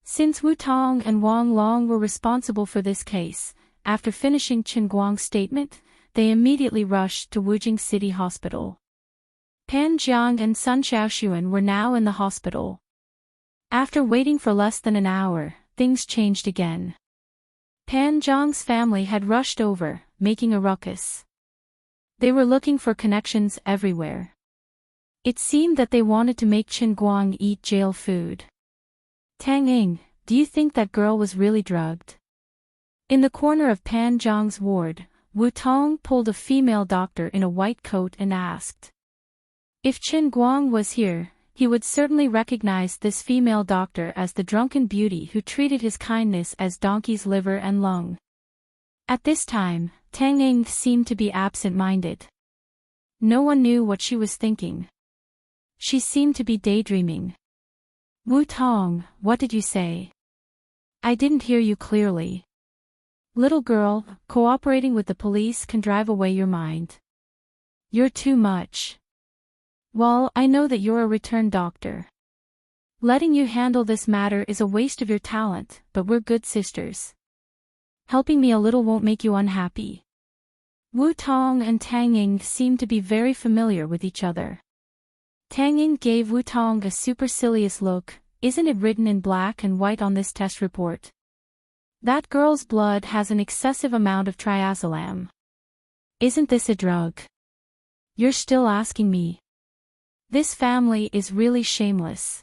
Since Wu Tong and Wang Long were responsible for this case, after finishing Chen Guang's statement, they immediately rushed to Wujing City Hospital. Pan Jiang and Sun Xiaoxuan were now in the hospital. After waiting for less than an hour, things changed again. Pan Jiang's family had rushed over, making a ruckus. They were looking for connections everywhere. It seemed that they wanted to make Qin Guang eat jail food. Tang Ying, do you think that girl was really drugged? In the corner of Pan Jiang's ward, Wu Tong pulled a female doctor in a white coat and asked. If Qin Guang was here, he would certainly recognize this female doctor as the drunken beauty who treated his kindness as donkey's liver and lung. At this time, Tang Ying seemed to be absent-minded. No one knew what she was thinking. She seemed to be daydreaming. Wu Tong, what did you say? I didn't hear you clearly. Little girl, cooperating with the police can drive away your mind. You're too much. Well, I know that you're a returned doctor. Letting you handle this matter is a waste of your talent, but we're good sisters. Helping me a little won't make you unhappy. Wu Tong and Tang Ying seemed to be very familiar with each other. Tang Ying gave Wu Tong a supercilious look. Isn't it written in black and white on this test report? That girl's blood has an excessive amount of triazolam. Isn't this a drug? You're still asking me. This family is really shameless.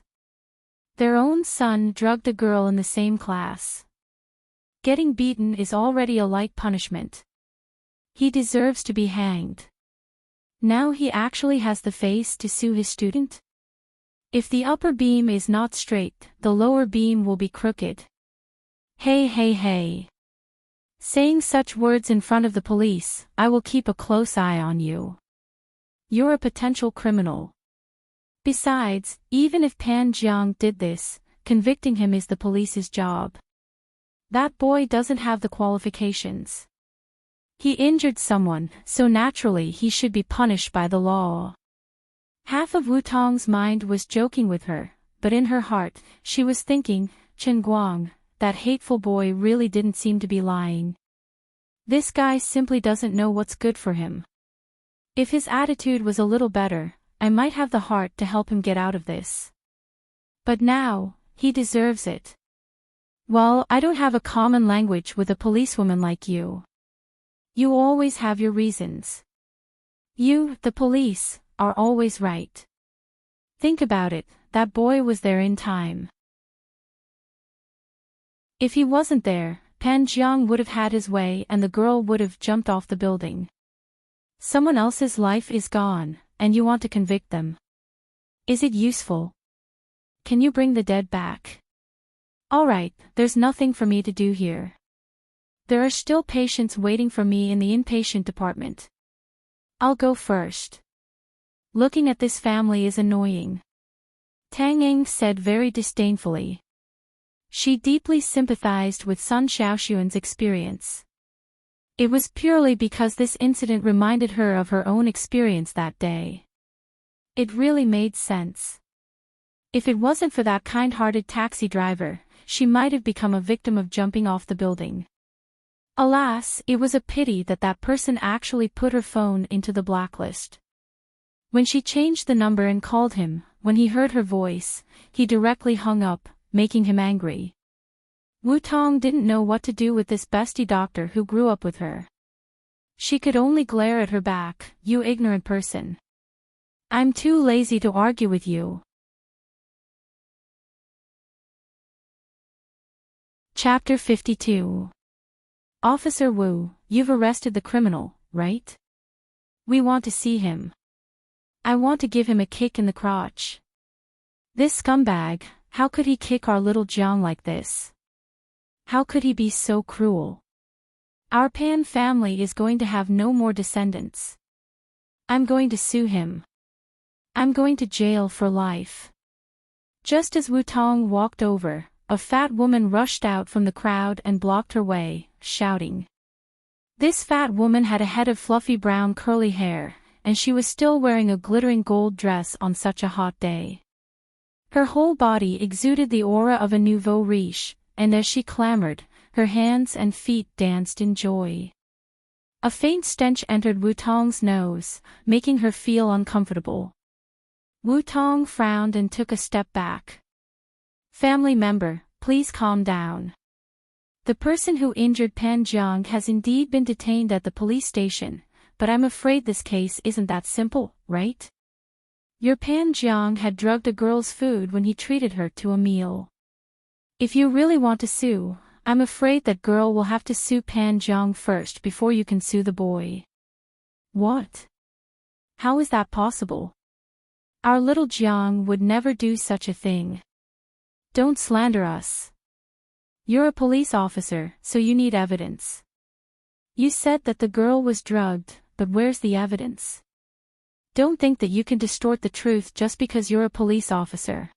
Their own son drugged a girl in the same class. Getting beaten is already a light punishment. He deserves to be hanged. Now he actually has the face to sue his student? If the upper beam is not straight, the lower beam will be crooked. Hey hey hey. Saying such words in front of the police, I will keep a close eye on you. You're a potential criminal. Besides, even if Pan Jiang did this, convicting him is the police's job. That boy doesn't have the qualifications. He injured someone, so naturally he should be punished by the law. Half of Wu Tong's mind was joking with her, but in her heart, she was thinking, Qin Guang, that hateful boy really didn't seem to be lying. This guy simply doesn't know what's good for him. If his attitude was a little better, I might have the heart to help him get out of this. But now, he deserves it. Well, I don't have a common language with a policewoman like you. You always have your reasons. You, the police, are always right. Think about it, that boy was there in time. If he wasn't there, Pan Jiang would have had his way and the girl would have jumped off the building. Someone else's life is gone, and you want to convict them. Is it useful? Can you bring the dead back? Alright, there's nothing for me to do here. There are still patients waiting for me in the inpatient department. I'll go first. Looking at this family is annoying. Tang Ying said very disdainfully. She deeply sympathized with Sun Xiaoxuan's experience. It was purely because this incident reminded her of her own experience that day. It really made sense. If it wasn't for that kind-hearted taxi driver, she might have become a victim of jumping off the building. Alas, it was a pity that that person actually put her phone into the blacklist. When she changed the number and called him, when he heard her voice, he directly hung up, making him angry. Wu Tong didn't know what to do with this bestie doctor who grew up with her. She could only glare at her back, you ignorant person. I'm too lazy to argue with you. Chapter 52. Officer Wu, you've arrested the criminal, right? We want to see him. I want to give him a kick in the crotch. This scumbag, how could he kick our little Jiang like this? How could he be so cruel? Our Pan family is going to have no more descendants. I'm going to sue him. I'm going to jail for life. Just as Wu Tong walked over, a fat woman rushed out from the crowd and blocked her way, shouting. This fat woman had a head of fluffy brown curly hair, and she was still wearing a glittering gold dress on such a hot day. Her whole body exuded the aura of a nouveau riche, and as she clamored, her hands and feet danced in joy. A faint stench entered Wu Tong's nose, making her feel uncomfortable. Wu Tong frowned and took a step back. Family member, please calm down. The person who injured Pan Jiang has indeed been detained at the police station, but I'm afraid this case isn't that simple, right? Your Pan Jiang had drugged a girl's food when he treated her to a meal. If you really want to sue, I'm afraid that girl will have to sue Pan Jiang first before you can sue the boy. What? How is that possible? Our little Jiang would never do such a thing. Don't slander us. You're a police officer, so you need evidence. You said that the girl was drugged, but where's the evidence? Don't think that you can distort the truth just because you're a police officer.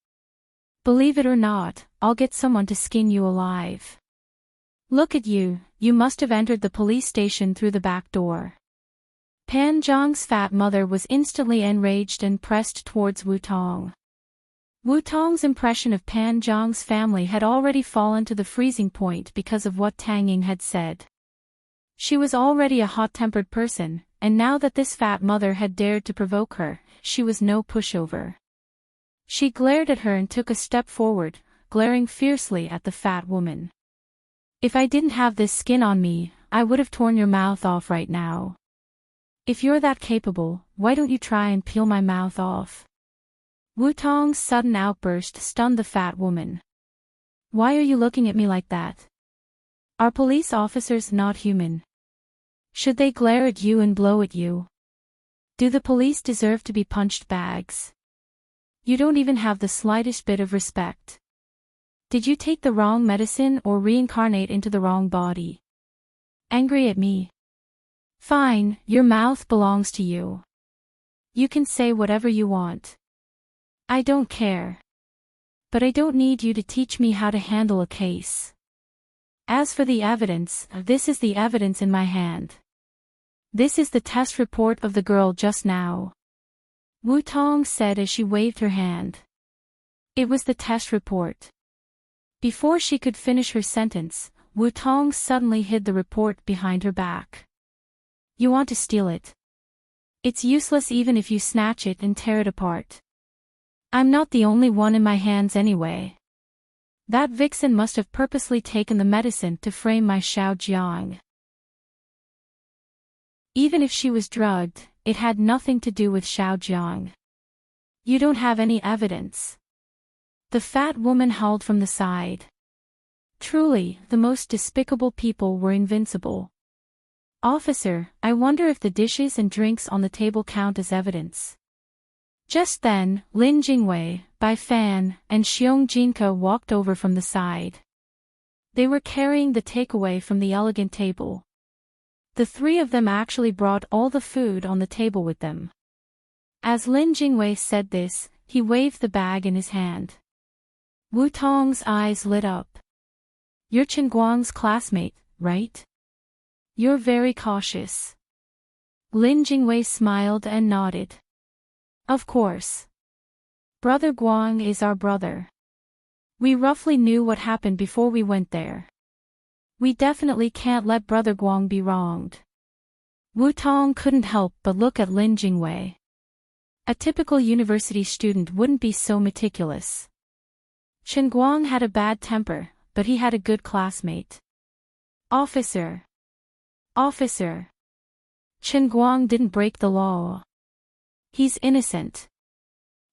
Believe it or not, I'll get someone to skin you alive. Look at you, you must have entered the police station through the back door. Pan Jiang's fat mother was instantly enraged and pressed towards Wu Tong. Wu Tong's impression of Pan Jiang's family had already fallen to the freezing point because of what Tang Ying had said. She was already a hot-tempered person, and now that this fat mother had dared to provoke her, she was no pushover. She glared at her and took a step forward, glaring fiercely at the fat woman. If I didn't have this skin on me, I would have torn your mouth off right now. If you're that capable, why don't you try and peel my mouth off? Wu Tong's sudden outburst stunned the fat woman. Why are you looking at me like that? Are police officers not human? Should they glare at you and blow at you? Do the police deserve to be punched bags? You don't even have the slightest bit of respect. Did you take the wrong medicine or reincarnate into the wrong body? Angry at me? Fine, your mouth belongs to you. You can say whatever you want. I don't care. But I don't need you to teach me how to handle a case. As for the evidence, this is the evidence in my hand. This is the test report of the girl just now. Wu Tong said as she waved her hand. It was the test report. Before she could finish her sentence, Wu Tong suddenly hid the report behind her back. You want to steal it? It's useless even if you snatch it and tear it apart. I'm not the only one in my hands anyway. That vixen must have purposely taken the medicine to frame my Xiao Jiang. Even if she was drugged, it had nothing to do with Xiao Jiang. You don't have any evidence. The fat woman howled from the side. Truly, the most despicable people were invincible. Officer, I wonder if the dishes and drinks on the table count as evidence. Just then, Lin Jingwei, Bai Fan, and Xiong Jinke walked over from the side. They were carrying the takeaway from the elegant table. The three of them actually brought all the food on the table with them. As Lin Jingwei said this, he waved the bag in his hand. Wu Tong's eyes lit up. You're Chen Guang's classmate, right? You're very cautious. Lin Jingwei smiled and nodded. Of course. Brother Guang is our brother. We roughly knew what happened before we went there. We definitely can't let Brother Guang be wronged. Wu Tong couldn't help but look at Lin Jingwei. A typical university student wouldn't be so meticulous. Chen Guang had a bad temper, but he had a good classmate. Officer. Officer. Chen Guang didn't break the law. He's innocent.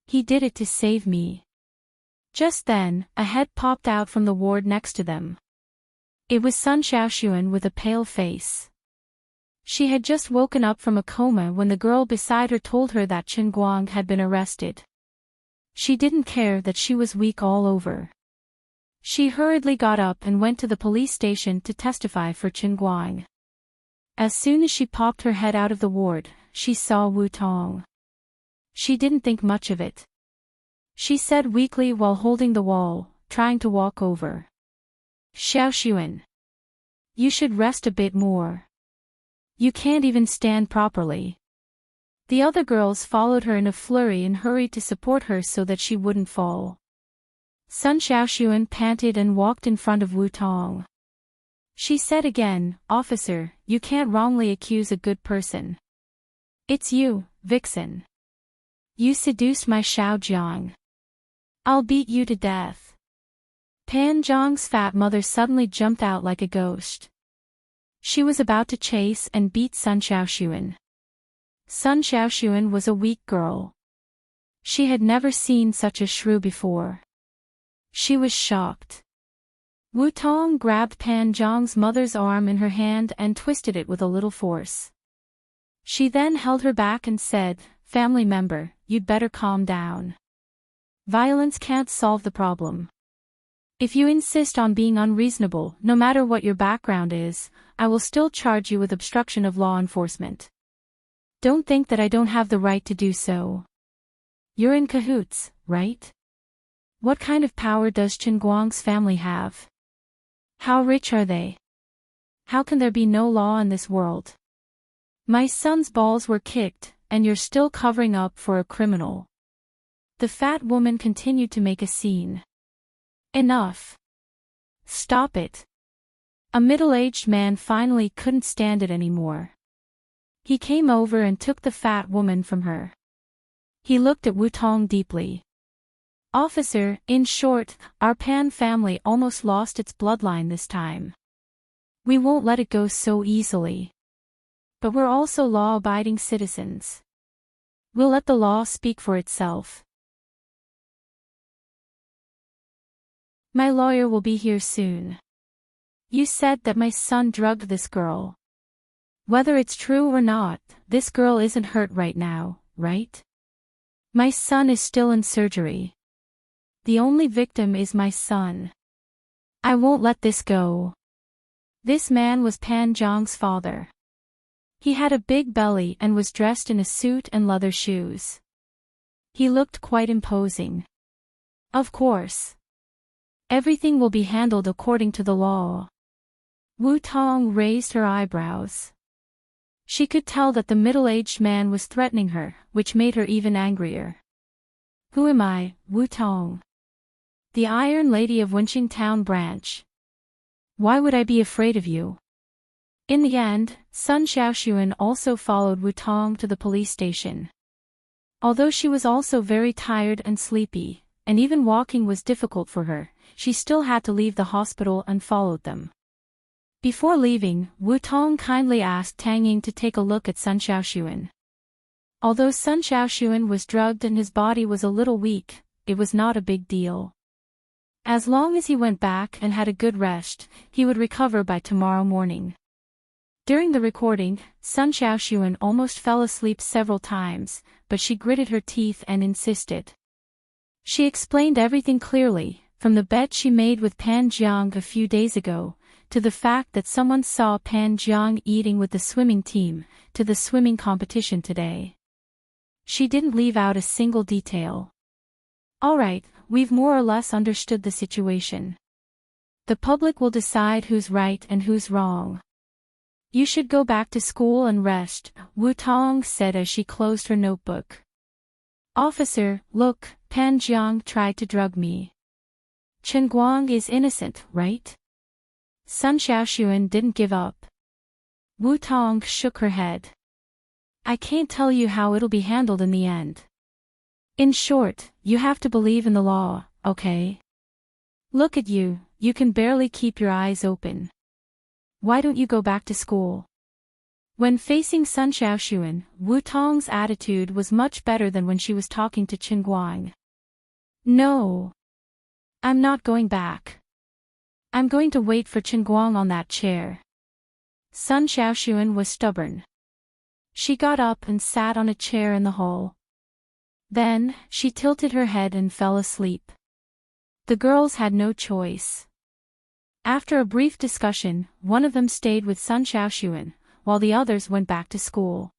He did it to save me. Just then, a head popped out from the ward next to them. It was Sun Xiaoxuan with a pale face. She had just woken up from a coma when the girl beside her told her that Chen Guang had been arrested. She didn't care that she was weak all over. She hurriedly got up and went to the police station to testify for Chen Guang. As soon as she popped her head out of the ward, she saw Wu Tong. She didn't think much of it. She said weakly while holding the wall, trying to walk over. Xiaoxuan. You should rest a bit more. You can't even stand properly. The other girls followed her in a flurry and hurried to support her so that she wouldn't fall. Sun Xiaoxuan panted and walked in front of Wu Tong. She said again, Officer, you can't wrongly accuse a good person. It's you, Vixen. You seduced my Xiaojiang. I'll beat you to death. Pan Zhang's fat mother suddenly jumped out like a ghost. She was about to chase and beat Sun Xiaoxuan. Sun Xiaoxuan was a weak girl. She had never seen such a shrew before. She was shocked. Wu Tong grabbed Pan Zhang's mother's arm in her hand and twisted it with a little force. She then held her back and said, "Family member, you'd better calm down. Violence can't solve the problem. If you insist on being unreasonable, no matter what your background is, I will still charge you with obstruction of law enforcement. Don't think that I don't have the right to do so. You're in cahoots, right? What kind of power does Chen Guang's family have? How rich are they? How can there be no law in this world? My son's balls were kicked, and you're still covering up for a criminal." The fat woman continued to make a scene. "Enough. Stop it." A middle-aged man finally couldn't stand it anymore. He came over and took the fat woman from her. He looked at Wu Tong deeply. "Officer, in short, our Pan family almost lost its bloodline this time. We won't let it go so easily. But we're also law-abiding citizens. We'll let the law speak for itself. My lawyer will be here soon. You said that my son drugged this girl. Whether it's true or not, this girl isn't hurt right now, right? My son is still in surgery. The only victim is my son. I won't let this go." This man was Pan Zhang's father. He had a big belly and was dressed in a suit and leather shoes. He looked quite imposing. "Of course. Everything will be handled according to the law." Wu Tong raised her eyebrows. She could tell that the middle-aged man was threatening her, which made her even angrier. "Who am I, Wu Tong? The Iron Lady of Wenqing Town Branch. Why would I be afraid of you?" In the end, Sun Xiaoxuan also followed Wu Tong to the police station. Although she was also very tired and sleepy, and even walking was difficult for her, she still had to leave the hospital and followed them. Before leaving, Wu Tong kindly asked Tang Ying to take a look at Sun Xiaoxuan. Although Sun Xiaoxuan was drugged and his body was a little weak, it was not a big deal. As long as he went back and had a good rest, he would recover by tomorrow morning. During the recording, Sun Xiaoxuan almost fell asleep several times, but she gritted her teeth and insisted. She explained everything clearly, from the bet she made with Pan Jiang a few days ago, to the fact that someone saw Pan Jiang eating with the swimming team, to the swimming competition today. She didn't leave out a single detail. "All right, we've more or less understood the situation. The public will decide who's right and who's wrong. You should go back to school and rest," Wu Tong said as she closed her notebook. "Officer, look, Pan Jiang tried to drug me. Chen Guang is innocent, right?" Sun Xiaoxuan didn't give up. Wu Tong shook her head. "I can't tell you how it'll be handled in the end. In short, you have to believe in the law, okay? Look at you, you can barely keep your eyes open. Why don't you go back to school?" When facing Sun Xiaoxuan, Wu Tong's attitude was much better than when she was talking to Chen Guang. "No. I'm not going back. I'm going to wait for Chen Guang on that chair." Sun Xiaoxuan was stubborn. She got up and sat on a chair in the hall. Then, she tilted her head and fell asleep. The girls had no choice. After a brief discussion, one of them stayed with Sun Xiaoxuan, while the others went back to school.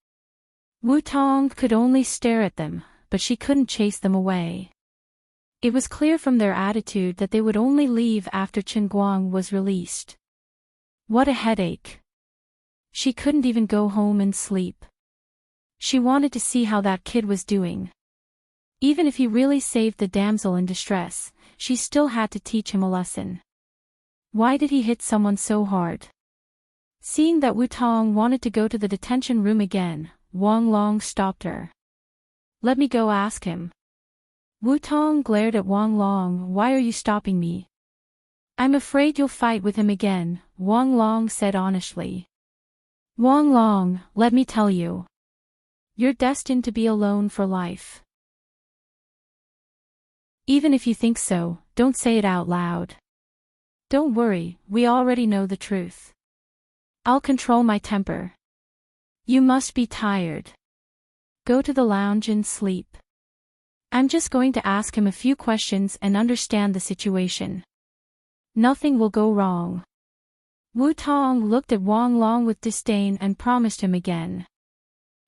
Wu Tong could only stare at them, but she couldn't chase them away. It was clear from their attitude that they would only leave after Chen Guang was released. What a headache. She couldn't even go home and sleep. She wanted to see how that kid was doing. Even if he really saved the damsel in distress, she still had to teach him a lesson. Why did he hit someone so hard? Seeing that Wu Tong wanted to go to the detention room again, Wang Long stopped her. Let me go ask him. Wu Tong glared at Wang Long. Why are you stopping me? I'm afraid you'll fight with him again, Wang Long said honestly. Wang Long, let me tell you. You're destined to be alone for life. Even if you think so, don't say it out loud. Don't worry, we already know the truth. I'll control my temper. You must be tired. Go to the lounge and sleep. I'm just going to ask him a few questions and understand the situation. Nothing will go wrong. Wu Tong looked at Wang Long with disdain and promised him again.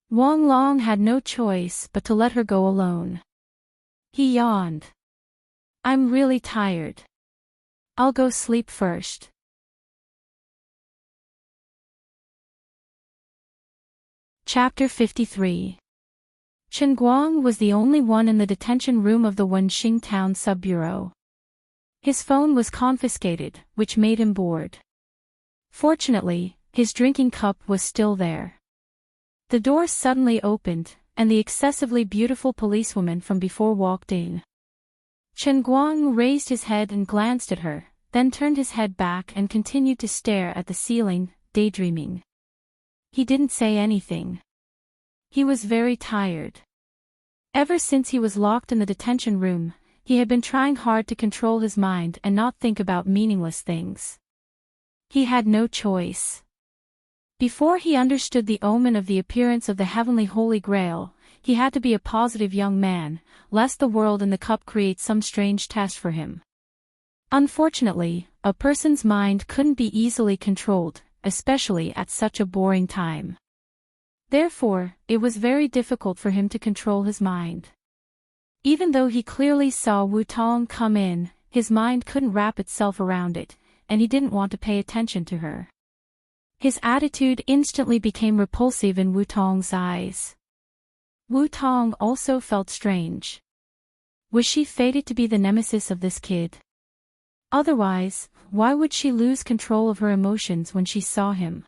Wang Long had no choice but to let her go alone. He yawned. I'm really tired. I'll go sleep first. Chapter 53. Chen Guang was the only one in the detention room of the Wenxing Town Sub-Bureau. His phone was confiscated, which made him bored. Fortunately, his drinking cup was still there. The door suddenly opened, and the excessively beautiful policewoman from before walked in. Chen Guang raised his head and glanced at her, then turned his head back and continued to stare at the ceiling, daydreaming. He didn't say anything. He was very tired. Ever since he was locked in the detention room, he had been trying hard to control his mind and not think about meaningless things. He had no choice. Before he understood the omen of the appearance of the heavenly Holy Grail, he had to be a positive young man, lest the world and the cup create some strange test for him. Unfortunately, a person's mind couldn't be easily controlled, especially at such a boring time. Therefore, it was very difficult for him to control his mind. Even though he clearly saw Wu Tong come in, his mind couldn't wrap itself around it, and he didn't want to pay attention to her. His attitude instantly became repulsive in Wu Tong's eyes. Wu Tong also felt strange. Was she fated to be the nemesis of this kid? Otherwise, why would she lose control of her emotions when she saw him?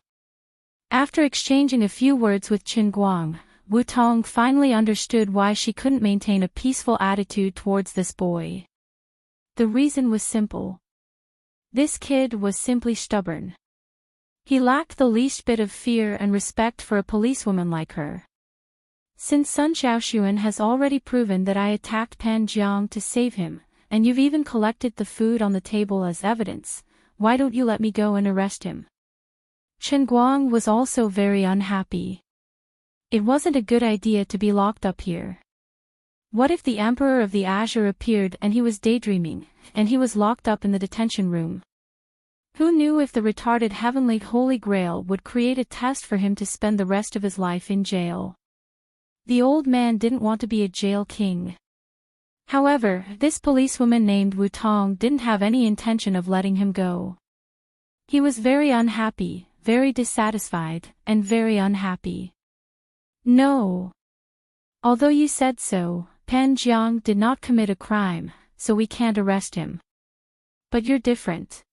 After exchanging a few words with Chen Guang, Wu Tong finally understood why she couldn't maintain a peaceful attitude towards this boy. The reason was simple. This kid was simply stubborn. He lacked the least bit of fear and respect for a policewoman like her. Since Sun Xiaoxuan has already proven that I attacked Pan Jiang to save him, and you've even collected the food on the table as evidence, why don't you let me go and arrest him? Chen Guang was also very unhappy. It wasn't a good idea to be locked up here. What if the Emperor of the Azure appeared and he was daydreaming, and he was locked up in the detention room? Who knew if the retarded heavenly Holy Grail would create a test for him to spend the rest of his life in jail? The old man didn't want to be a jail king. However, this policewoman named Wu Tong didn't have any intention of letting him go. He was very unhappy, very dissatisfied, and very unhappy. No. Although you said so, Pan Jiang did not commit a crime, so we can't arrest him. But you're different.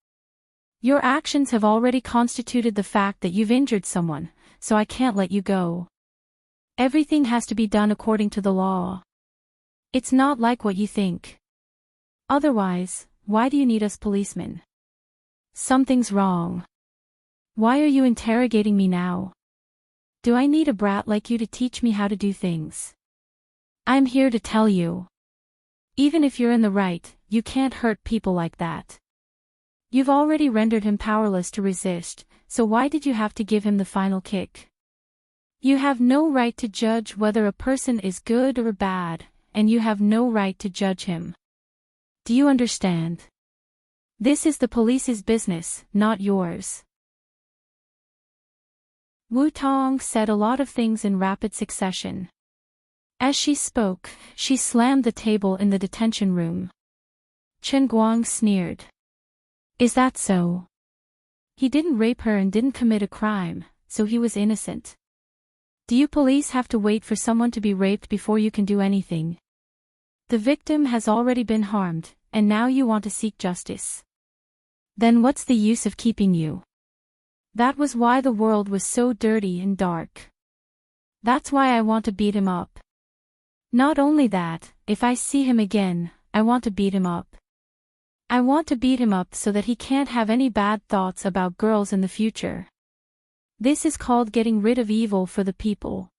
Your actions have already constituted the fact that you've injured someone, so I can't let you go. Everything has to be done according to the law. It's not like what you think. Otherwise, why do you need us policemen? Something's wrong. Why are you interrogating me now? Do I need a brat like you to teach me how to do things? I'm here to tell you. Even if you're in the right, you can't hurt people like that. You've already rendered him powerless to resist, so why did you have to give him the final kick? You have no right to judge whether a person is good or bad, and you have no right to judge him. Do you understand? This is the police's business, not yours. Wu Tong said a lot of things in rapid succession. As she spoke, she slammed the table in the detention room. Chen Guang sneered. Is that so? He didn't rape her and didn't commit a crime, so he was innocent. Do you police have to wait for someone to be raped before you can do anything? The victim has already been harmed, and now you want to seek justice. Then what's the use of keeping you? That was why the world was so dirty and dark. That's why I want to beat him up. Not only that, if I see him again, I want to beat him up. I want to beat him up so that he can't have any bad thoughts about girls in the future. This is called getting rid of evil for the people.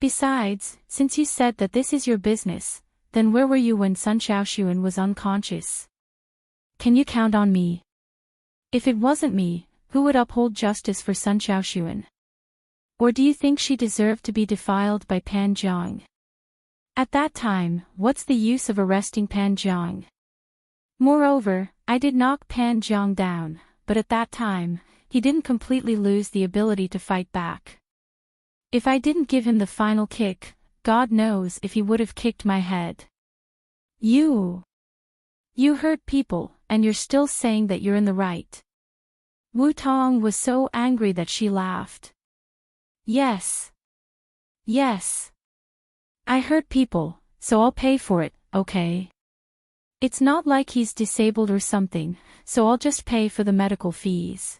Besides, since you said that this is your business, then where were you when Sun Xiaoxuan was unconscious? Can you count on me? If it wasn't me, who would uphold justice for Sun Xiaoxuan? Or do you think she deserved to be defiled by Pan Jiang? At that time, what's the use of arresting Pan Jiang? Moreover, I did knock Pan Jiang down, but at that time, he didn't completely lose the ability to fight back. If I didn't give him the final kick, God knows if he would have kicked my head. You hurt people, and you're still saying that you're in the right. Wu Tong was so angry that she laughed. Yes. I hurt people, so I'll pay for it, okay? It's not like he's disabled or something, so I'll just pay for the medical fees.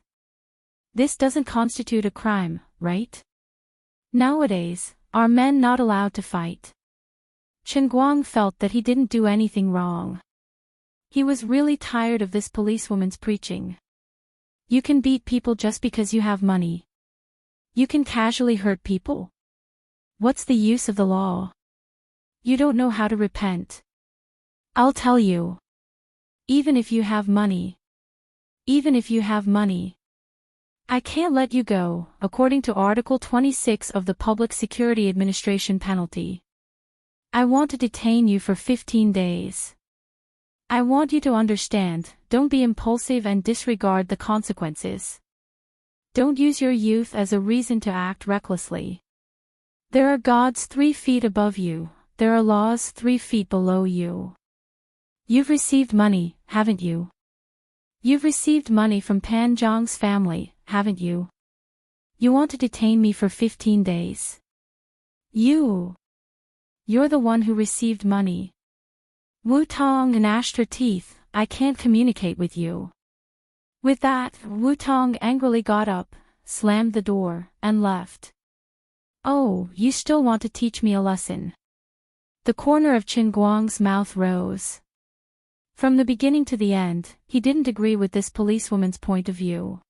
This doesn't constitute a crime, right? Nowadays, are men not allowed to fight? Chen Guang felt that he didn't do anything wrong. He was really tired of this policewoman's preaching. You can beat people just because you have money. You can casually hurt people. What's the use of the law? You don't know how to repent. I'll tell you. Even if you have money, I can't let you go, according to Article 26 of the Public Security Administration penalty. I want to detain you for 15 days. I want you to understand, don't be impulsive and disregard the consequences. Don't use your youth as a reason to act recklessly. There are gods 3 feet above you, there are laws 3 feet below you. You've received money, haven't you? You've received money from Pan Jiang's family, haven't you? You want to detain me for 15 days. You're the one who received money. Wu Tong gnashed her teeth, I can't communicate with you. With that, Wu Tong angrily got up, slammed the door, and left. Oh, you still want to teach me a lesson? The corner of Chen Guang's mouth rose. From the beginning to the end, he didn't agree with this policewoman's point of view.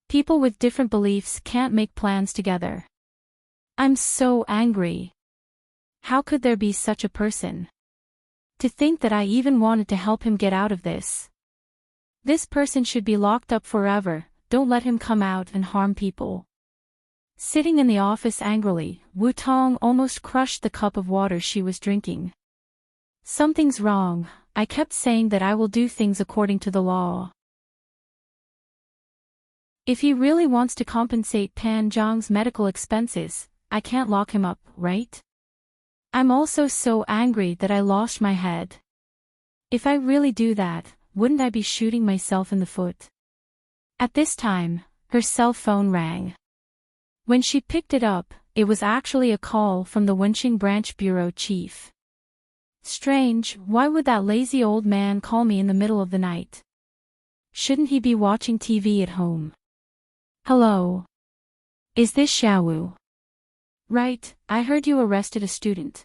People with different beliefs can't make plans together. I'm so angry. How could there be such a person? To think that I even wanted to help him get out of this. This person should be locked up forever, don't let him come out and harm people. Sitting in the office angrily, Wu Tong almost crushed the cup of water she was drinking. Something's wrong, I kept saying that I will do things according to the law. If he really wants to compensate Pan Jiang's medical expenses, I can't lock him up, right? I'm also so angry that I lost my head. If I really do that, wouldn't I be shooting myself in the foot? At this time, her cell phone rang. When she picked it up, it was actually a call from the Wenqing branch bureau chief. Strange, why would that lazy old man call me in the middle of the night? Shouldn't he be watching TV at home? Hello? Is this Xiaowu? Right, I heard you arrested a student.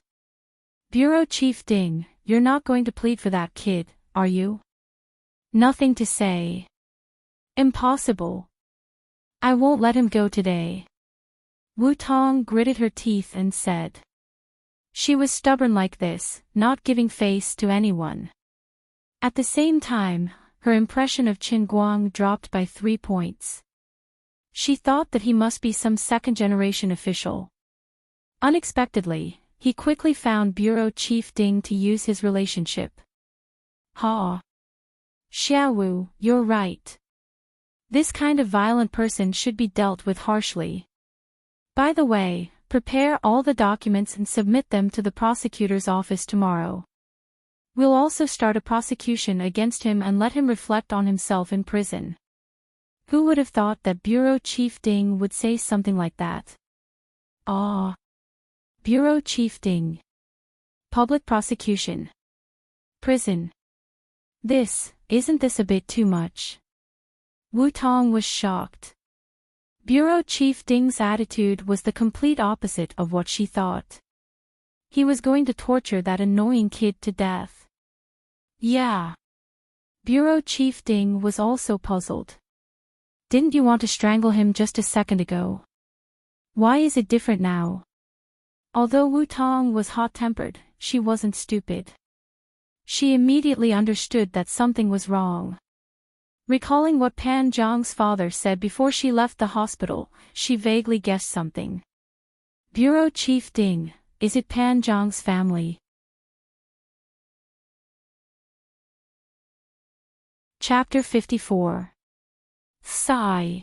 Bureau Chief Ding, you're not going to plead for that kid, are you? Nothing to say. Impossible. I won't let him go today. Wu Tong gritted her teeth and said. She was stubborn like this, not giving face to anyone. At the same time, her impression of Chen Guang dropped by 3 points. She thought that he must be some second-generation official. Unexpectedly, he quickly found Bureau Chief Ding to use his relationship. Ha! Xiaowu, you're right. This kind of violent person should be dealt with harshly. By the way, prepare all the documents and submit them to the prosecutor's office tomorrow. We'll also start a prosecution against him and let him reflect on himself in prison. Who would have thought that Bureau Chief Ding would say something like that? Ah. Bureau Chief Ding. Public prosecution. Prison. Isn't this a bit too much? Wu Tong was shocked. Bureau Chief Ding's attitude was the complete opposite of what she thought. He was going to torture that annoying kid to death. Yeah. Bureau Chief Ding was also puzzled. Didn't you want to strangle him just a second ago? Why is it different now? Although Wu Tong was hot-tempered, she wasn't stupid. She immediately understood that something was wrong. Recalling what Pan Zhang's father said before she left the hospital, she vaguely guessed something. Bureau Chief Ding, is it Pan Zhang's family? Chapter 54. Sigh.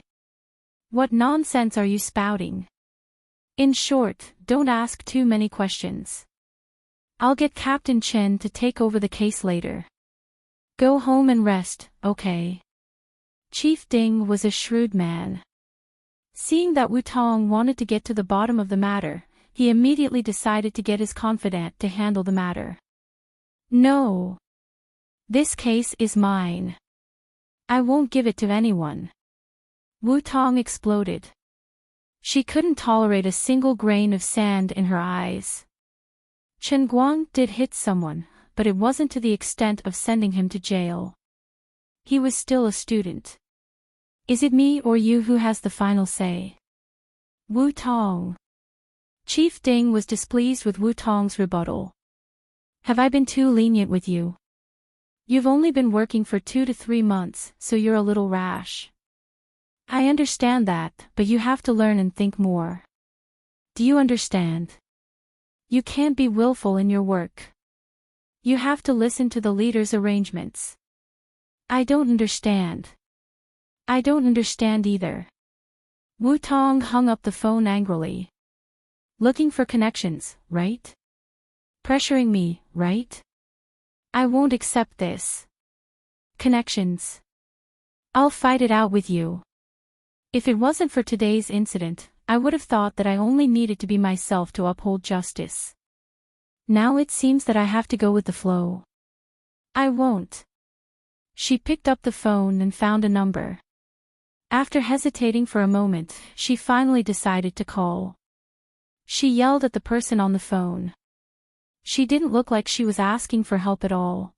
What nonsense are you spouting? In short, don't ask too many questions. I'll get Captain Chen to take over the case later. Go home and rest, okay? Chief Ding was a shrewd man. Seeing that Wu Tong wanted to get to the bottom of the matter, he immediately decided to get his confidant to handle the matter. No. This case is mine. I won't give it to anyone. Wu Tong exploded. She couldn't tolerate a single grain of sand in her eyes. Chen Guang did hit someone, but it wasn't to the extent of sending him to jail. He was still a student. Is it me or you who has the final say? Wu Tong. Chief Ding was displeased with Wu Tong's rebuttal. Have I been too lenient with you? You've only been working for 2 to 3 months, so you're a little rash. I understand that, but you have to learn and think more. Do you understand? You can't be willful in your work. You have to listen to the leader's arrangements. I don't understand. I don't understand either. Wu Tong hung up the phone angrily. Looking for connections, right? Pressuring me, right? I won't accept this. Connections. I'll fight it out with you. If it wasn't for today's incident, I would have thought that I only needed to be myself to uphold justice. Now it seems that I have to go with the flow. I won't. She picked up the phone and found a number. After hesitating for a moment, she finally decided to call. She yelled at the person on the phone. She didn't look like she was asking for help at all.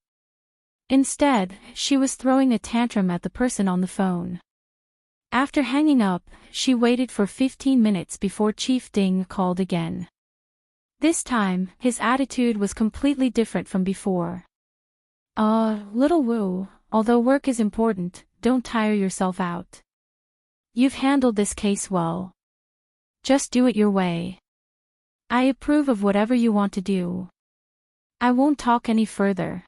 Instead, she was throwing a tantrum at the person on the phone. After hanging up, she waited for 15 minutes before Chief Ding called again. This time, his attitude was completely different from before. Little Wu, although work is important, don't tire yourself out. You've handled this case well. Just do it your way. I approve of whatever you want to do. I won't talk any further.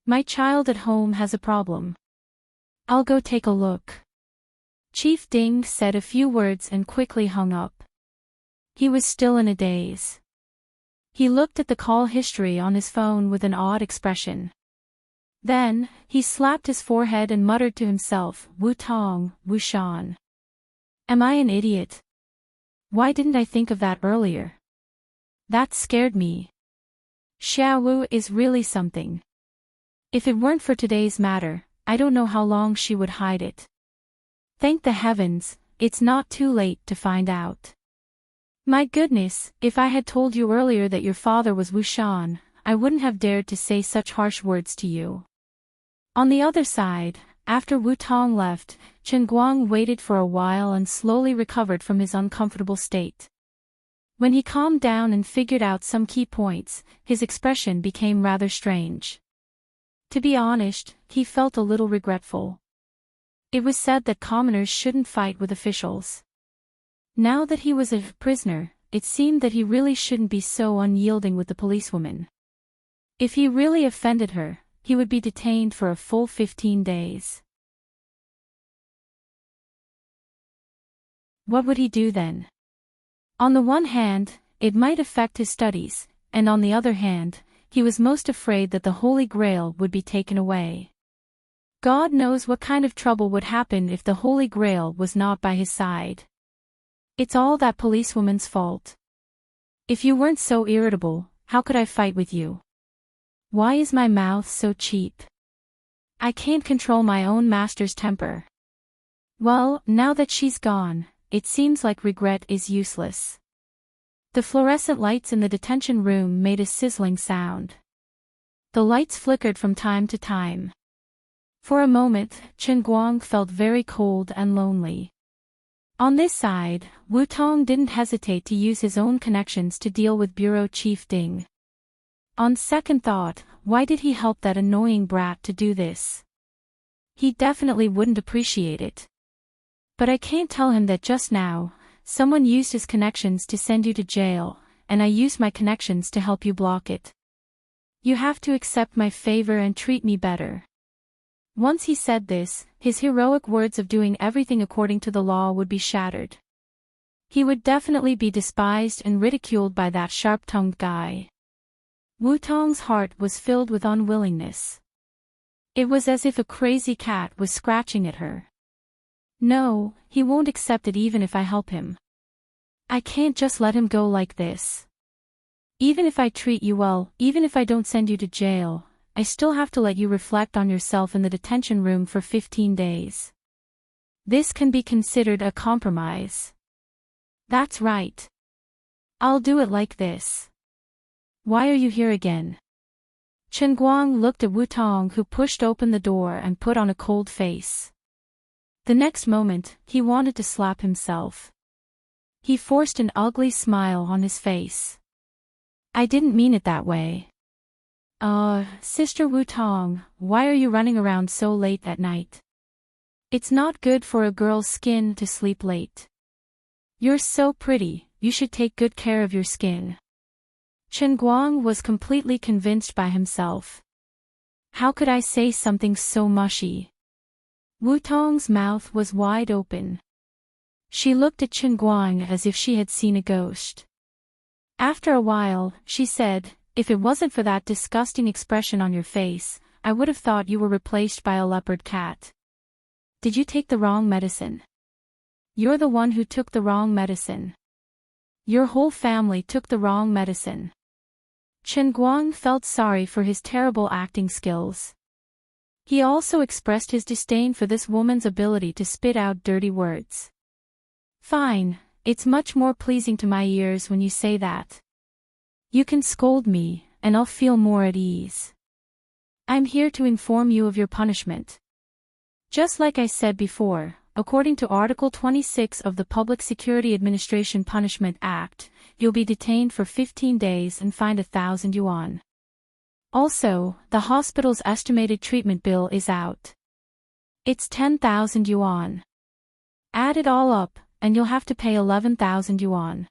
My child at home has a problem. I'll go take a look. Chief Ding said a few words and quickly hung up. He was still in a daze. He looked at the call history on his phone with an odd expression. Then, he slapped his forehead and muttered to himself, Wu Tong, Wu Shan. Am I an idiot? Why didn't I think of that earlier? That scared me. Xia Wu is really something. If it weren't for today's matter, I don't know how long she would hide it. Thank the heavens, it's not too late to find out. My goodness, if I had told you earlier that your father was Wu Shan, I wouldn't have dared to say such harsh words to you. On the other side, after Wu Tong left, Chen Guang waited for a while and slowly recovered from his uncomfortable state. When he calmed down and figured out some key points, his expression became rather strange. To be honest, he felt a little regretful. It was said that commoners shouldn't fight with officials. Now that he was a prisoner, it seemed that he really shouldn't be so unyielding with the policewoman. If he really offended her, he would be detained for a full 15 days. What would he do then? On the one hand, it might affect his studies, and on the other hand, he was most afraid that the Holy Grail would be taken away. God knows what kind of trouble would happen if the Holy Grail was not by his side. It's all that policewoman's fault. If you weren't so irritable, how could I fight with you? Why is my mouth so cheap? I can't control my own master's temper. Well, now that she's gone, it seems like regret is useless. The fluorescent lights in the detention room made a sizzling sound. The lights flickered from time to time. For a moment, Chen Guang felt very cold and lonely. On this side, Wu Tong didn't hesitate to use his own connections to deal with Bureau Chief Ding. On second thought, why did he help that annoying brat to do this? He definitely wouldn't appreciate it. But I can't tell him that just now, someone used his connections to send you to jail, and I used my connections to help you block it. You have to accept my favor and treat me better. Once he said this, his heroic words of doing everything according to the law would be shattered. He would definitely be despised and ridiculed by that sharp-tongued guy. Wu Tong's heart was filled with unwillingness. It was as if a crazy cat was scratching at her. No, he won't accept it even if I help him. I can't just let him go like this. Even if I treat you well, even if I don't send you to jail, I still have to let you reflect on yourself in the detention room for 15 days. This can be considered a compromise. That's right. I'll do it like this. Why are you here again? Chen Guang looked at Wu Tong, who pushed open the door and put on a cold face. The next moment, he wanted to slap himself. He forced an ugly smile on his face. I didn't mean it that way. Sister Wu Tong, why are you running around so late at night? It's not good for a girl's skin to sleep late. You're so pretty, you should take good care of your skin. Chen Guang was completely convinced by himself. How could I say something so mushy? Wu Tong's mouth was wide open. She looked at Chen Guang as if she had seen a ghost. After a while, she said, if it wasn't for that disgusting expression on your face, I would have thought you were replaced by a leopard cat. Did you take the wrong medicine? You're the one who took the wrong medicine. Your whole family took the wrong medicine. Chen Guang felt sorry for his terrible acting skills. He also expressed his disdain for this woman's ability to spit out dirty words. Fine, it's much more pleasing to my ears when you say that. You can scold me, and I'll feel more at ease. I'm here to inform you of your punishment. Just like I said before, according to Article 26 of the Public Security Administration Punishment Act, you'll be detained for 15 days and fined 1,000 yuan. Also, the hospital's estimated treatment bill is out. It's 10,000 yuan. Add it all up, and you'll have to pay 11,000 yuan.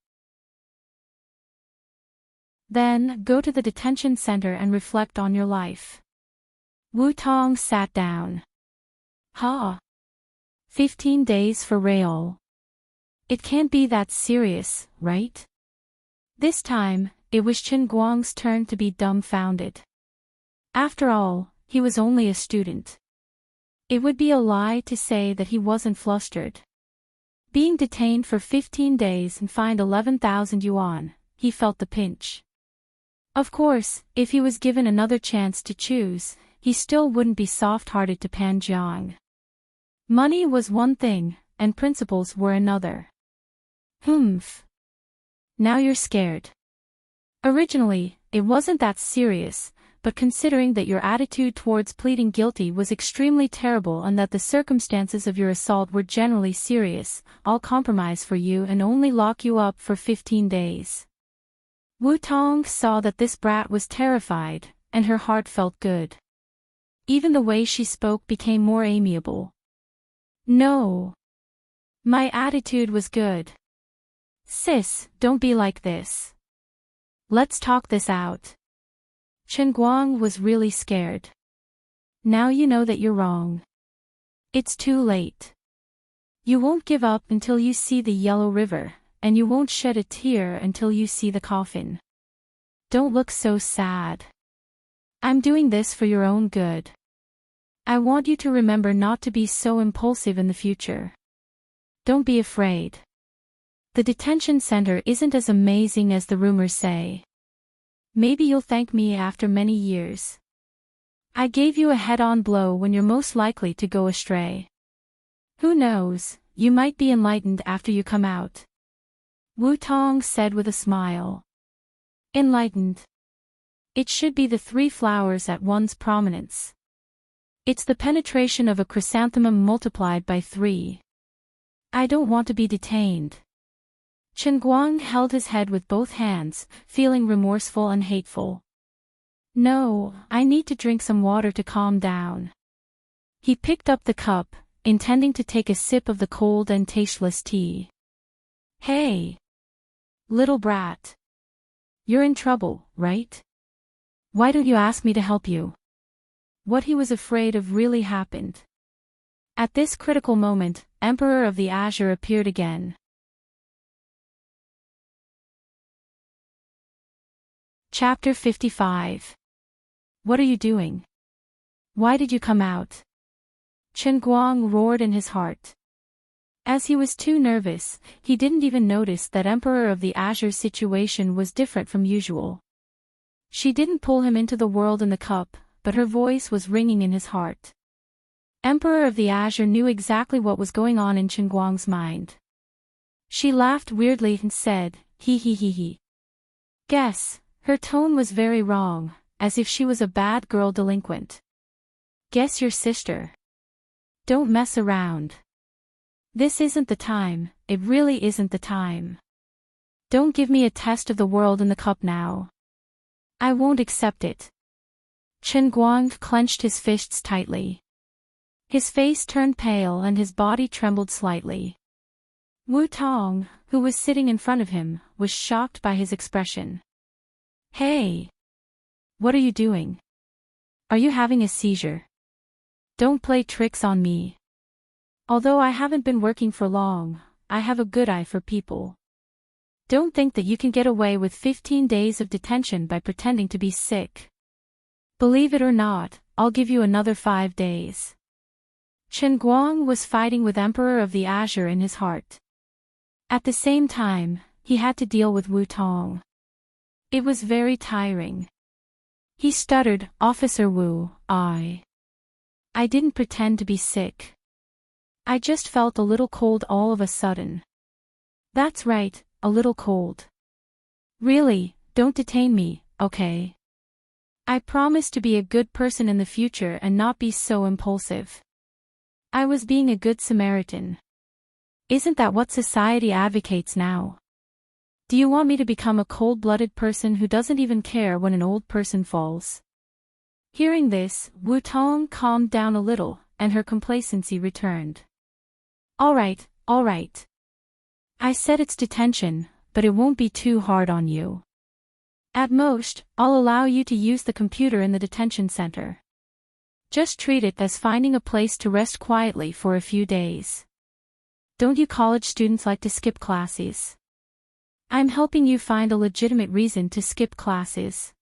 Then, go to the detention center and reflect on your life. Wu Tong sat down. 15 days for real. It can't be that serious, right? This time, it was Chen Guang's turn to be dumbfounded. After all, he was only a student. It would be a lie to say that he wasn't flustered. Being detained for 15 days and fined 11,000 yuan, he felt the pinch. Of course, if he was given another chance to choose, he still wouldn't be soft-hearted to Pan Jiang. Money was one thing, and principles were another. Humph. Now you're scared. Originally, it wasn't that serious, but considering that your attitude towards pleading guilty was extremely terrible and that the circumstances of your assault were generally serious, I'll compromise for you and only lock you up for 15 days. Wu Tong saw that this brat was terrified, and her heart felt good. Even the way she spoke became more amiable. No. My attitude was good. Sis, don't be like this. Let's talk this out. Chen Guang was really scared. Now you know that you're wrong. It's too late. You won't give up until you see the Yellow River, and you won't shed a tear until you see the coffin. Don't look so sad. I'm doing this for your own good. I want you to remember not to be so impulsive in the future. Don't be afraid. The detention center isn't as amazing as the rumors say. Maybe you'll thank me after many years. I gave you a head-on blow when you're most likely to go astray. Who knows, you might be enlightened after you come out. Wu Tong said with a smile. Enlightened. It should be the 3 flowers at one's prominence. It's the penetration of a chrysanthemum multiplied by 3. I don't want to be detained. Chen Guang held his head with both hands, feeling remorseful and hateful. No, I need to drink some water to calm down. He picked up the cup, intending to take a sip of the cold and tasteless tea. Hey! Little brat. You're in trouble, right? Why don't you ask me to help you? What he was afraid of really happened. At this critical moment, Emperor of the Azure appeared again. Chapter 55. What are you doing? Why did you come out? Chen Guang roared in his heart. As he was too nervous, he didn't even notice that Emperor of the Azure's situation was different from usual. She didn't pull him into the world in the cup, but her voice was ringing in his heart. Emperor of the Azure knew exactly what was going on in Chen Guang's mind. She laughed weirdly and said, "He he he he." Guess. Her tone was very wrong, as if she was a bad girl delinquent. Guess your sister. Don't mess around. This isn't the time, it really isn't the time. Don't give me a test of the world in the cup now. I won't accept it. Chen Guang clenched his fists tightly. His face turned pale and his body trembled slightly. Wu Tong, who was sitting in front of him, was shocked by his expression. Hey! What are you doing? Are you having a seizure? Don't play tricks on me. Although I haven't been working for long, I have a good eye for people. Don't think that you can get away with 15 days of detention by pretending to be sick. Believe it or not, I'll give you another 5 days. Chen Guang was fighting with Emperor of the Azure in his heart. At the same time, he had to deal with Wu Tong. It was very tiring. He stuttered, "Officer Wu, I didn't pretend to be sick. I just felt a little cold all of a sudden." That's right, a little cold. Really, don't detain me, okay? I promise to be a good person in the future and not be so impulsive. I was being a good Samaritan. Isn't that what society advocates now? Do you want me to become a cold-blooded person who doesn't even care when an old person falls? Hearing this, Wu Tong calmed down a little, and her complacency returned. All right. I said it's detention, but it won't be too hard on you. At most, I'll allow you to use the computer in the detention center. Just treat it as finding a place to rest quietly for a few days. Don't you college students like to skip classes? I'm helping you find a legitimate reason to skip classes.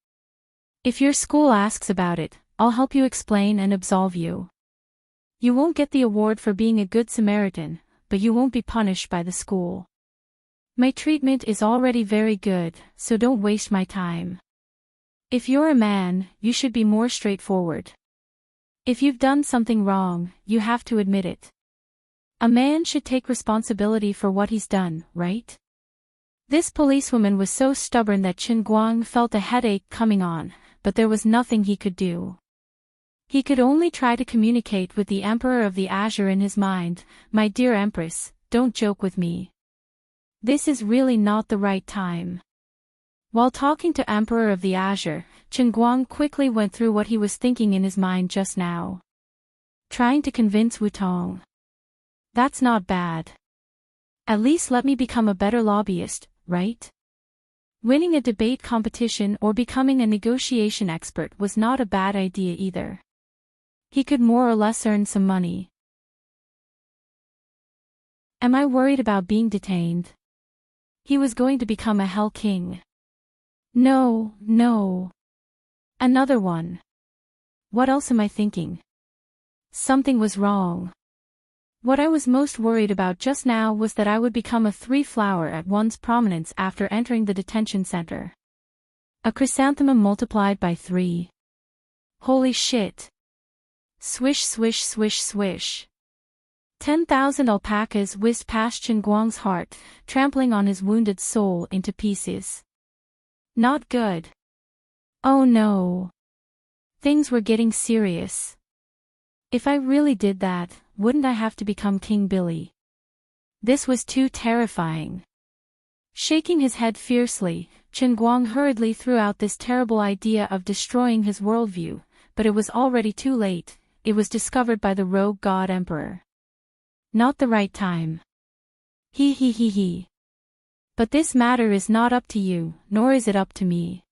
If your school asks about it, I'll help you explain and absolve you. You won't get the award for being a good Samaritan, but you won't be punished by the school. My treatment is already very good, so don't waste my time. If you're a man, you should be more straightforward. If you've done something wrong, you have to admit it. A man should take responsibility for what he's done, right? This policewoman was so stubborn that Chen Guang felt a headache coming on, but there was nothing he could do. He could only try to communicate with the Emperor of the Azure in his mind. "My dear Empress, don't joke with me. This is really not the right time." While talking to Emperor of the Azure, Chen Guang quickly went through what he was thinking in his mind just now. Trying to convince Wu Tong. That's not bad. At least let me become a better lobbyist, right? Winning a debate competition or becoming a negotiation expert was not a bad idea either. He could more or less earn some money. Am I worried about being detained? He was going to become a Hell King. No. Another one. What else am I thinking? Something was wrong. What I was most worried about just now was that I would become a 3-flower at one's prominence after entering the detention center. A chrysanthemum multiplied by 3. Holy shit. Swish swish swish swish. 10,000 alpacas whizzed past Chen Guang's heart, trampling on his wounded soul into pieces. Not good. Oh no. Things were getting serious. If I really did that, wouldn't I have to become King Billy? This was too terrifying. Shaking his head fiercely, Chen Guang hurriedly threw out this terrible idea of destroying his worldview, but it was already too late. It was discovered by the rogue god emperor. Not the right time. He. But this matter is not up to you, nor is it up to me.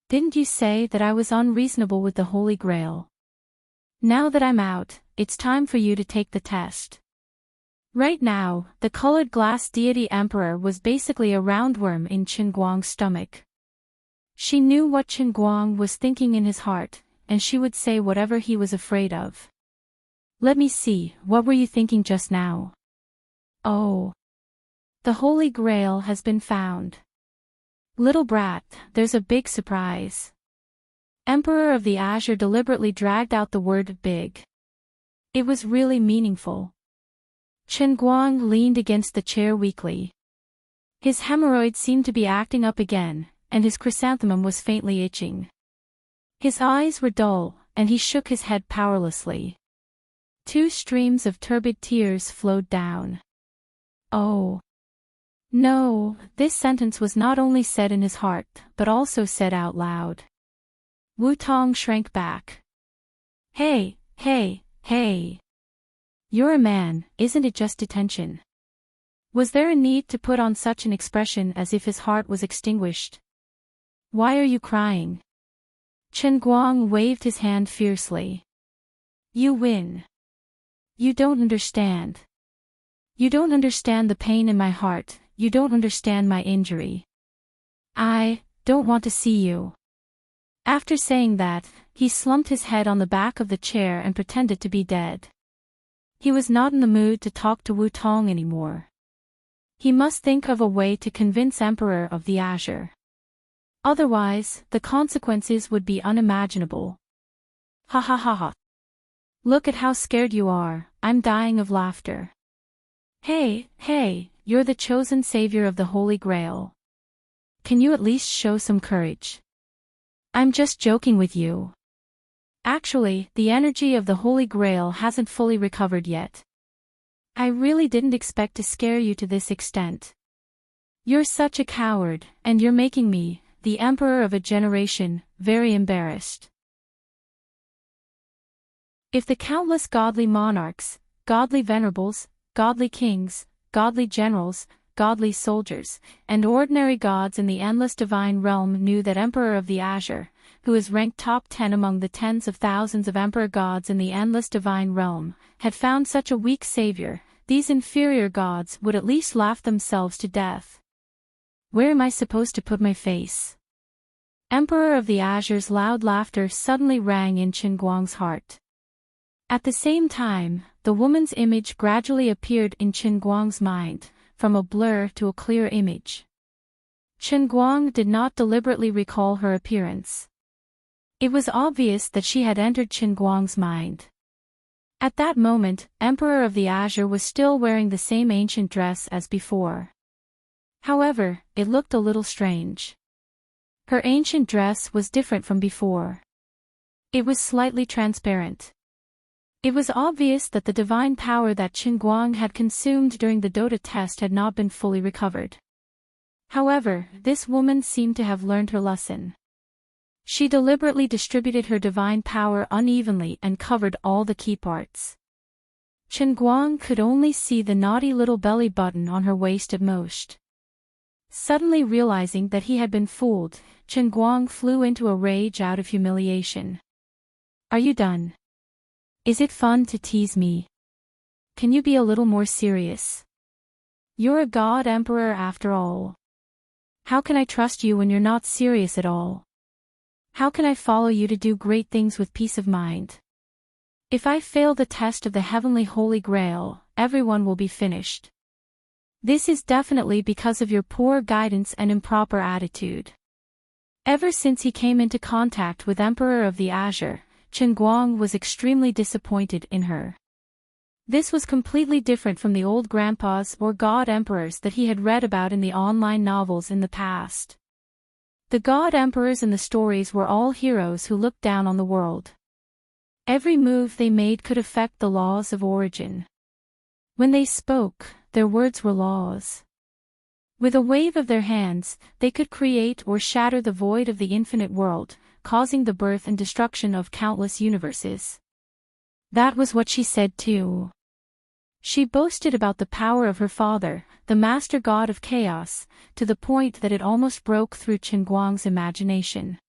Didn't you say that I was unreasonable with the Holy Grail? Now that I'm out, it's time for you to take the test. Right now, the colored glass deity emperor was basically a roundworm in Chen Guang's stomach. She knew what Chen Guang was thinking in his heart, and she would say whatever he was afraid of. Let me see, what were you thinking just now? Oh. The Holy Grail has been found. Little brat, there's a big surprise. Emperor of the Azure deliberately dragged out the word big. It was really meaningful. Chen Guang leaned against the chair weakly. His hemorrhoid seemed to be acting up again, and his chrysanthemum was faintly itching. His eyes were dull, and he shook his head powerlessly. 2 streams of turbid tears flowed down. Oh. No, this sentence was not only said in his heart, but also said out loud. Wu Tong shrank back. Hey. You're a man, isn't it just detention? Was there a need to put on such an expression as if his heart was extinguished? Why are you crying? Chen Guang waved his hand fiercely. You win. You don't understand. You don't understand the pain in my heart, you don't understand my injury. I don't want to see you. After saying that, he slumped his head on the back of the chair and pretended to be dead. He was not in the mood to talk to Wu Tong anymore. He must think of a way to convince Emperor of the Azure. Otherwise, the consequences would be unimaginable. Ha. Look at how scared you are, I'm dying of laughter. Hey, you're the chosen savior of the Holy Grail. Can you at least show some courage? I'm just joking with you. Actually, the energy of the Holy Grail hasn't fully recovered yet. I really didn't expect to scare you to this extent. You're such a coward, and you're making me, the emperor of a generation, very embarrassed. If the countless godly monarchs, godly venerables, godly kings, godly generals, godly soldiers, and ordinary gods in the endless divine realm knew that Emperor of the Azure, who is ranked top 10 among the tens of thousands of emperor gods in the endless divine realm, had found such a weak savior, these inferior gods would at least laugh themselves to death. Where am I supposed to put my face? Emperor of the Azure's loud laughter suddenly rang in Chen Guang's heart. At the same time, the woman's image gradually appeared in Chen Guang's mind, from a blur to a clear image. Chen Guang did not deliberately recall her appearance. It was obvious that she had entered Chen Guang's mind. At that moment, Emperor of the Azure was still wearing the same ancient dress as before. However, it looked a little strange. Her ancient dress was different from before. It was slightly transparent. It was obvious that the divine power that Chen Guang had consumed during the Dota test had not been fully recovered. However, this woman seemed to have learned her lesson. She deliberately distributed her divine power unevenly and covered all the key parts. Chen Guang could only see the naughty little belly button on her waist at most. Suddenly realizing that he had been fooled, Chen Guang flew into a rage out of humiliation. Are you done? Is it fun to tease me? Can you be a little more serious? You're a god emperor after all. How can I trust you when you're not serious at all? How can I follow you to do great things with peace of mind? If I fail the test of the heavenly Holy Grail, everyone will be finished. This is definitely because of your poor guidance and improper attitude. Ever since he came into contact with Emperor of the Azure, Chen Guang was extremely disappointed in her. This was completely different from the old grandpas or god emperors that he had read about in the online novels in the past. The god emperors in the stories were all heroes who looked down on the world. Every move they made could affect the laws of origin. When they spoke, their words were laws. With a wave of their hands, they could create or shatter the void of the infinite world, causing the birth and destruction of countless universes. That was what she said too. She boasted about the power of her father, the master god of chaos, to the point that it almost broke through Chen Guang's imagination.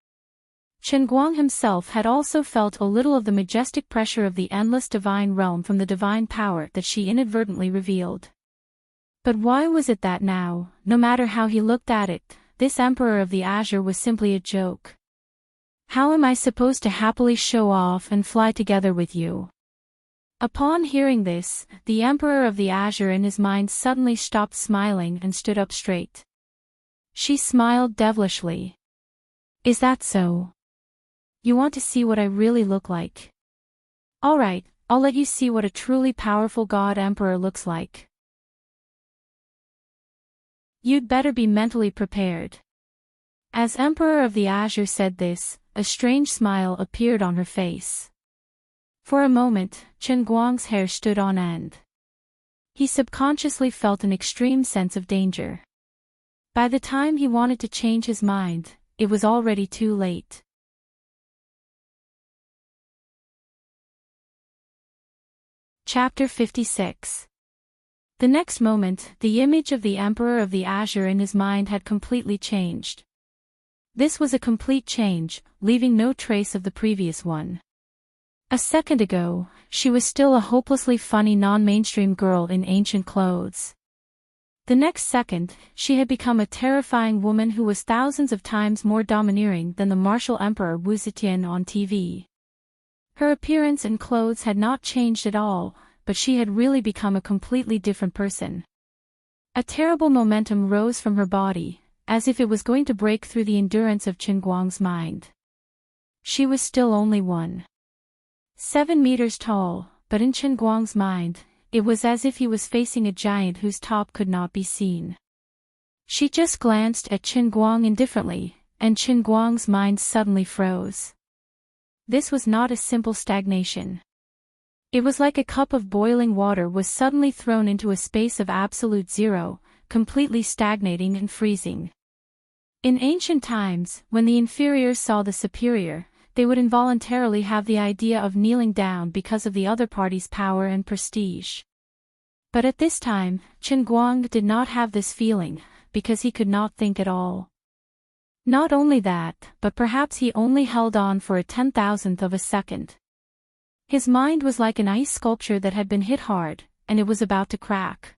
Chen Guang himself had also felt a little of the majestic pressure of the endless divine realm from the divine power that she inadvertently revealed. But why was it that now, no matter how he looked at it, this Emperor of the Azure was simply a joke? How am I supposed to happily show off and fly together with you? Upon hearing this, the Emperor of the Azure in his mind suddenly stopped smiling and stood up straight. She smiled devilishly. Is that so? You want to see what I really look like? Alright, I'll let you see what a truly powerful god emperor looks like. You'd better be mentally prepared. As Emperor of the Azure said this, a strange smile appeared on her face. For a moment, Chen Guang's hair stood on end. He subconsciously felt an extreme sense of danger. By the time he wanted to change his mind, it was already too late. Chapter 56. The next moment, the image of the Emperor of the Azure in his mind had completely changed. This was a complete change, leaving no trace of the previous one. A second ago, she was still a hopelessly funny non-mainstream girl in ancient clothes. The next second, she had become a terrifying woman who was thousands of times more domineering than the martial Emperor Wu Zetian on TV. Her appearance and clothes had not changed at all, but she had really become a completely different person. A terrible momentum rose from her body, as if it was going to break through the endurance of Chen Guang's mind. She was still only 1.7 meters tall, but in Chen Guang's mind, it was as if he was facing a giant whose top could not be seen. She just glanced at Chen Guang indifferently, and Chen Guang's mind suddenly froze. This was not a simple stagnation. It was like a cup of boiling water was suddenly thrown into a space of absolute zero, completely stagnating and freezing. In ancient times, when the inferiors saw the superior, they would involuntarily have the idea of kneeling down because of the other party's power and prestige. But at this time, Chen Guang did not have this feeling, because he could not think at all. Not only that, but perhaps he only held on for a 10,000th of a second. His mind was like an ice sculpture that had been hit hard, and it was about to crack.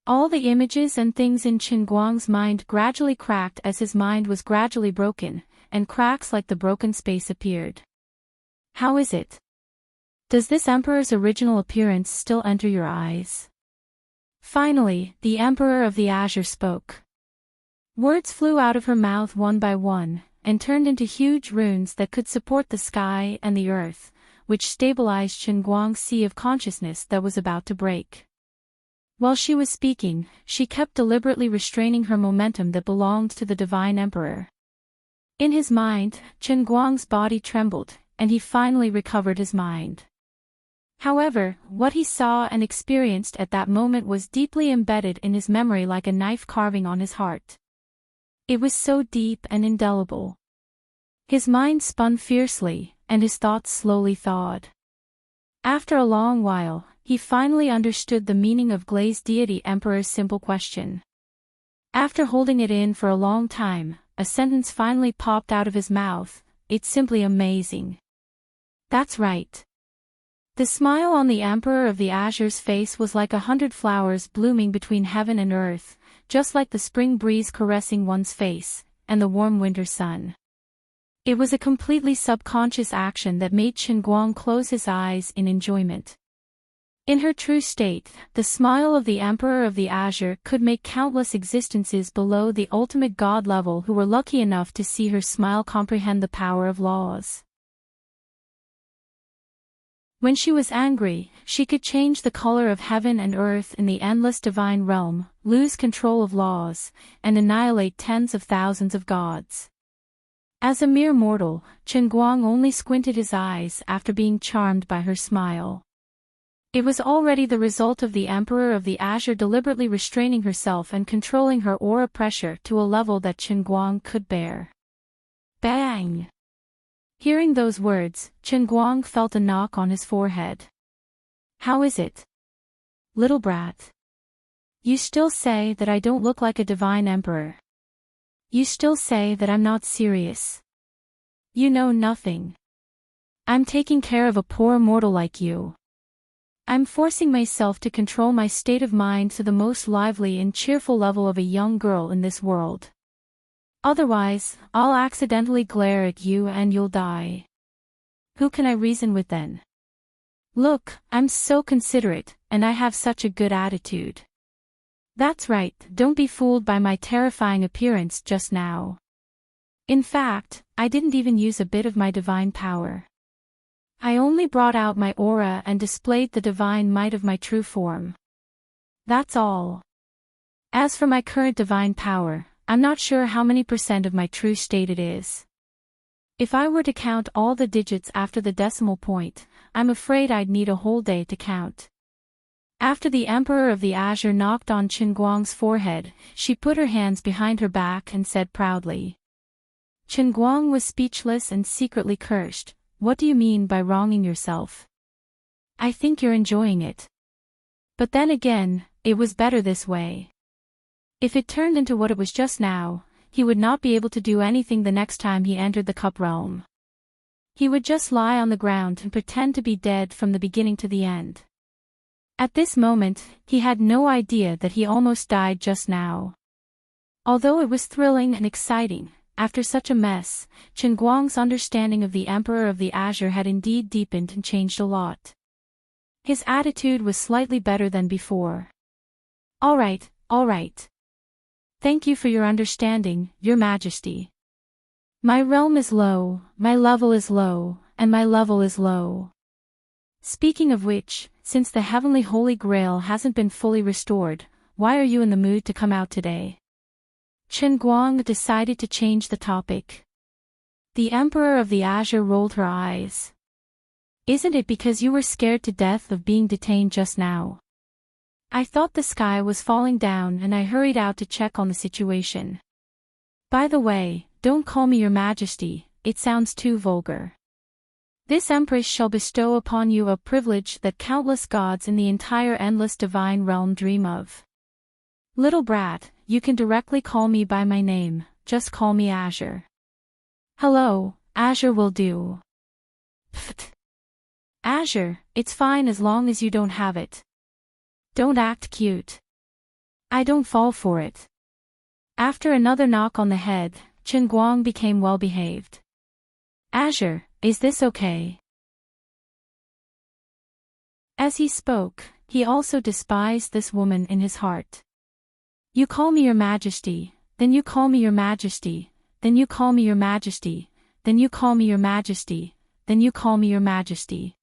All the images and things in Chen Guang's mind gradually cracked as his mind was gradually broken, and cracks like the broken space appeared. How is it? Does this Emperor's original appearance still enter your eyes? Finally, the Emperor of the Azure spoke. Words flew out of her mouth one by one, and turned into huge runes that could support the sky and the earth, which stabilized Chen Guang's sea of consciousness that was about to break. While she was speaking, she kept deliberately restraining her momentum that belonged to the divine emperor. In his mind, Chen Guang's body trembled, and he finally recovered his mind. However, what he saw and experienced at that moment was deeply embedded in his memory like a knife carving on his heart. It was so deep and indelible. His mind spun fiercely, and his thoughts slowly thawed. After a long while, he finally understood the meaning of Glazed Deity Emperor's simple question. After holding it in for a long time, a sentence finally popped out of his mouth. It's simply amazing. That's right. The smile on the Emperor of the Azure's face was like 100 flowers blooming between heaven and earth, just like the spring breeze caressing one's face, and the warm winter sun. It was a completely subconscious action that made Chen Guang close his eyes in enjoyment. In her true state, the smile of the Emperor of the Azure could make countless existences below the ultimate god level who were lucky enough to see her smile comprehend the power of laws. When she was angry, she could change the color of heaven and earth in the endless divine realm, lose control of laws, and annihilate tens of thousands of gods. As a mere mortal, Chen Guang only squinted his eyes after being charmed by her smile. It was already the result of the Emperor of the Azure deliberately restraining herself and controlling her aura pressure to a level that Chen Guang could bear. Bang! Hearing those words, Chen Guang felt a knock on his forehead. How is it? Little brat. You still say that I don't look like a divine emperor. You still say that I'm not serious. You know nothing. I'm taking care of a poor mortal like you. I'm forcing myself to control my state of mind to the most lively and cheerful level of a young girl in this world. Otherwise, I'll accidentally glare at you and you'll die. Who can I reason with then? Look, I'm so considerate, and I have such a good attitude. That's right, don't be fooled by my terrifying appearance just now. In fact, I didn't even use a bit of my divine power. I only brought out my aura and displayed the divine might of my true form. That's all. As for my current divine power, I'm not sure how many % of my true state it is. If I were to count all the digits after the decimal point, I'm afraid I'd need a whole day to count. After the Emperor of the Azure knocked on Chen Guang's forehead, she put her hands behind her back and said proudly. Chen Guang was speechless and secretly cursed. What do you mean by wronging yourself? I think you're enjoying it. But then again, it was better this way. If it turned into what it was just now, he would not be able to do anything the next time he entered the cup realm. He would just lie on the ground and pretend to be dead from the beginning to the end. At this moment, he had no idea that he almost died just now. Although it was thrilling and exciting, after such a mess, Chen Guang's understanding of the Emperor of the Azure had indeed deepened and changed a lot. His attitude was slightly better than before. All right. Thank you for your understanding, Your Majesty. My realm is low, my level is low, and my level is low. Speaking of which, since the Heavenly Holy Grail hasn't been fully restored, why are you in the mood to come out today? Chen Guang decided to change the topic. The Emperor of the Azure rolled her eyes. Isn't it because you were scared to death of being detained just now? I thought the sky was falling down and I hurried out to check on the situation. By the way, don't call me Your Majesty, it sounds too vulgar. This Empress shall bestow upon you a privilege that countless gods in the entire endless divine realm dream of. Little brat, you can directly call me by my name, just call me Azure. Hello, Azure will do. Pfft. Azure, it's fine as long as you don't have it. Don't act cute. I don't fall for it. After another knock on the head, Chen Guang became well behaved. Azure, is this okay? As he spoke, he also despised this woman in his heart. You call me Your Majesty, then you call me Your Majesty, then you call me Your Majesty, then you call me Your Majesty, then you call me Your Majesty.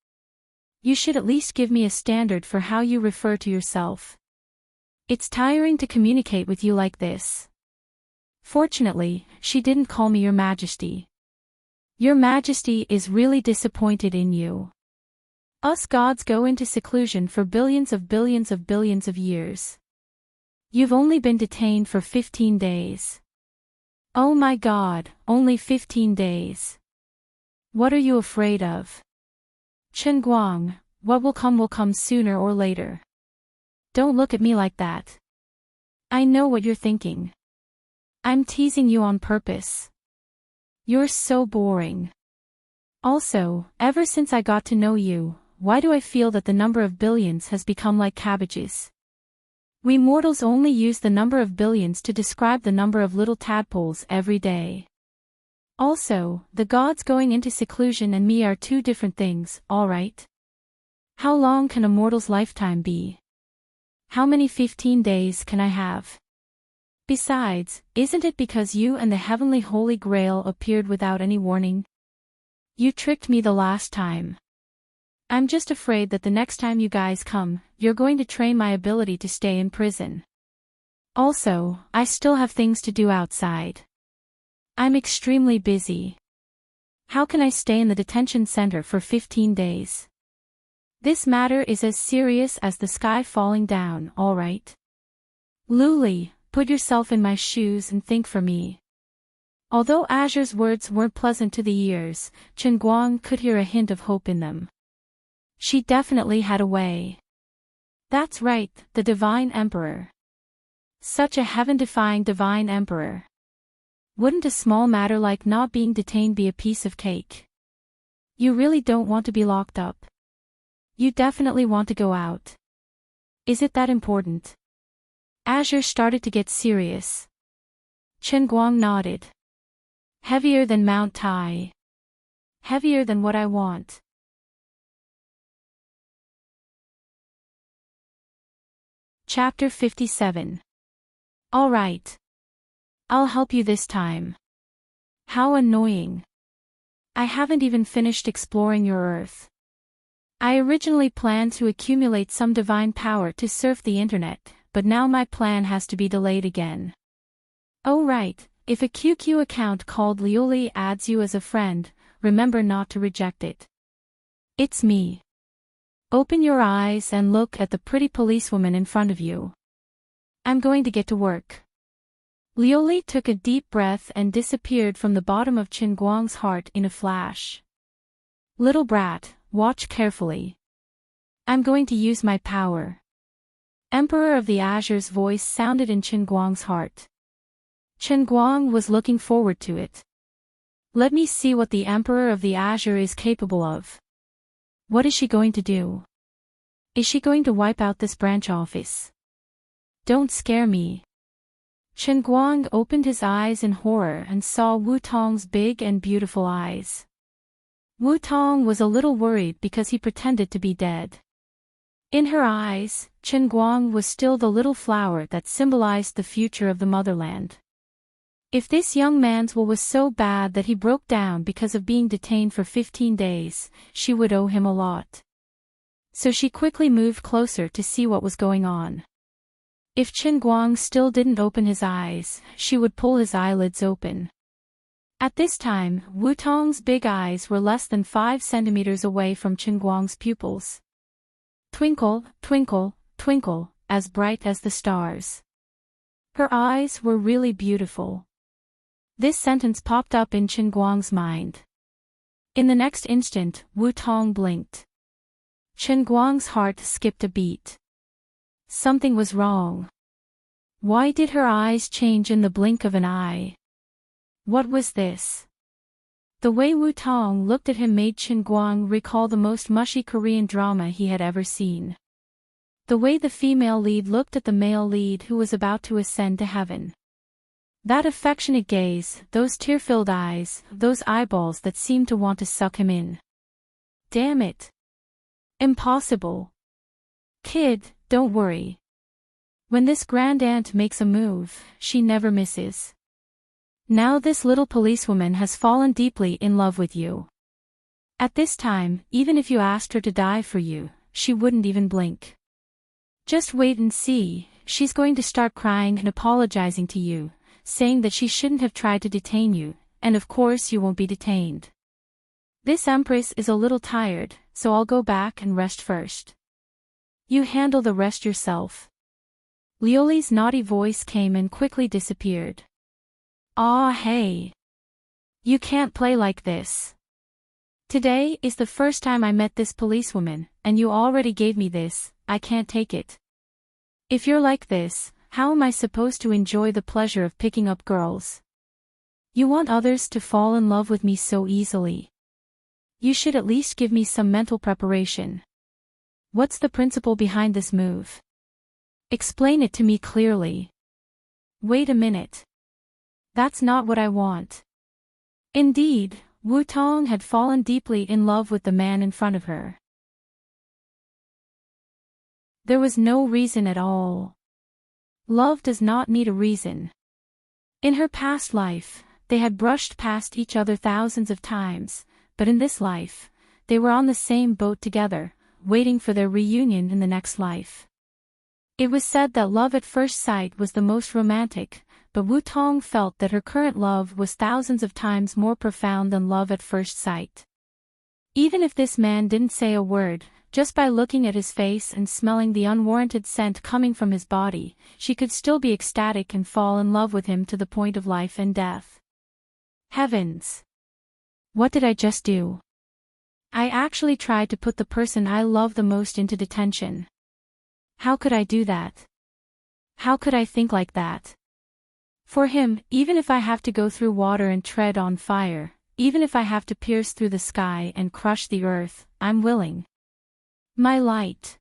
You should at least give me a standard for how you refer to yourself. It's tiring to communicate with you like this. Fortunately, she didn't call me Your Majesty. Your Majesty is really disappointed in you. Us gods go into seclusion for billions of years. You've only been detained for 15 days. Oh my God, only 15 days. What are you afraid of? Chen Guang, what will come sooner or later. Don't look at me like that. I know what you're thinking. I'm teasing you on purpose. You're so boring. Also, ever since I got to know you, why do I feel that the number of billions has become like cabbages? We mortals only use the number of billions to describe the number of little tadpoles every day. Also, the gods going into seclusion and me are two different things, alright? How long can a mortal's lifetime be? How many 15 days can I have? Besides, isn't it because you and the Heavenly Holy Grail appeared without any warning? You tricked me the last time. I'm just afraid that the next time you guys come, you're going to train my ability to stay in prison. Also, I still have things to do outside. I'm extremely busy. How can I stay in the detention center for 15 days? This matter is as serious as the sky falling down, alright? Luli, put yourself in my shoes and think for me. Although Azure's words weren't pleasant to the ears, Chen Guang could hear a hint of hope in them. She definitely had a way. That's right, the Divine Emperor. Such a heaven-defying Divine Emperor. Wouldn't a small matter like not being detained be a piece of cake? You really don't want to be locked up. You definitely want to go out. Is it that important? Azure started to get serious. Chen Guang nodded. Heavier than Mount Tai. Heavier than what I want. Chapter 57. All right. I'll help you this time. How annoying. I haven't even finished exploring your Earth. I originally planned to accumulate some divine power to surf the internet, but now my plan has to be delayed again. Oh right, if a QQ account called Liuli adds you as a friend, remember not to reject it. It's me. Open your eyes and look at the pretty policewoman in front of you. I'm going to get to work. Liuli took a deep breath and disappeared from the bottom of Chen Guang's heart in a flash. Little brat, watch carefully. I'm going to use my power. Emperor of the Azure's voice sounded in Chen Guang's heart. Chen Guang was looking forward to it. Let me see what the Emperor of the Azure is capable of. What is she going to do? Is she going to wipe out this branch office? Don't scare me. Chen Guang opened his eyes in horror and saw Wu Tong's big and beautiful eyes. Wu Tong was a little worried because he pretended to be dead. In her eyes, Chen Guang was still the little flower that symbolized the future of the motherland. If this young man's will was so bad that he broke down because of being detained for 15 days, she would owe him a lot. So she quickly moved closer to see what was going on. If Chen Guang still didn't open his eyes, she would pull his eyelids open. At this time, Wu Tong's big eyes were less than 5 centimeters away from Chen Guang's pupils. Twinkle, twinkle, twinkle, as bright as the stars. Her eyes were really beautiful. This sentence popped up in Chen Guang's mind. In the next instant, Wu Tong blinked. Chen Guang's heart skipped a beat. Something was wrong. Why did her eyes change in the blink of an eye? What was this? The way Wu Tong looked at him made Chen Guang recall the most mushy Korean drama he had ever seen. The way the female lead looked at the male lead who was about to ascend to heaven. That affectionate gaze, those tear-filled eyes, those eyeballs that seemed to want to suck him in. Damn it. Impossible. Kid, don't worry. When this grand aunt makes a move, she never misses. Now this little policewoman has fallen deeply in love with you. At this time, even if you asked her to die for you, she wouldn't even blink. Just wait and see, she's going to start crying and apologizing to you, saying that she shouldn't have tried to detain you, and of course you won't be detained. This empress is a little tired, so I'll go back and rest first. You handle the rest yourself. Liuli's naughty voice came and quickly disappeared. Ah, hey. You can't play like this. Today is the first time I met this policewoman, and you already gave me this, I can't take it. If you're like this, how am I supposed to enjoy the pleasure of picking up girls? You want others to fall in love with me so easily. You should at least give me some mental preparation. What's the principle behind this move? Explain it to me clearly. Wait a minute. That's not what I want. Indeed, Wu Tong had fallen deeply in love with the man in front of her. There was no reason at all. Love does not need a reason. In her past life, they had brushed past each other thousands of times, but in this life, they were on the same boat together, waiting for their reunion in the next life. It was said that love at first sight was the most romantic, but Wu Tong felt that her current love was thousands of times more profound than love at first sight. Even if this man didn't say a word, just by looking at his face and smelling the unwarranted scent coming from his body, she could still be ecstatic and fall in love with him to the point of life and death. Heavens! What did I just do? I actually tried to put the person I love the most into detention. How could I do that? How could I think like that? For him, even if I have to go through water and tread on fire, even if I have to pierce through the sky and crush the earth, I'm willing. My light.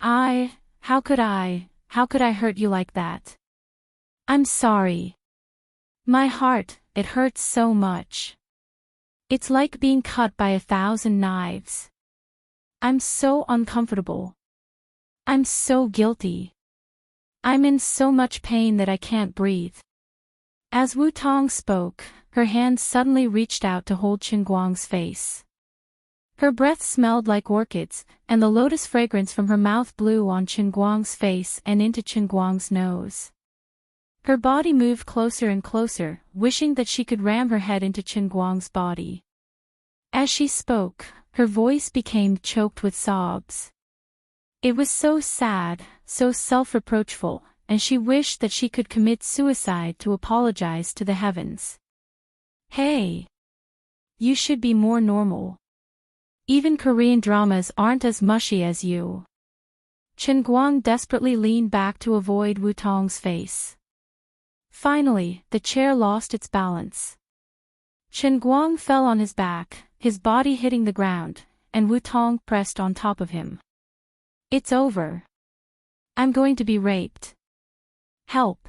How could I hurt you like that? I'm sorry. My heart, it hurts so much. It's like being cut by 1,000 knives. I'm so uncomfortable. I'm so guilty. I'm in so much pain that I can't breathe. As Wu Tong spoke, her hands suddenly reached out to hold Qin Guang's face. Her breath smelled like orchids, and the lotus fragrance from her mouth blew on Qin Guang's face and into Qin Guang's nose. Her body moved closer and closer, wishing that she could ram her head into Qin Guang's body. As she spoke, her voice became choked with sobs. It was so sad, so self-reproachful, and she wished that she could commit suicide to apologize to the heavens. Hey! You should be more normal. Even Korean dramas aren't as mushy as you. Qin Guang desperately leaned back to avoid Wu Tong's face. Finally, the chair lost its balance. Qin Guang fell on his back, his body hitting the ground, and Wu Tong pressed on top of him. It's over. I'm going to be raped. Help.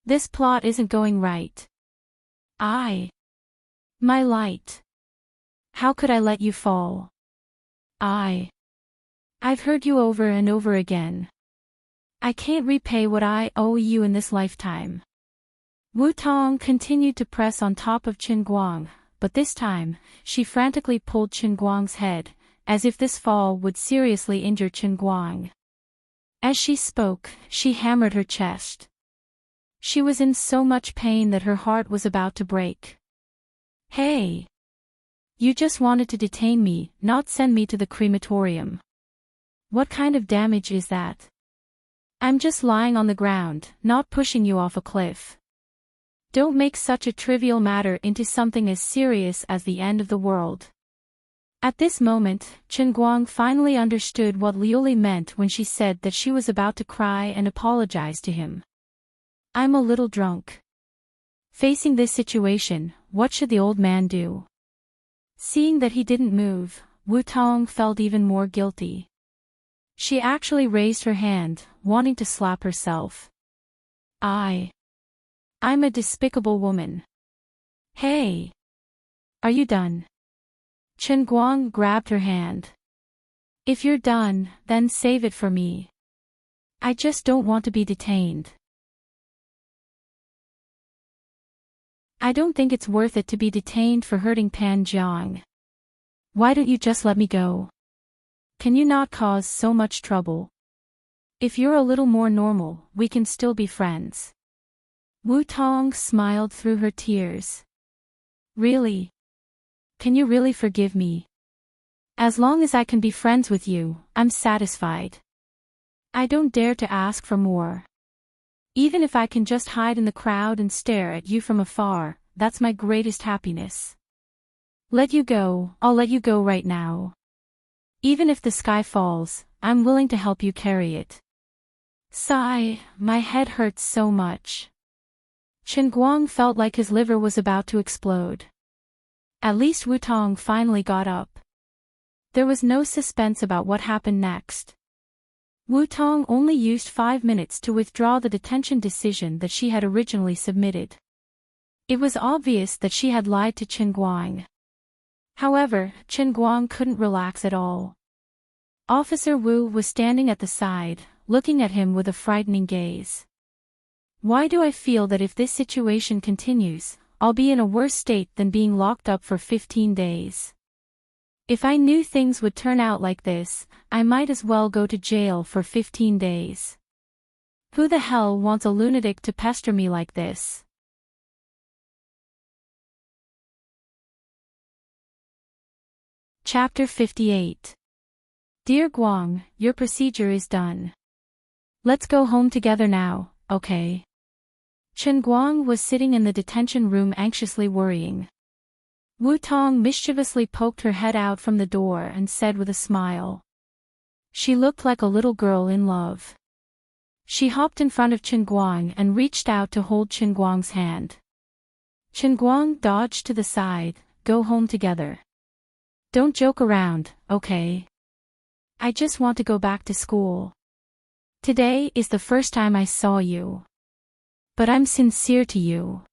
This plot isn't going right. My light. How could I let you fall? I've heard you over and over again. I can't repay what I owe you in this lifetime. Wu Tong continued to press on top of Qin Guang, but this time, she frantically pulled Qin Guang's head, as if this fall would seriously injure Qin Guang. As she spoke, she hammered her chest. She was in so much pain that her heart was about to break. Hey! You just wanted to detain me, not send me to the crematorium. What kind of damage is that? I'm just lying on the ground, not pushing you off a cliff. Don't make such a trivial matter into something as serious as the end of the world. At this moment, Qin Guang finally understood what Liu Li meant when she said that she was about to cry and apologize to him. I'm a little drunk. Facing this situation, what should the old man do? Seeing that he didn't move, Wu Tong felt even more guilty. She actually raised her hand, wanting to slap herself. I'm a despicable woman. Hey! Are you done? Qin Guang grabbed her hand. If you're done, then save it for me. I just don't want to be detained. I don't think it's worth it to be detained for hurting Pan Jiang. Why don't you just let me go? Can you not cause so much trouble? If you're a little more normal, we can still be friends. Wu Tong smiled through her tears. Really? Can you really forgive me? As long as I can be friends with you, I'm satisfied. I don't dare to ask for more. Even if I can just hide in the crowd and stare at you from afar, that's my greatest happiness. Let you go, I'll let you go right now. Even if the sky falls, I'm willing to help you carry it. Sigh, my head hurts so much. Qin Guang felt like his liver was about to explode. At least Wu Tong finally got up. There was no suspense about what happened next. Wu Tong only used 5 minutes to withdraw the detention decision that she had originally submitted. It was obvious that she had lied to Qin Guang. However, Qin Guang couldn't relax at all. Officer Wu was standing at the side, looking at him with a frightening gaze. Why do I feel that if this situation continues, I'll be in a worse state than being locked up for 15 days? If I knew things would turn out like this, I might as well go to jail for 15 days. Who the hell wants a lunatic to pester me like this? Chapter 58. Dear Guang, your procedure is done. Let's go home together now, okay? Chen Guang was sitting in the detention room anxiously worrying. Wu Tong mischievously poked her head out from the door and said with a smile. She looked like a little girl in love. She hopped in front of Chen Guang and reached out to hold Chen Guang's hand. Chen Guang dodged to the side. Go home together. Don't joke around, okay? I just want to go back to school. Today is the first time I saw you. But I'm sincere to you.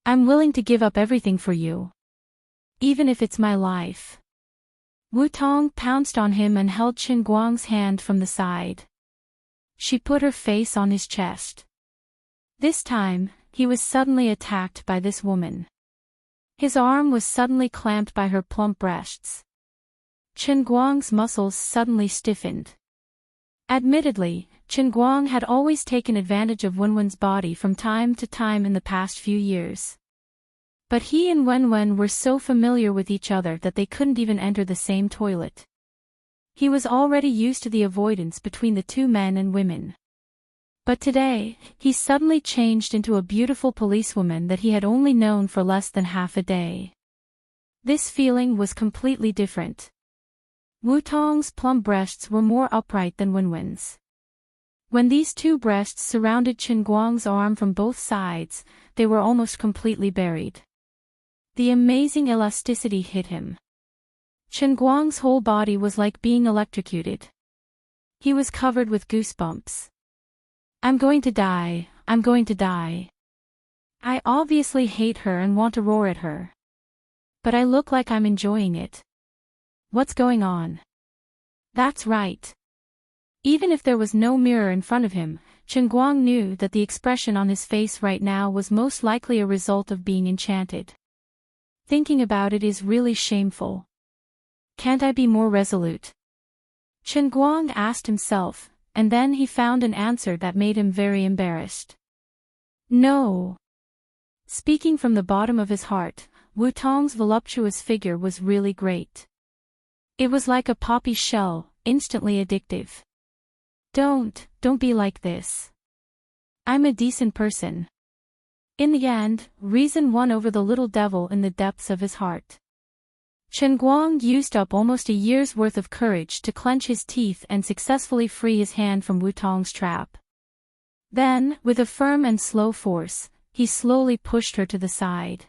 I'm willing to give up everything for you. Even if it's my life. Wu Tong pounced on him and held Chen Guang's hand from the side. She put her face on his chest. This time, he was suddenly attacked by this woman. His arm was suddenly clamped by her plump breasts. Chen Guang's muscles suddenly stiffened. Admittedly, Chen Guang had always taken advantage of Wenwen's body from time to time in the past few years. But he and Wenwen were so familiar with each other that they couldn't even enter the same toilet. He was already used to the avoidance between the two men and women. But today, he suddenly changed into a beautiful policewoman that he had only known for less than half a day. This feeling was completely different. Wu Tong's plump breasts were more upright than Wenwen's. When these two breasts surrounded Chen Guang's arm from both sides, they were almost completely buried. The amazing elasticity hit him. Chen Guang's whole body was like being electrocuted. He was covered with goosebumps. I'm going to die, I'm going to die. I obviously hate her and want to roar at her. But I look like I'm enjoying it. What's going on? That's right. Even if there was no mirror in front of him, Chen Guang knew that the expression on his face right now was most likely a result of being enchanted. Thinking about it is really shameful. Can't I be more resolute? Chen Guang asked himself, and then he found an answer that made him very embarrassed. No. Speaking from the bottom of his heart, Wu Tong's voluptuous figure was really great. It was like a poppy shell, instantly addictive. Don't be like this. I'm a decent person. In the end, reason won over the little devil in the depths of his heart. Chen Guang used up almost a year's worth of courage to clench his teeth and successfully free his hand from Wu Tong's trap. Then, with a firm and slow force, he slowly pushed her to the side.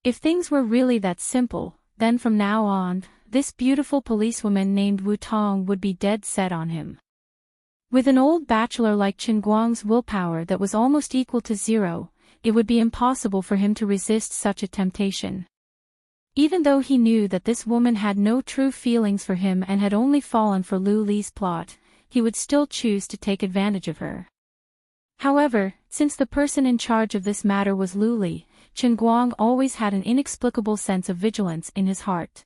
If things were really that simple, then from now on, this beautiful policewoman named Wu Tong would be dead set on him. With an old bachelor like Chen Guang's willpower that was almost equal to zero, it would be impossible for him to resist such a temptation. Even though he knew that this woman had no true feelings for him and had only fallen for Lu Li's plot, he would still choose to take advantage of her. However, since the person in charge of this matter was Lu Li, Chen Guang always had an inexplicable sense of vigilance in his heart.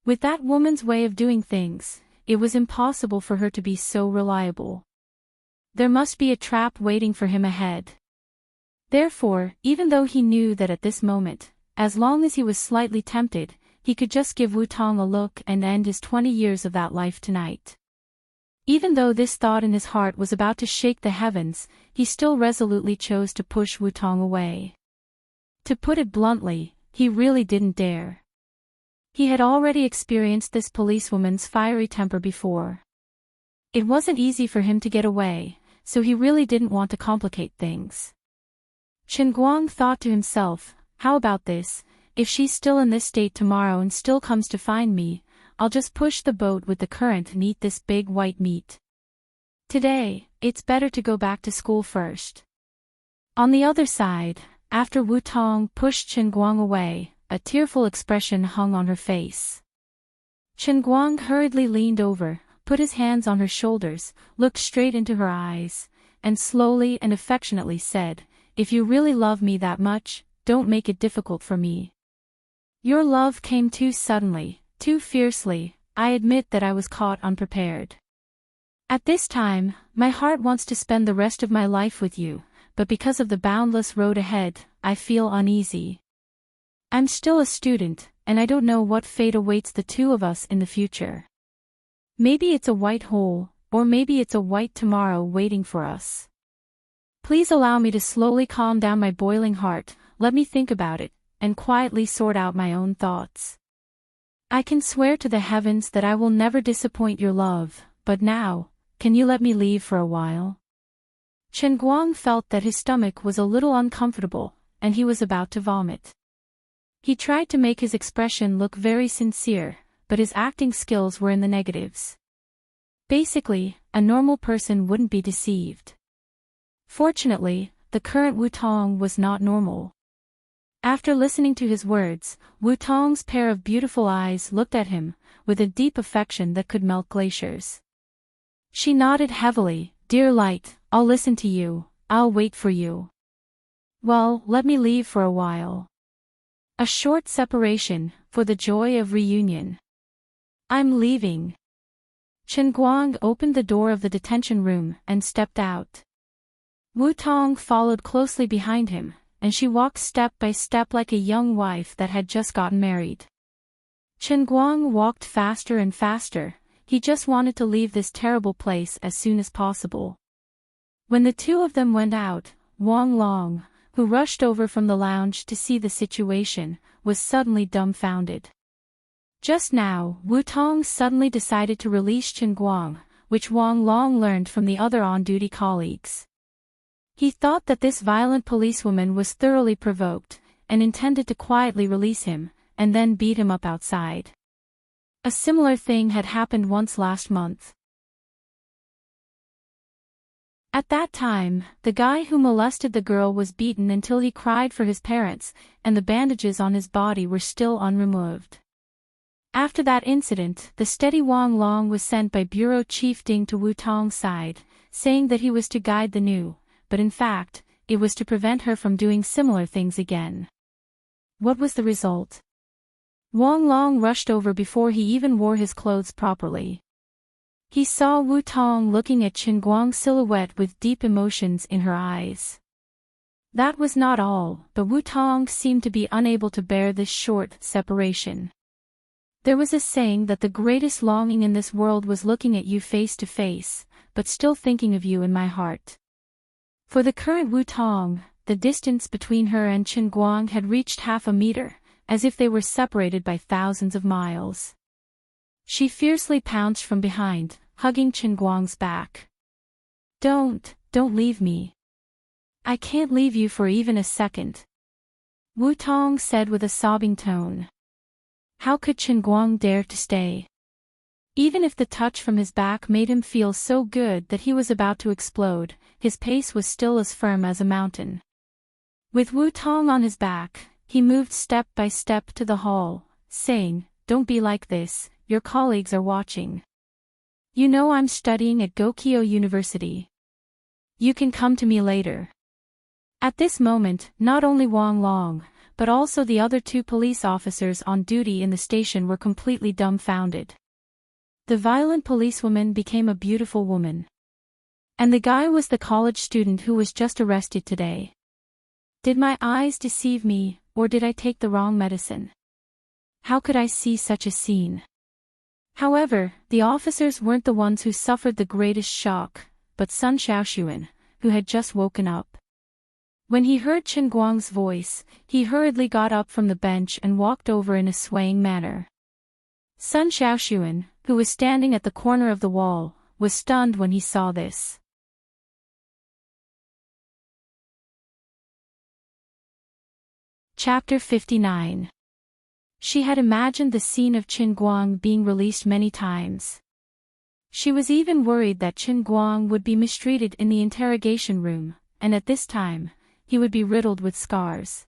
With that woman's way of doing things, it was impossible for her to be so reliable. There must be a trap waiting for him ahead. Therefore, even though he knew that at this moment, as long as he was slightly tempted, he could just give Wu Tong a look and end his 20 years of that life tonight. Even though this thought in his heart was about to shake the heavens, he still resolutely chose to push Wu Tong away. To put it bluntly, he really didn't dare. He had already experienced this policewoman's fiery temper before. It wasn't easy for him to get away, so he really didn't want to complicate things. Chen Guang thought to himself, how about this, if she's still in this state tomorrow and still comes to find me, I'll just push the boat with the current and eat this big white meat. Today, it's better to go back to school first. On the other side, after Wu Tong pushed Chen Guang away, a tearful expression hung on her face. Chen Guang hurriedly leaned over, put his hands on her shoulders, looked straight into her eyes, and slowly and affectionately said, if you really love me that much, don't make it difficult for me. Your love came too suddenly, too fiercely. I admit that I was caught unprepared. At this time, my heart wants to spend the rest of my life with you, but because of the boundless road ahead, I feel uneasy. I'm still a student, and I don't know what fate awaits the two of us in the future. Maybe it's a white hole, or maybe it's a white tomorrow waiting for us. Please allow me to slowly calm down my boiling heart, let me think about it, and quietly sort out my own thoughts. I can swear to the heavens that I will never disappoint your love, but now, can you let me leave for a while? Chen Guang felt that his stomach was a little uncomfortable, and he was about to vomit. He tried to make his expression look very sincere, but his acting skills were in the negatives. Basically, a normal person wouldn't be deceived. Fortunately, the current Wu Tong was not normal. After listening to his words, Wu Tong's pair of beautiful eyes looked at him, with a deep affection that could melt glaciers. She nodded heavily. Dear Light, I'll listen to you, I'll wait for you. Well, let me leave for a while. A short separation, for the joy of reunion. I'm leaving. Chen Guang opened the door of the detention room and stepped out. Wu Tong followed closely behind him, and she walked step by step like a young wife that had just gotten married. Chen Guang walked faster and faster, he just wanted to leave this terrible place as soon as possible. When the two of them went out, Wang Long, who rushed over from the lounge to see the situation, was suddenly dumbfounded. Just now, Wu Tong suddenly decided to release Chen Guang, which Wang Long learned from the other on-duty colleagues. He thought that this violent policewoman was thoroughly provoked, and intended to quietly release him, and then beat him up outside. A similar thing had happened once last month. At that time, the guy who molested the girl was beaten until he cried for his parents, and the bandages on his body were still unremoved. After that incident, the steady Wang Long was sent by Bureau Chief Ding to Wu Tong's side, saying that he was to guide the new, but in fact, it was to prevent her from doing similar things again. What was the result? Wang Long rushed over before he even wore his clothes properly. He saw Wu Tong looking at Chen Guang's silhouette with deep emotions in her eyes. That was not all, but Wu Tong seemed to be unable to bear this short separation. There was a saying that the greatest longing in this world was looking at you face to face, but still thinking of you in my heart. For the current Wu Tong, the distance between her and Chen Guang had reached 1/2 meter, as if they were separated by thousands of miles. She fiercely pounced from behind, hugging Chen Guang's back. Don't leave me. I can't leave you for even a second. Wu Tong said with a sobbing tone. How could Chen Guang dare to stay? Even if the touch from his back made him feel so good that he was about to explode, his pace was still as firm as a mountain. With Wu Tong on his back, he moved step by step to the hall, saying, Don't be like this, your colleagues are watching. You know I'm studying at Gokyo University. You can come to me later. At this moment, not only Wang Long, but also the other 2 police officers on duty in the station were completely dumbfounded. The violent policewoman became a beautiful woman. And the guy was the college student who was just arrested today. Did my eyes deceive me, or did I take the wrong medicine? How could I see such a scene? However, the officers weren't the ones who suffered the greatest shock, but Sun Xiaoxuan, who had just woken up. When he heard Chen Guang's voice, he hurriedly got up from the bench and walked over in a swaying manner. Sun Xiaoxuan, who was standing at the corner of the wall, was stunned when he saw this. Chapter 59. She had imagined the scene of Chen Guang being released many times. She was even worried that Chen Guang would be mistreated in the interrogation room, and at this time, he would be riddled with scars.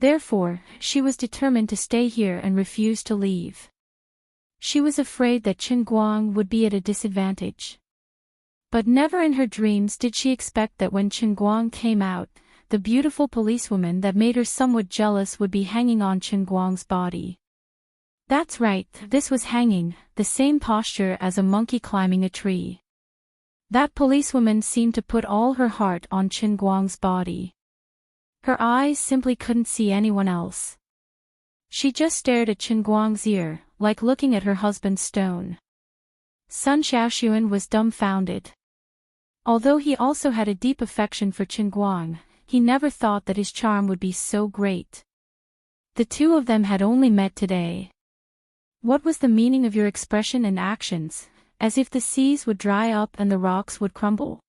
Therefore, she was determined to stay here and refuse to leave. She was afraid that Chen Guang would be at a disadvantage. But never in her dreams did she expect that when Chen Guang came out, the beautiful policewoman that made her somewhat jealous would be hanging on Chen Guang's body. That's right, this was hanging, the same posture as a monkey climbing a tree. That policewoman seemed to put all her heart on Chen Guang's body. Her eyes simply couldn't see anyone else. She just stared at Chen Guang's ear, like looking at her husband's stone. Sun Xiaoxuan was dumbfounded. Although he also had a deep affection for Chen Guang, he never thought that his charm would be so great. The two of them had only met today. What was the meaning of your expression and actions, as if the seas would dry up and the rocks would crumble?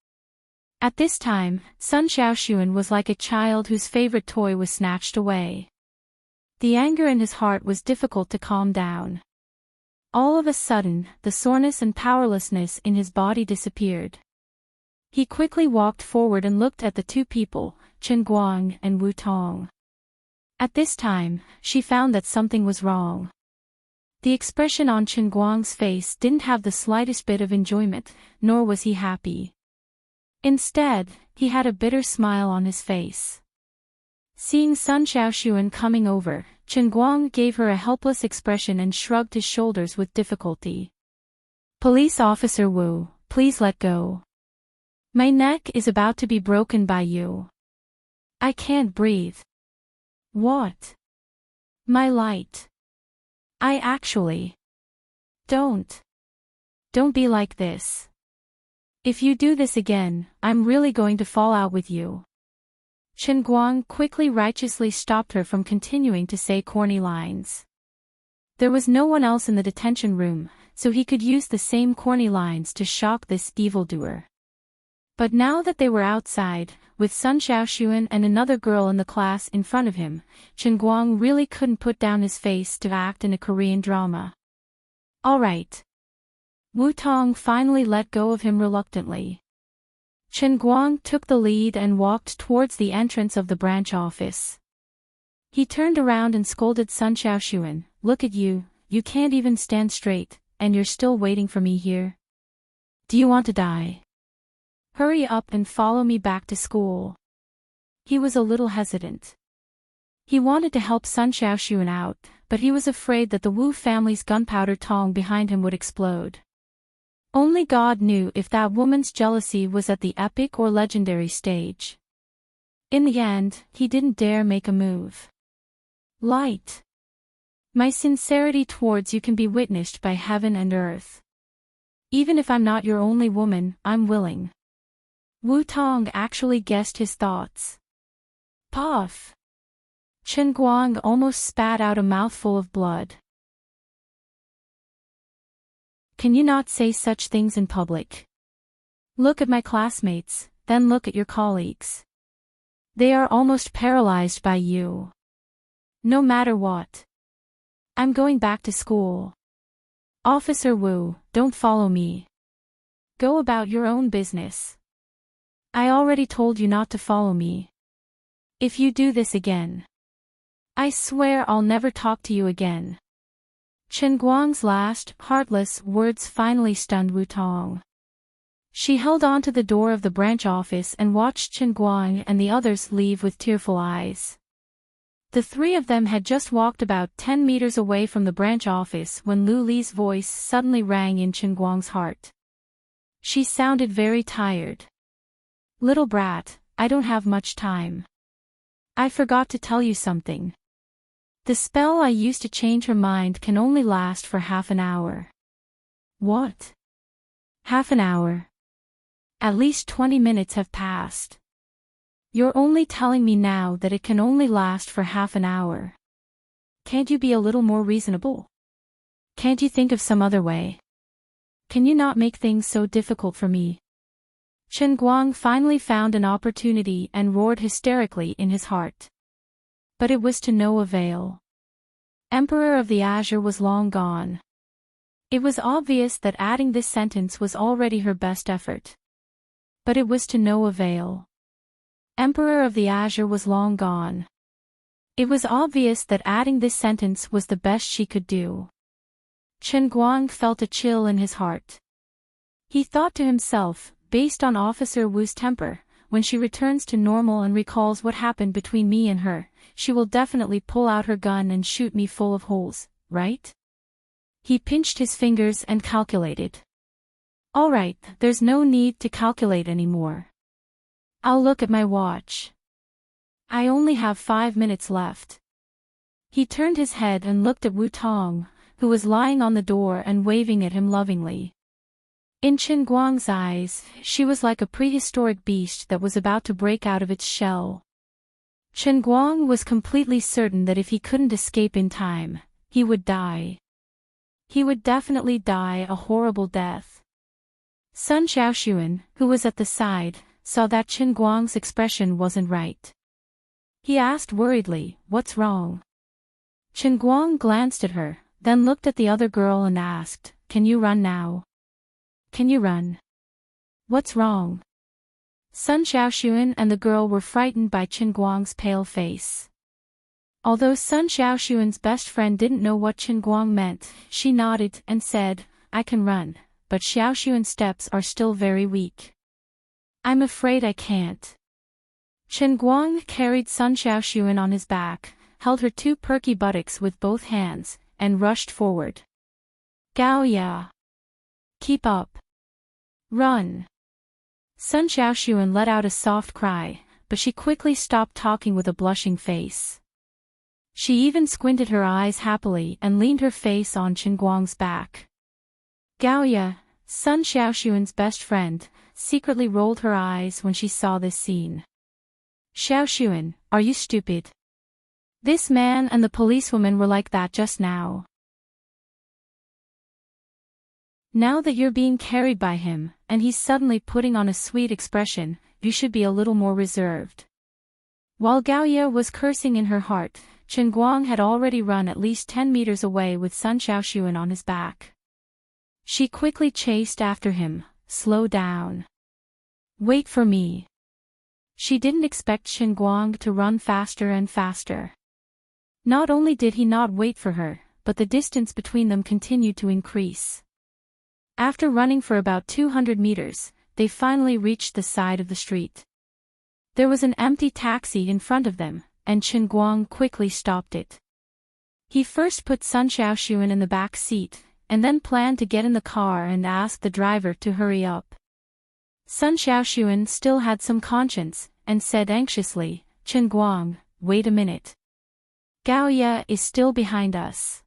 At this time, Sun Xiaoxuan was like a child whose favorite toy was snatched away. The anger in his heart was difficult to calm down. All of a sudden, the soreness and powerlessness in his body disappeared. He quickly walked forward and looked at the two people, Chen Guang and Wu Tong. At this time, she found that something was wrong. The expression on Chen Guang's face didn't have the slightest bit of enjoyment, nor was he happy. Instead, he had a bitter smile on his face. Seeing Sun Xiaoxuan coming over, Chen Guang gave her a helpless expression and shrugged his shoulders with difficulty. "Police Officer Wu, please let go. My neck is about to be broken by you. I can't breathe." "What? My light. I actually... Don't be like this. If you do this again, I'm really going to fall out with you." Chen Guang quickly righteously stopped her from continuing to say corny lines. There was no one else in the detention room, so he could use the same corny lines to shock this evildoer. But now that they were outside, with Sun Xiaoxuan and another girl in the class in front of him, Chen Guang really couldn't put down his face to act in a Korean drama. "All right." Wu Tong finally let go of him reluctantly. Chen Guang took the lead and walked towards the entrance of the branch office. He turned around and scolded Sun Xiaoxuan, "Look at you, you can't even stand straight, and you're still waiting for me here? Do you want to die? Hurry up and follow me back to school." He was a little hesitant. He wanted to help Sun Xiaoxuan out, but he was afraid that the Wu family's gunpowder tong behind him would explode. Only God knew if that woman's jealousy was at the epic or legendary stage. In the end, he didn't dare make a move. "Light. My sincerity towards you can be witnessed by heaven and earth. Even if I'm not your only woman, I'm willing." Wu Tong actually guessed his thoughts. Puff! Chen Guang almost spat out a mouthful of blood. "Can you not say such things in public? Look at my classmates, then look at your colleagues. They are almost paralyzed by you. No matter what. I'm going back to school. Officer Wu, don't follow me. Go about your own business. I already told you not to follow me. If you do this again, I swear I'll never talk to you again." Chen Guang's last, heartless words finally stunned Wu Tong. She held on to the door of the branch office and watched Chen Guang and the others leave with tearful eyes. The three of them had just walked about 10 meters away from the branch office when Lu Li's voice suddenly rang in Chen Guang's heart. She sounded very tired. "Little brat, I don't have much time. I forgot to tell you something. The spell I used to change her mind can only last for half an hour." "What? Half an hour? At least 20 minutes have passed. You're only telling me now that it can only last for half an hour. Can't you be a little more reasonable? Can't you think of some other way? Can you not make things so difficult for me?" Chen Guang finally found an opportunity and roared hysterically in his heart. But it was to no avail. Emperor of the Azure was long gone. It was obvious that adding this sentence was already her best effort. But it was to no avail. Emperor of the Azure was long gone. It was obvious that adding this sentence was the best she could do. Chen Guang felt a chill in his heart. He thought to himself, based on Officer Wu's temper, when she returns to normal and recalls what happened between me and her, she will definitely pull out her gun and shoot me full of holes, right? He pinched his fingers and calculated. Alright, there's no need to calculate anymore. I'll look at my watch. I only have 5 minutes left. He turned his head and looked at Wu Tong, who was lying on the door and waving at him lovingly. In Chen Guang's eyes, she was like a prehistoric beast that was about to break out of its shell. Chen Guang was completely certain that if he couldn't escape in time, he would die. He would definitely die a horrible death. Sun Xiaoxuan, who was at the side, saw that Chen Guang's expression wasn't right. He asked worriedly, "What's wrong?" Chen Guang glanced at her, then looked at the other girl and asked, "Can you run now? Can you run? What's wrong?" Sun Xiaoxuan and the girl were frightened by Chen Guang's pale face. Although Sun Xiaoxuan's best friend didn't know what Chen Guang meant, she nodded and said, "I can run, but Xiaoxuan's steps are still very weak. I'm afraid I can't." Chen Guang carried Sun Xiaoxuan on his back, held her 2 perky buttocks with both hands, and rushed forward. "Gao ya! Keep up! Run!" Sun Xiaoxuan let out a soft cry, but she quickly stopped talking with a blushing face. She even squinted her eyes happily and leaned her face on Chen Guang's back. Gao ya, Sun Xiaoxuan's best friend, secretly rolled her eyes when she saw this scene. "Xiaoxuan, are you stupid? This man and the policewoman were like that just now. Now that you're being carried by him, and he's suddenly putting on a sweet expression, you should be a little more reserved." While Gao Ya was cursing in her heart, Chen Guang had already run at least 10 meters away with Sun Xiaoxuan on his back. She quickly chased after him. "Slow down. Wait for me." She didn't expect Chen Guang to run faster and faster. Not only did he not wait for her, but the distance between them continued to increase. After running for about 200 meters, they finally reached the side of the street. There was an empty taxi in front of them, and Chen Guang quickly stopped it. He first put Sun Xiaoxuan in the back seat, and then planned to get in the car and ask the driver to hurry up. Sun Xiaoxuan still had some conscience, and said anxiously, "Chen Guang, wait a minute. Gao Ya is still behind us."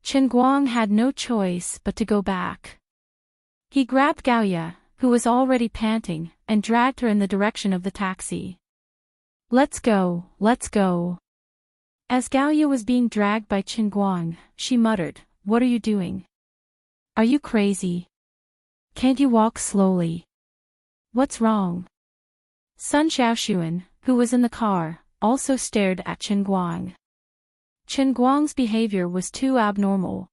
Chen Guang had no choice but to go back. He grabbed Gao Ya, who was already panting, and dragged her in the direction of the taxi. Let's go, let's go." As Gao Ya was being dragged by Chen Guang, she muttered, "What are you doing? Are you crazy? Can't you walk slowly? What's wrong?" Sun Xiaoxuan, who was in the car, also stared at Chen Guang. Chen Guang's behavior was too abnormal.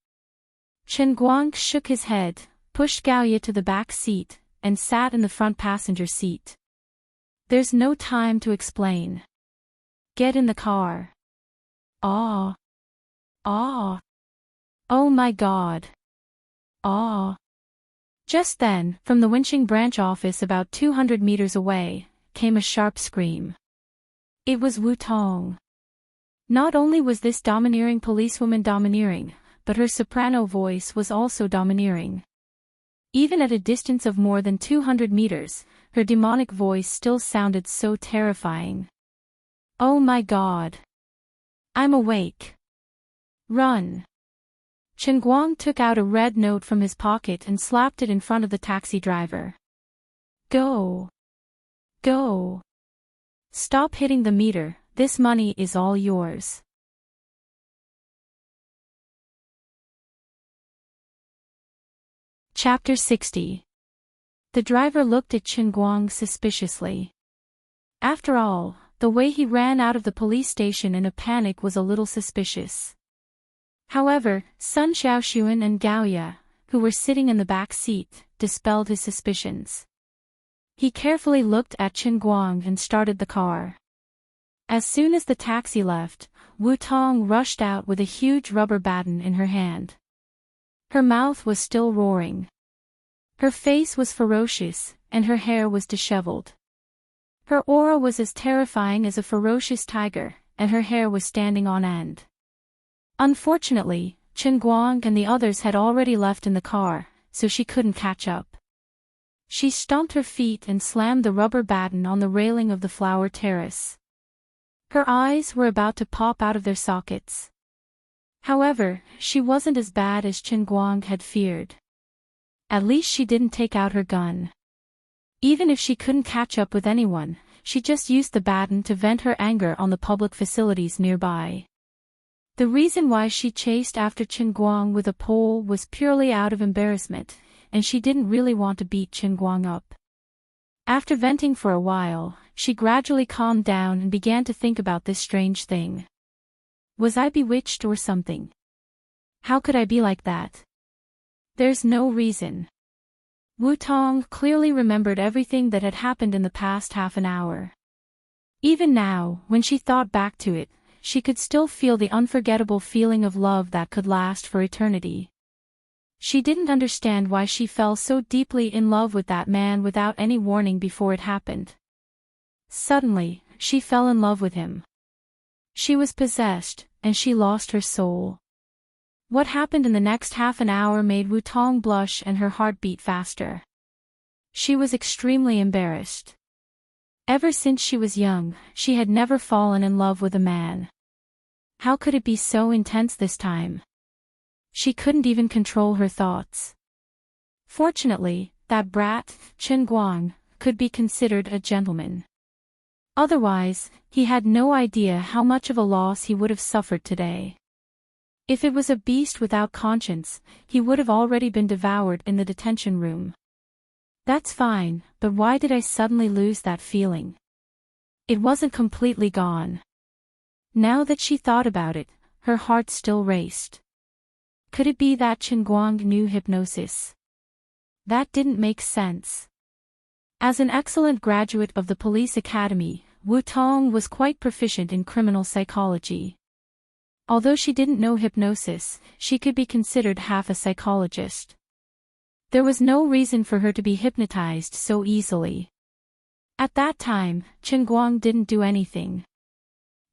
Chen Guang shook his head, pushed Gao Ya to the back seat, and sat in the front passenger seat. "There's no time to explain. Get in the car." "Ah. Ah. Oh my God. Ah." Just then, from the Winching branch office about 200 meters away, came a sharp scream. It was Wu Tong. Not only was this domineering policewoman domineering, but her soprano voice was also domineering. Even at a distance of more than 200 meters, her demonic voice still sounded so terrifying. "Oh my God. I'm awake. Run." Chen Guang took out a red note from his pocket and slapped it in front of the taxi driver. "Go. Go. Stop hitting the meter, this money is all yours." Chapter 60. The driver looked at Chen Guang suspiciously. After all, the way he ran out of the police station in a panic was a little suspicious. However, Sun Xiaoxuan and Gao Ya, who were sitting in the back seat, dispelled his suspicions. He carefully looked at Chen Guang and started the car. As soon as the taxi left, Wu Tong rushed out with a huge rubber baton in her hand. Her mouth was still roaring. Her face was ferocious, and her hair was disheveled. Her aura was as terrifying as a ferocious tiger, and her hair was standing on end. Unfortunately, Chen Guang and the others had already left in the car, so she couldn't catch up. She stomped her feet and slammed the rubber baton on the railing of the flower terrace. Her eyes were about to pop out of their sockets. However, she wasn't as bad as Chen Guang had feared. At least she didn't take out her gun. Even if she couldn't catch up with anyone, she just used the baton to vent her anger on the public facilities nearby. The reason why she chased after Chen Guang with a pole was purely out of embarrassment, and she didn't really want to beat Chen Guang up. After venting for a while, she gradually calmed down and began to think about this strange thing. Was I bewitched or something? How could I be like that? There's no reason. Wu Tong clearly remembered everything that had happened in the past half an hour. Even now, when she thought back to it, she could still feel the unforgettable feeling of love that could last for eternity. She didn't understand why she fell so deeply in love with that man without any warning before it happened. Suddenly, she fell in love with him. She was possessed, and she lost her soul. What happened in the next half an hour made Wu Tong blush and her heart beat faster. She was extremely embarrassed. Ever since she was young, she had never fallen in love with a man. How could it be so intense this time? She couldn't even control her thoughts. Fortunately, that brat, Chen Guang, could be considered a gentleman. Otherwise, he had no idea how much of a loss he would have suffered today. If it was a beast without conscience, he would have already been devoured in the detention room. That's fine, but why did I suddenly lose that feeling? It wasn't completely gone. Now that she thought about it, her heart still raced. Could it be that Chen Guang knew hypnosis? That didn't make sense. As an excellent graduate of the police academy, Wu Tong was quite proficient in criminal psychology. Although she didn't know hypnosis, she could be considered half a psychologist. There was no reason for her to be hypnotized so easily. At that time, Chen Guang didn't do anything.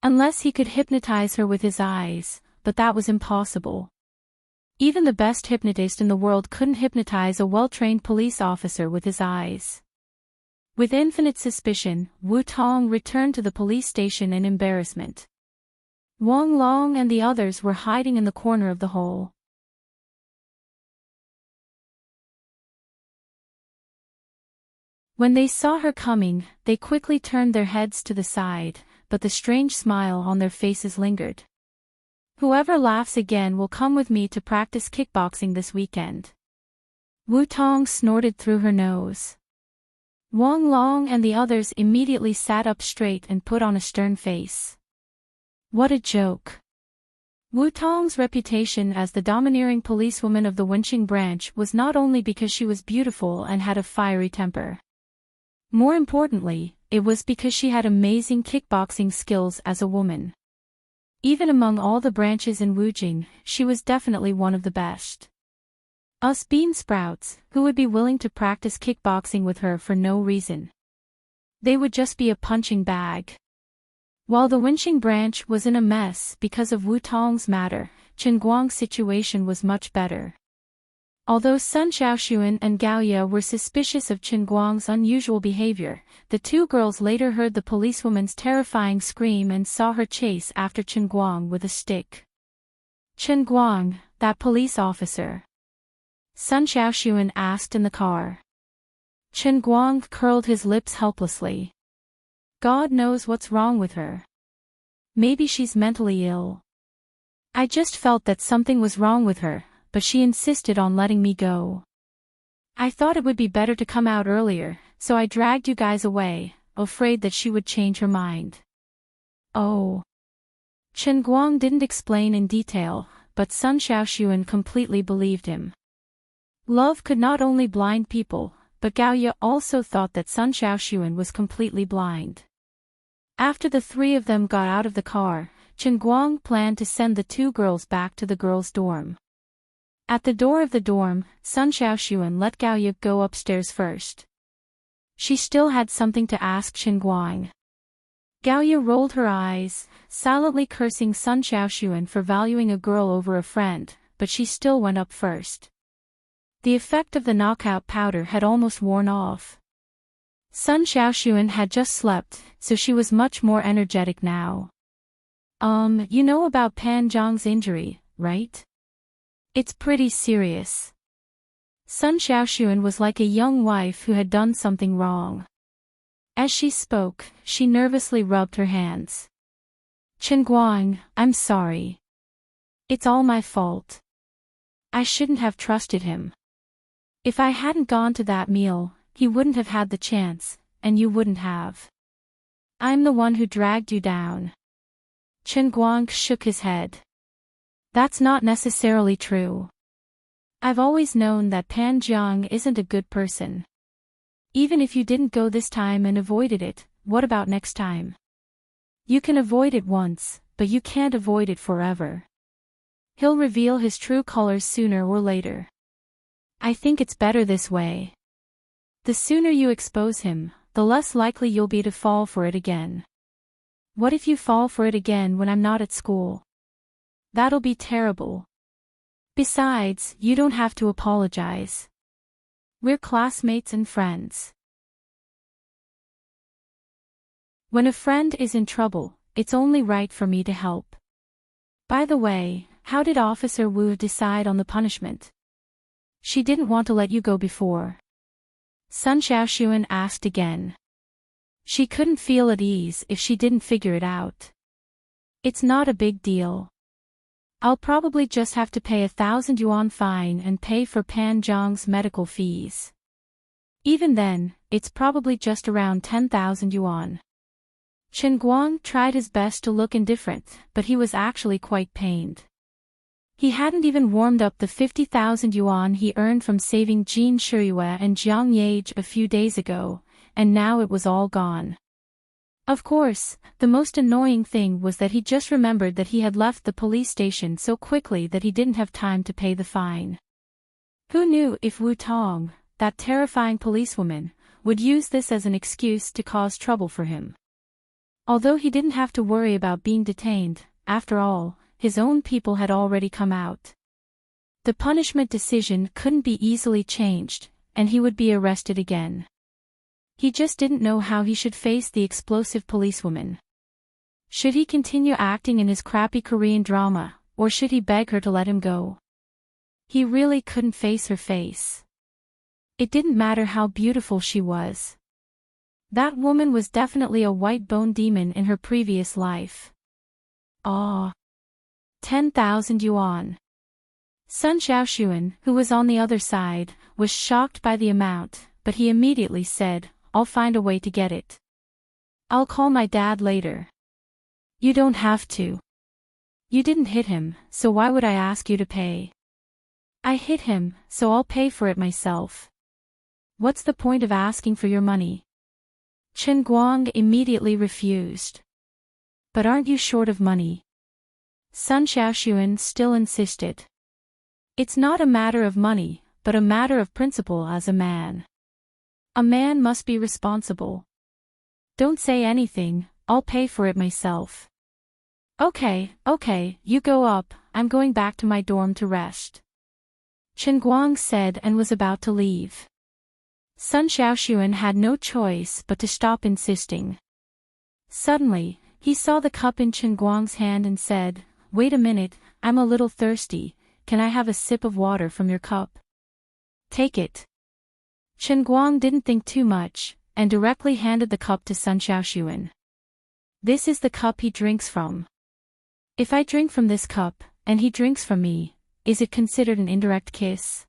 Unless he could hypnotize her with his eyes, but that was impossible. Even the best hypnotist in the world couldn't hypnotize a well-trained police officer with his eyes. With infinite suspicion, Wu Tong returned to the police station in embarrassment. Wang Long and the others were hiding in the corner of the hole. When they saw her coming, they quickly turned their heads to the side, but the strange smile on their faces lingered. Whoever laughs again will come with me to practice kickboxing this weekend. Wu Tong snorted through her nose. Wang Long and the others immediately sat up straight and put on a stern face. What a joke. Wu Tong's reputation as the domineering policewoman of the Wenqing branch was not only because she was beautiful and had a fiery temper. More importantly, it was because she had amazing kickboxing skills as a woman. Even among all the branches in Wujing, she was definitely one of the best. Us bean sprouts, who would be willing to practice kickboxing with her for no reason? They would just be a punching bag. While the Wenqing branch was in a mess because of Wu Tong's matter, Chen Guang's situation was much better. Although Sun Xiaoxuan and Gao Ye were suspicious of Chen Guang's unusual behavior, the two girls later heard the policewoman's terrifying scream and saw her chase after Chen Guang with a stick. Chen Guang, that police officer? Sun Xiaoxuan asked in the car. Chen Guang curled his lips helplessly. God knows what's wrong with her. Maybe she's mentally ill. I just felt that something was wrong with her, but she insisted on letting me go. I thought it would be better to come out earlier, so I dragged you guys away, afraid that she would change her mind. Oh. Chen Guang didn't explain in detail, but Sun Xiaoxuan completely believed him. Love could not only blind people, but Gao Ye also thought that Sun Xiaoxuan was completely blind. After the three of them got out of the car, Chen Guang planned to send the two girls back to the girls' dorm. At the door of the dorm, Sun Xiaoxuan let Gao Ye go upstairs first. She still had something to ask Chen Guang. Gaoyu rolled her eyes, silently cursing Sun Xiaoxuan for valuing a girl over a friend, but she still went up first. The effect of the knockout powder had almost worn off. Sun Xiaoxuan had just slept, so she was much more energetic now. You know about Pan Zhang's injury, right? It's pretty serious. Sun Xiaoxuan was like a young wife who had done something wrong. As she spoke, she nervously rubbed her hands. Chen Guang, I'm sorry. It's all my fault. I shouldn't have trusted him. If I hadn't gone to that meal, he wouldn't have had the chance, and you wouldn't have. I'm the one who dragged you down. Chen Guang shook his head. That's not necessarily true. I've always known that Pan Zhang isn't a good person. Even if you didn't go this time and avoided it, what about next time? You can avoid it once, but you can't avoid it forever. He'll reveal his true colors sooner or later. I think it's better this way. The sooner you expose him, the less likely you'll be to fall for it again. What if you fall for it again when I'm not at school? That'll be terrible. Besides, you don't have to apologize. We're classmates and friends. When a friend is in trouble, it's only right for me to help. By the way, how did Officer Wu decide on the punishment? She didn't want to let you go before. Sun Xiaoxuan asked again. She couldn't feel at ease if she didn't figure it out. It's not a big deal. I'll probably just have to pay 1,000 yuan fine and pay for Pan Zhang's medical fees. Even then, it's probably just around 10,000 yuan. Chen Guang tried his best to look indifferent, but he was actually quite pained. He hadn't even warmed up the 50,000 yuan he earned from saving Jin Shiyue and Jiang Yage a few days ago, and now it was all gone. Of course, the most annoying thing was that he just remembered that he had left the police station so quickly that he didn't have time to pay the fine. Who knew if Wu Tong, that terrifying policewoman, would use this as an excuse to cause trouble for him? Although he didn't have to worry about being detained, after all, his own people had already come out. The punishment decision couldn't be easily changed, and he would be arrested again. He just didn't know how he should face the explosive policewoman. Should he continue acting in his crappy Korean drama, or should he beg her to let him go? He really couldn't face her face. It didn't matter how beautiful she was. That woman was definitely a white bone demon in her previous life. 10,000 yuan. Sun Xiaoxuan, who was on the other side, was shocked by the amount, but he immediately said, I'll find a way to get it. I'll call my dad later. You don't have to. You didn't hit him, so why would I ask you to pay? I hit him, so I'll pay for it myself. What's the point of asking for your money? Chen Guang immediately refused. But aren't you short of money? Sun Xiaoxuan still insisted. It's not a matter of money, but a matter of principle as a man. A man must be responsible. Don't say anything, I'll pay for it myself. Okay, you go up, I'm going back to my dorm to rest. Chen Guang said and was about to leave. Sun Xiaoxuan had no choice but to stop insisting. Suddenly, he saw the cup in Chen Guang's hand and said, Wait a minute, I'm a little thirsty, can I have a sip of water from your cup? Take it. Chen Guang didn't think too much, and directly handed the cup to Sun Xiaoxuan. This is the cup he drinks from. If I drink from this cup, and he drinks from me, is it considered an indirect kiss?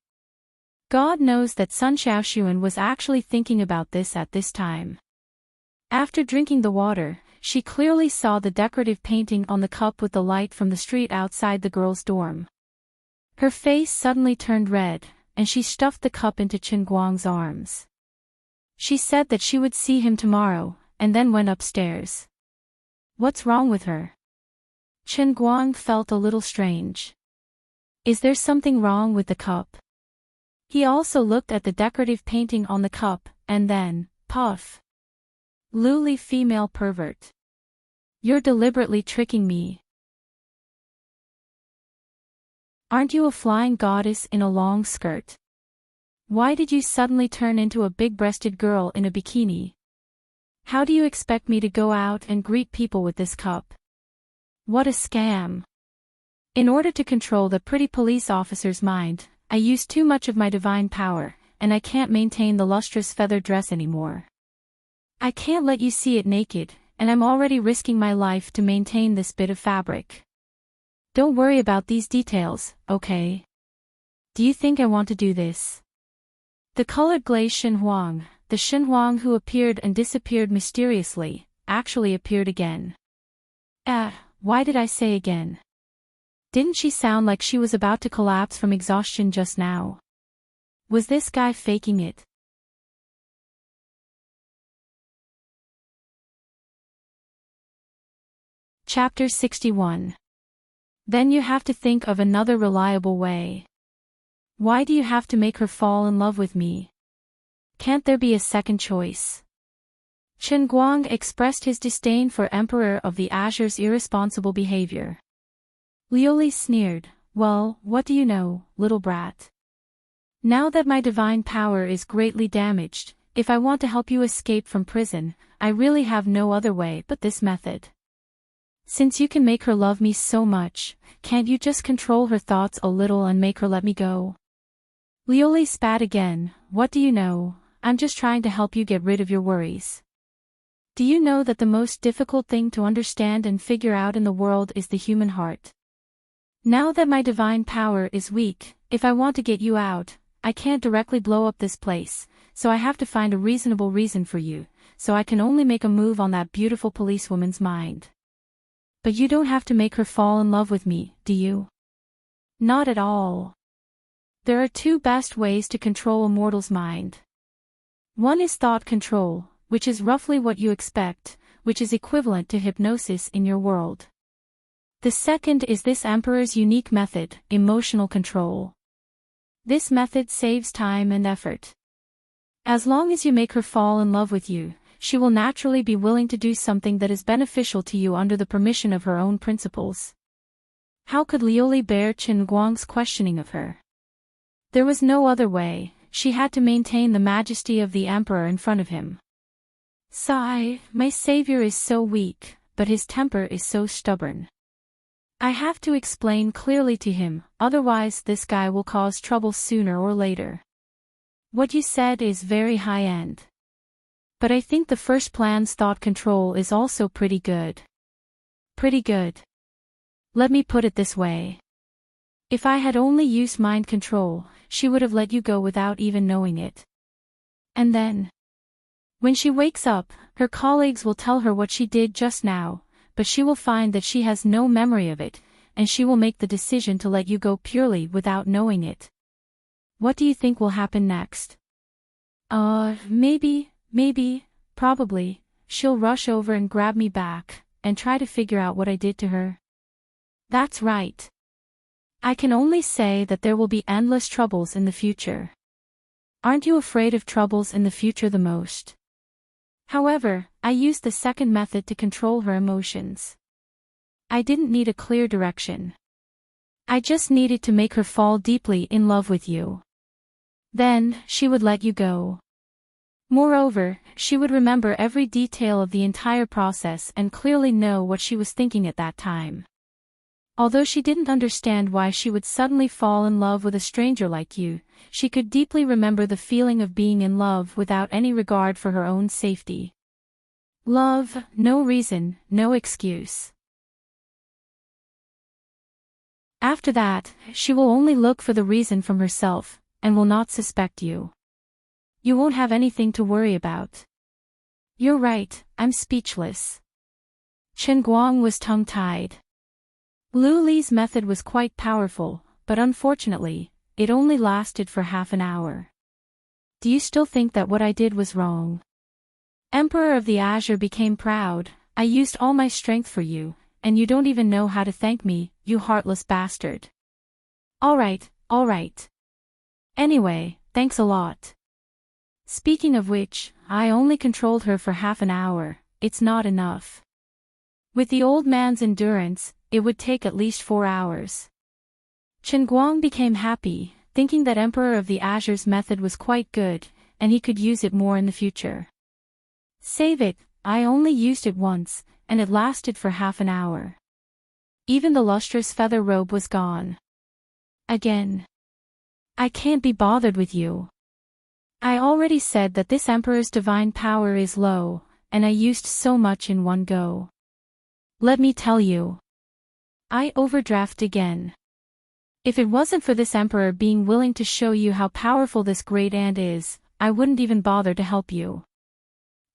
God knows that Sun Xiaoxuan was actually thinking about this at this time. After drinking the water, she clearly saw the decorative painting on the cup with the light from the street outside the girls' dorm. Her face suddenly turned red, and she stuffed the cup into Chen Guang's arms. She said that she would see him tomorrow, and then went upstairs. What's wrong with her? Chen Guang felt a little strange. Is there something wrong with the cup? He also looked at the decorative painting on the cup, and then, Puff. Luli female pervert. You're deliberately tricking me. Aren't you a flying goddess in a long skirt? Why did you suddenly turn into a big-breasted girl in a bikini? How do you expect me to go out and greet people with this cup? What a scam. In order to control the pretty police officer's mind, I used too much of my divine power, and I can't maintain the lustrous feather dress anymore. I can't let you see it naked, and I'm already risking my life to maintain this bit of fabric. Don't worry about these details, okay? Do you think I want to do this? The colored glaze Xinhuang, the Xinhuang who appeared and disappeared mysteriously, actually appeared again. Why did I say again? Didn't she sound like she was about to collapse from exhaustion just now? Was this guy faking it? Chapter 61. Then you have to think of another reliable way. Why do you have to make her fall in love with me? Can't there be a second choice? Chen Guang expressed his disdain for Emperor of the Azure's irresponsible behavior. Liuli sneered, well, what do you know, little brat? Now that my divine power is greatly damaged, if I want to help you escape from prison, I really have no other way but this method. Since you can make her love me so much, can't you just control her thoughts a little and make her let me go? Liuli spat again, what do you know, I'm just trying to help you get rid of your worries. Do you know that the most difficult thing to understand and figure out in the world is the human heart? Now that my divine power is weak, if I want to get you out, I can't directly blow up this place, so I have to find a reasonable reason for you, so I can only make a move on that beautiful policewoman's mind. But you don't have to make her fall in love with me, do you? Not at all. There are two best ways to control a mortal's mind. One is thought control, which is roughly what you expect, which is equivalent to hypnosis in your world. The second is this emperor's unique method, emotional control. This method saves time and effort. As long as you make her fall in love with you, she will naturally be willing to do something that is beneficial to you under the permission of her own principles. How could Liuli bear Chen Guang's questioning of her? There was no other way, she had to maintain the majesty of the emperor in front of him. Sigh, my savior is so weak, but his temper is so stubborn. I have to explain clearly to him, otherwise this guy will cause trouble sooner or later. What you said is very high-end. But I think the first plan's thought control is also pretty good. Pretty good. Let me put it this way. If I had only used mind control, she would have let you go without even knowing it. And then, when she wakes up, her colleagues will tell her what she did just now, but she will find that she has no memory of it, and she will make the decision to let you go purely without knowing it. What do you think will happen next? Maybe, probably, she'll rush over and grab me back, and try to figure out what I did to her. That's right. I can only say that there will be endless troubles in the future. Aren't you afraid of troubles in the future the most? However, I used the second method to control her emotions. I didn't need a clear direction. I just needed to make her fall deeply in love with you. Then, she would let you go. Moreover, she would remember every detail of the entire process and clearly know what she was thinking at that time. Although she didn't understand why she would suddenly fall in love with a stranger like you, she could deeply remember the feeling of being in love without any regard for her own safety. Love, no reason, no excuse. After that, she will only look for the reason from herself, and will not suspect you. You won't have anything to worry about. You're right, I'm speechless. Chen Guang was tongue-tied. Liuli's method was quite powerful, but unfortunately, it only lasted for half an hour. Do you still think that what I did was wrong? Emperor of the Azure became proud, I used all my strength for you, and you don't even know how to thank me, you heartless bastard. Alright. Anyway, thanks a lot. Speaking of which, I only controlled her for half an hour, it's not enough. With the old man's endurance, it would take at least 4 hours. Chen Guang became happy, thinking that Emperor of the Azure's method was quite good, and he could use it more in the future. Save it, I only used it once, and it lasted for half an hour. Even the lustrous feather robe was gone. Again. I can't be bothered with you. I already said that this Emperor's divine power is low, and I used so much in one go. Let me tell you. I overdraft again. If it wasn't for this Emperor being willing to show you how powerful this great ant is, I wouldn't even bother to help you.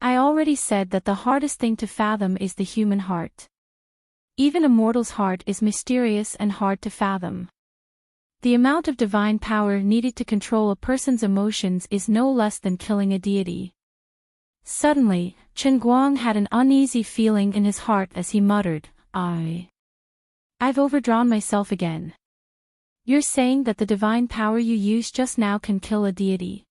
I already said that the hardest thing to fathom is the human heart. Even a mortal's heart is mysterious and hard to fathom. The amount of divine power needed to control a person's emotions is no less than killing a deity. Suddenly, Chen Guang had an uneasy feeling in his heart as he muttered, I've overdrawn myself again. You're saying that the divine power you used just now can kill a deity.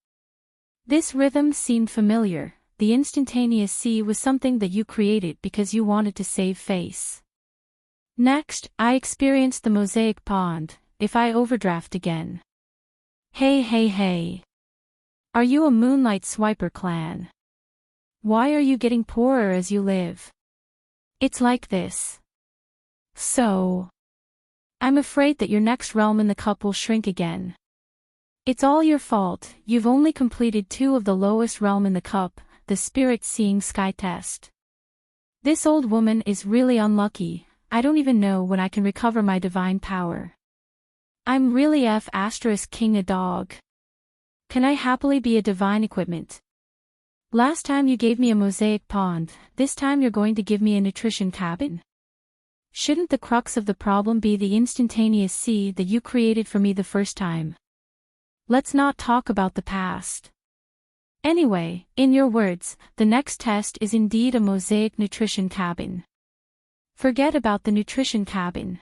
This rhythm seemed familiar. The instantaneous sea was something that you created because you wanted to save face. Next, I experienced the mosaic pond. If I overdraft again. Hey. Are you a moonlight swiper clan? Why are you getting poorer as you live? It's like this. So. I'm afraid that your next realm in the cup will shrink again. It's all your fault, you've only completed 2 of the lowest realm in the cup, the spirit seeing sky test. This old woman is really unlucky, I don't even know when I can recover my divine power. I'm really King a dog. Can I happily be a divine equipment? Last time you gave me a mosaic pond, this time you're going to give me a nutrition cabin? Shouldn't the crux of the problem be the instantaneous sea that you created for me the first time? Let's not talk about the past. Anyway, in your words, the next test is indeed a mosaic nutrition cabin. Forget about the nutrition cabin.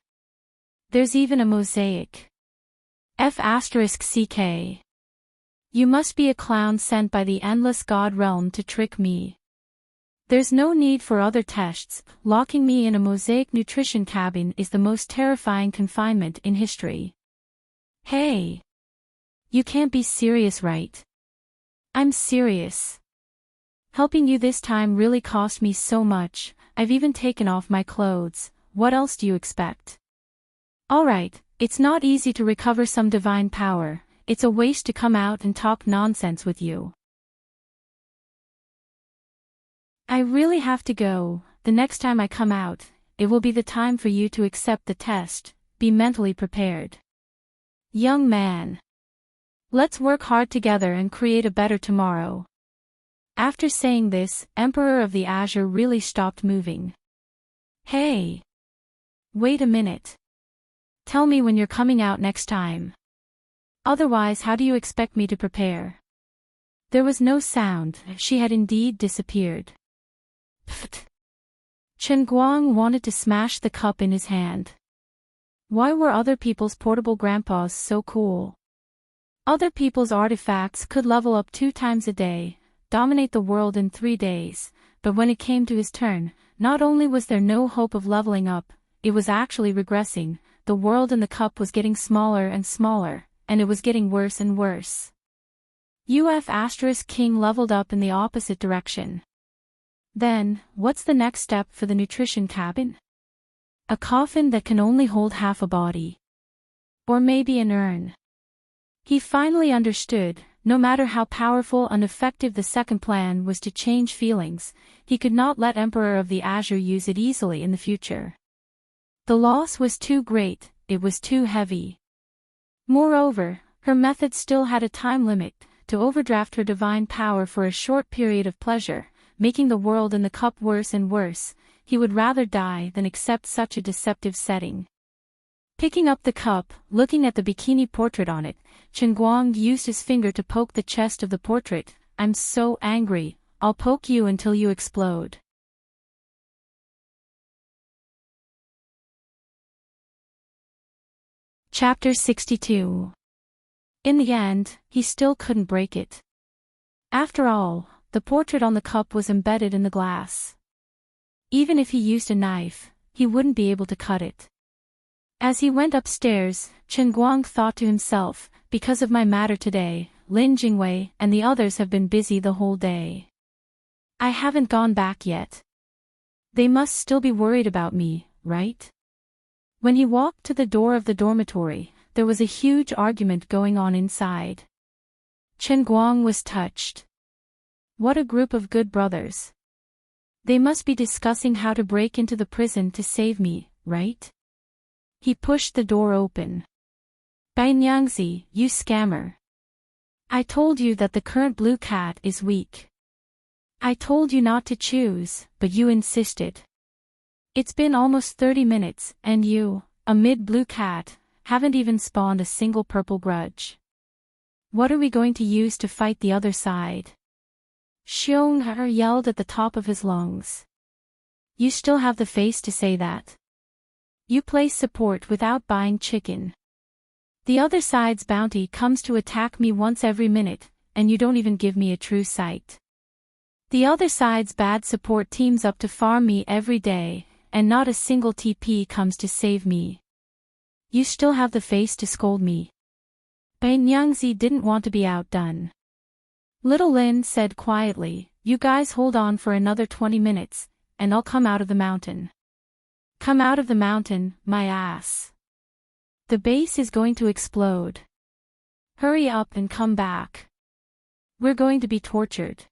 There's even a mosaic. *CK. You must be a clown sent by the endless god realm to trick me. There's no need for other tests, locking me in a mosaic nutrition cabin is the most terrifying confinement in history. Hey! You can't be serious, right? I'm serious. Helping you this time really cost me so much, I've even taken off my clothes, what else do you expect? Alright. It's not easy to recover some divine power, it's a waste to come out and talk nonsense with you. I really have to go, the next time I come out, it will be the time for you to accept the test, be mentally prepared. Young man. Let's work hard together and create a better tomorrow. After saying this, Emperor of the Azure really stopped moving. Hey! Wait a minute. Tell me when you're coming out next time. Otherwise, how do you expect me to prepare? There was no sound, she had indeed disappeared. Pfft. Chen Guang wanted to smash the cup in his hand. Why were other people's portable grandpas so cool? Other people's artifacts could level up 2 times a day, dominate the world in 3 days, but when it came to his turn, not only was there no hope of leveling up, it was actually regressing. The world in the cup was getting smaller and smaller, and it was getting worse and worse. King leveled up in the opposite direction. Then, what's the next step for the nutrition cabin? A coffin that can only hold half a body. Or maybe an urn. He finally understood, no matter how powerful and effective the second plan was to change feelings, he could not let Emperor of the Azure use it easily in the future. The loss was too great, it was too heavy. Moreover, her method still had a time limit, to overdraft her divine power for a short period of pleasure, making the world in the cup worse and worse. He would rather die than accept such a deceptive setting. Picking up the cup, looking at the bikini portrait on it, Chen Guang used his finger to poke the chest of the portrait. I'm so angry, I'll poke you until you explode. Chapter 62. In the end, he still couldn't break it. After all, the portrait on the cup was embedded in the glass. Even if he used a knife, he wouldn't be able to cut it. As he went upstairs, Chen Guang thought to himself, because of my matter today, Lin Jingwei and the others have been busy the whole day. I haven't gone back yet. They must still be worried about me, right? When he walked to the door of the dormitory, there was a huge argument going on inside. Chen Guang was touched. What a group of good brothers. They must be discussing how to break into the prison to save me, right? He pushed the door open. Bai Nyangzi, you scammer. I told you that the current blue cat is weak. I told you not to choose, but you insisted. It's been almost 30 minutes, and you, a mid-blue cat, haven't even spawned a single purple grudge. What are we going to use to fight the other side? Xiong yelled at the top of his lungs. You still have the face to say that? You play support without buying chicken. The other side's bounty comes to attack me once every minute, and you don't even give me a true sight. The other side's bad support teams up to farm me every day, and not a single TP comes to save me. You still have the face to scold me. Bai Nyangzi didn't want to be outdone. Little Lin said quietly, you guys hold on for another 20 minutes, and I'll come out of the mountain. Come out of the mountain, my ass. The base is going to explode. Hurry up and come back. We're going to be tortured.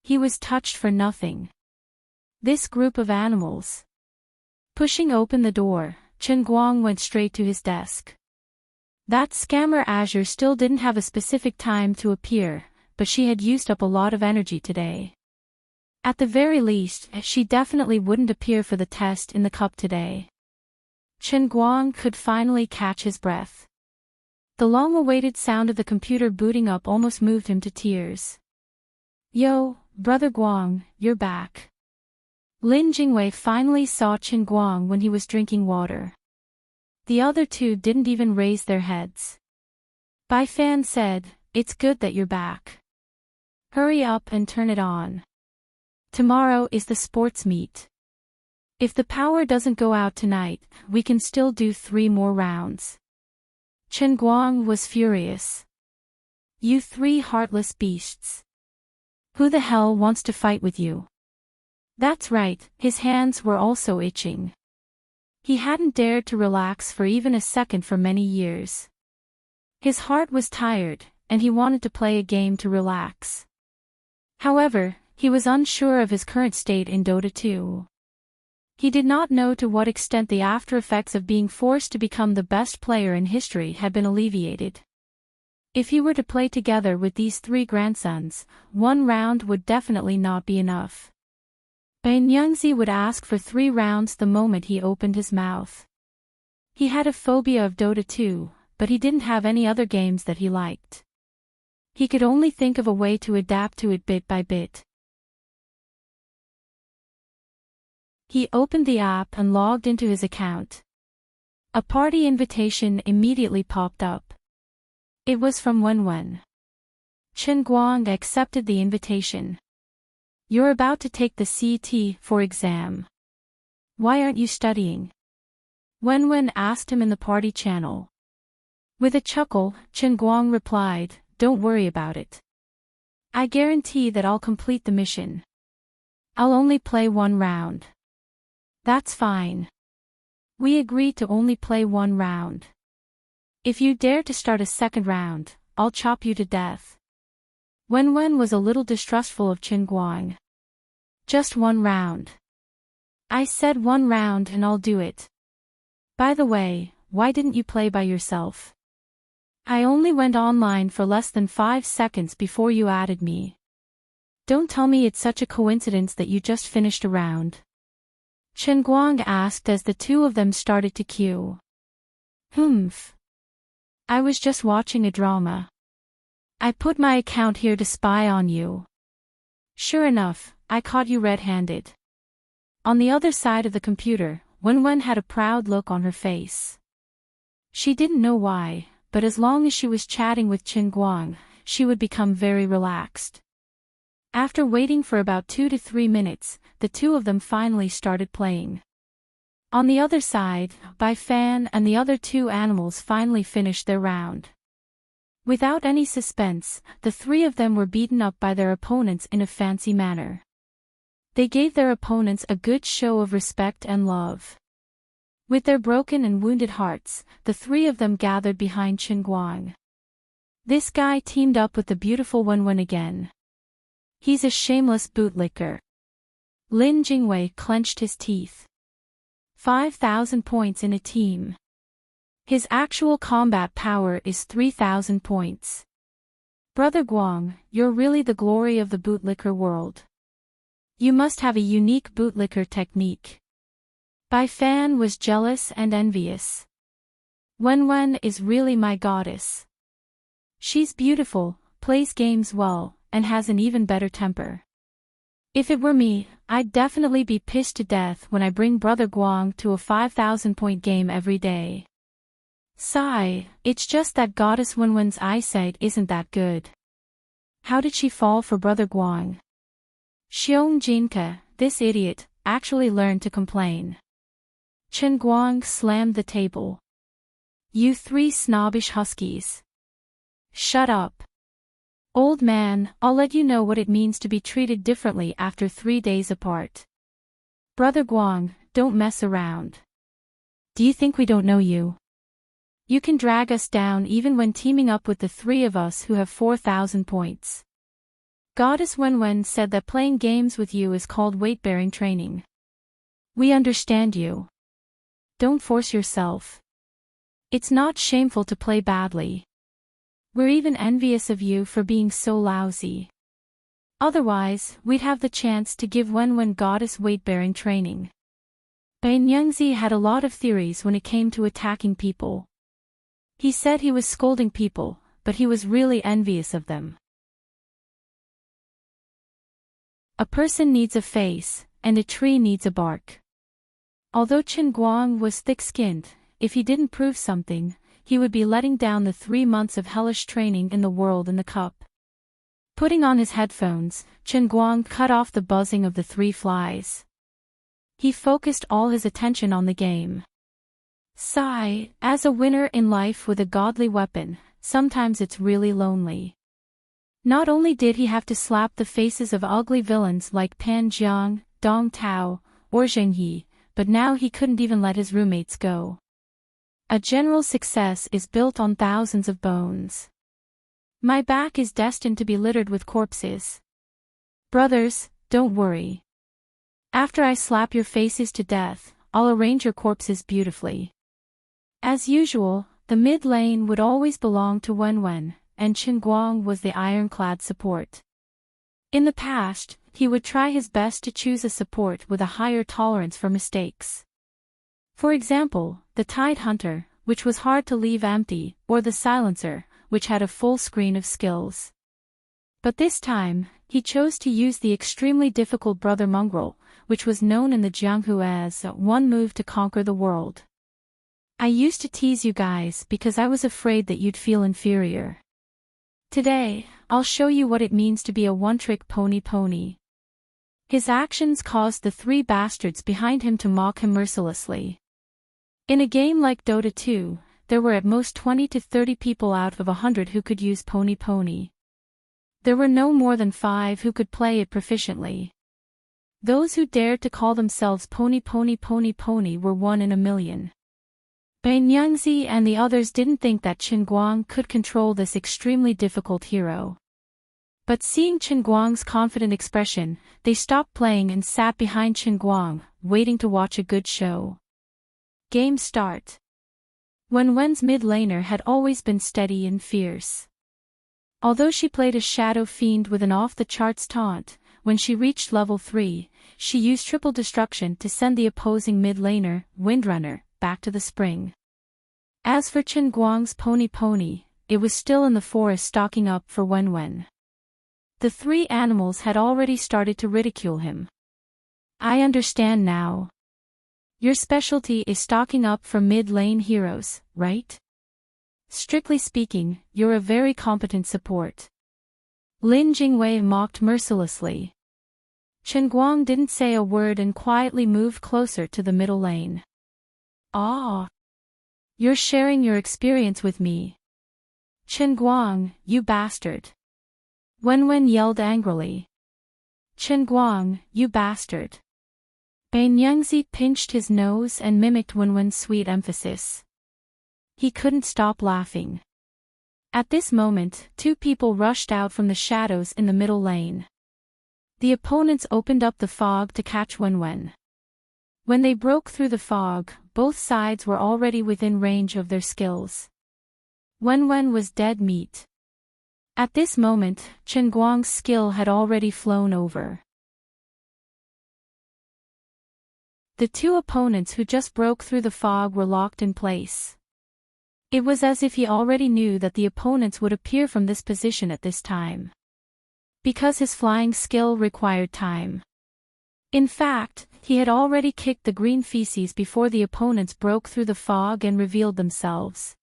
He was touched for nothing. This group of animals. Pushing open the door, Chen Guang went straight to his desk. That scammer Azure still didn't have a specific time to appear, but she had used up a lot of energy today. At the very least, she definitely wouldn't appear for the test in the cup today. Chen Guang could finally catch his breath. The long-awaited sound of the computer booting up almost moved him to tears. Yo, brother Guang, you're back. Lin Jingwei finally saw Chen Guang when he was drinking water. The other two didn't even raise their heads. Bai Fan said, it's good that you're back. Hurry up and turn it on. Tomorrow is the sports meet. If the power doesn't go out tonight, we can still do 3 more rounds. Chen Guang was furious. You 3 heartless beasts. Who the hell wants to fight with you? That's right, his hands were also itching. He hadn't dared to relax for even a second for many years. His heart was tired, and he wanted to play a game to relax. However, he was unsure of his current state in Dota 2. He did not know to what extent the after effects of being forced to become the best player in history had been alleviated. If he were to play together with these 3 grandsons, 1 round would definitely not be enough. Bai Nyangzi would ask for 3 rounds the moment he opened his mouth. He had a phobia of Dota 2, but he didn't have any other games that he liked. He could only think of a way to adapt to it bit by bit. He opened the app and logged into his account. A party invitation immediately popped up. It was from Wenwen. Chen Guang accepted the invitation. You're about to take the CT for exam. Why aren't you studying? Wenwen asked him in the party channel. With a chuckle, Chen Guang replied, don't worry about it. I guarantee that I'll complete the mission. I'll only play 1 round. That's fine. We agreed to only play 1 round. If you dare to start a 2nd round, I'll chop you to death. Wenwen was a little distrustful of Chen Guang. Just 1 round. I said 1 round and I'll do it. By the way, why didn't you play by yourself? I only went online for less than 5 seconds before you added me. Don't tell me it's such a coincidence that you just finished a round. Chen Guang asked as the 2 of them started to queue. Humph. I was just watching a drama. I put my account here to spy on you. Sure enough, I caught you red-handed. On the other side of the computer, Wenwen had a proud look on her face. She didn't know why, but as long as she was chatting with Chen Guang, she would become very relaxed. After waiting for about 2 to 3 minutes, the two of them finally started playing. On the other side, Bai Fan and the other two animals finally finished their round. Without any suspense, the three of them were beaten up by their opponents in a fancy manner. They gave their opponents a good show of respect and love. With their broken and wounded hearts, the three of them gathered behind Chen Guang. This guy teamed up with the beautiful Wenwen again. He's a shameless bootlicker. Lin Jingwei clenched his teeth. 5,000 points in a team. His actual combat power is 3,000 points. Brother Guang, you're really the glory of the bootlicker world. You must have a unique bootlicker technique. Bai Fan was jealous and envious. Wenwen is really my goddess. She's beautiful, plays games well, and has an even better temper. If it were me, I'd definitely be pissed to death when I bring Brother Guang to a 5,000-point game every day. Sigh, it's just that Goddess Wenwen's eyesight isn't that good. How did she fall for Brother Guang? Xiong Jinke, this idiot, actually learned to complain. Chen Guang slammed the table. You three snobbish huskies. Shut up. Old man, I'll let you know what it means to be treated differently after 3 days apart. Brother Guang, don't mess around. Do you think we don't know you? You can drag us down even when teaming up with the three of us who have 4,000 points. Goddess Wenwen said that playing games with you is called weight-bearing training. We understand you. Don't force yourself. It's not shameful to play badly. We're even envious of you for being so lousy. Otherwise, we'd have the chance to give Wenwen goddess weight-bearing training. Bai Nyingzi had a lot of theories when it came to attacking people. He said he was scolding people, but he was really envious of them. A person needs a face, and a tree needs a bark. Although Chen Guang was thick-skinned, if he didn't prove something, he would be letting down the 3 months of hellish training in the world in the cup. Putting on his headphones, Chen Guang cut off the buzzing of the 3 flies. He focused all his attention on the game. Sigh, as a winner in life with a godly weapon, sometimes it's really lonely. Not only did he have to slap the faces of ugly villains like Pan Jiang, Dong Tao, or Zheng Yi, but now he couldn't even let his roommates go. A general success is built on thousands of bones. My back is destined to be littered with corpses. Brothers, don't worry. After I slap your faces to death, I'll arrange your corpses beautifully. As usual, the mid lane would always belong to Wenwen, and Chen Guang was the ironclad support. In the past, he would try his best to choose a support with a higher tolerance for mistakes. For example, the Tide Hunter, which was hard to leave empty, or the Silencer, which had a full screen of skills. But this time, he chose to use the extremely difficult Brother Mongrel, which was known in the Jianghu as one move to conquer the world. I used to tease you guys because I was afraid that you'd feel inferior. Today, I'll show you what it means to be a one-trick pony. His actions caused the 3 bastards behind him to mock him mercilessly. In a game like Dota 2, there were at most 20 to 30 people out of 100 who could use pony. There were no more than 5 who could play it proficiently. Those who dared to call themselves pony were 1 in a million. Bai Nyingzi and the others didn't think that Chen Guang could control this extremely difficult hero. But seeing Chen Guang's confident expression, they stopped playing and sat behind Chen Guang, waiting to watch a good show. Game start. Wenwen's mid laner had always been steady and fierce. Although she played a Shadow Fiend with an off-the-charts taunt, when she reached level 3, she used triple destruction to send the opposing mid laner, Windrunner, back to the spring. As for Chen Guang's pony, it was still in the forest stocking up for Wenwen. The 3 animals had already started to ridicule him. I understand now. Your specialty is stocking up for mid-lane heroes, right? Strictly speaking, you're a very competent support. Lin Jingwei mocked mercilessly. Chen Guang didn't say a word and quietly moved closer to the middle lane. Ah! You're sharing your experience with me. Chen Guang, you bastard. Wenwen yelled angrily. Chen Guang, you bastard. Ban Yangzi pinched his nose and mimicked Wenwen's sweet emphasis. He couldn't stop laughing. At this moment, two people rushed out from the shadows in the middle lane. The opponents opened up the fog to catch Wenwen. When they broke through the fog, both sides were already within range of their skills. Wenwen was dead meat. At this moment, Chen Guang's skill had already flown over. The two opponents who just broke through the fog were locked in place. It was as if he already knew that the opponents would appear from this position at this time. Because his flying skill required time. In fact, he had already kicked the green feces before the opponents broke through the fog and revealed themselves.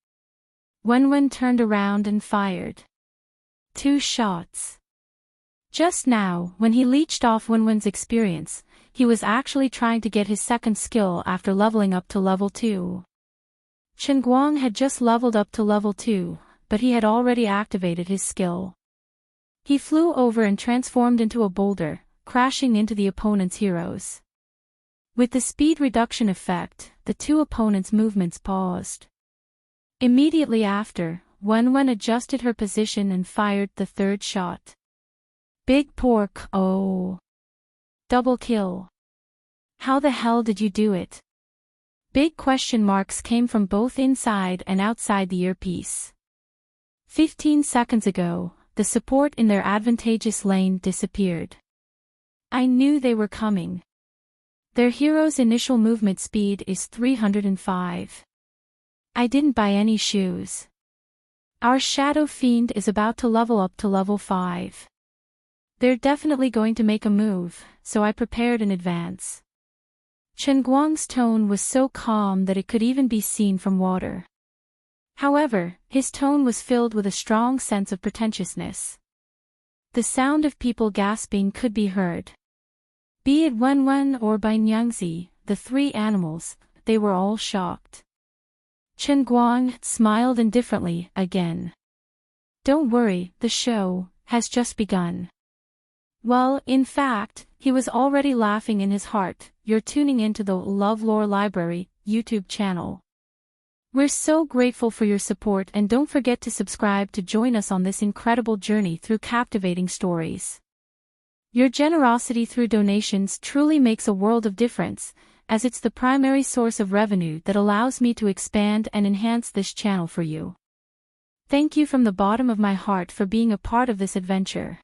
Wenwen turned around and fired 2 shots. Just now, when he leeched off Wenwen's experience, he was actually trying to get his second skill after leveling up to level 2. Chen Guang had just leveled up to level 2, but he had already activated his skill. He flew over and transformed into a boulder, crashing into the opponent's heroes. With the speed reduction effect, the two opponents' movements paused. Immediately after, Wenwen adjusted her position and fired the third shot. Big pork, oh! Double kill. How the hell did you do it? Big question marks came from both inside and outside the earpiece. 15 seconds ago, the support in their advantageous lane disappeared. I knew they were coming. Their hero's initial movement speed is 305. I didn't buy any shoes. Our Shadow Fiend is about to level up to level 5. They're definitely going to make a move, so I prepared in advance. Chen Guang's tone was so calm that it could even be seen from water. However, his tone was filled with a strong sense of pretentiousness. The sound of people gasping could be heard. Be it Wenwen or Ban Yangzi, the three animals, they were all shocked. Chen Guang smiled indifferently again. Don't worry, the show has just begun. Well, in fact, he was already laughing in his heart. You're tuning into the LoveLore Library YouTube channel. We're so grateful for your support, and don't forget to subscribe to join us on this incredible journey through captivating stories. Your generosity through donations truly makes a world of difference, as it's the primary source of revenue that allows me to expand and enhance this channel for you. Thank you from the bottom of my heart for being a part of this adventure.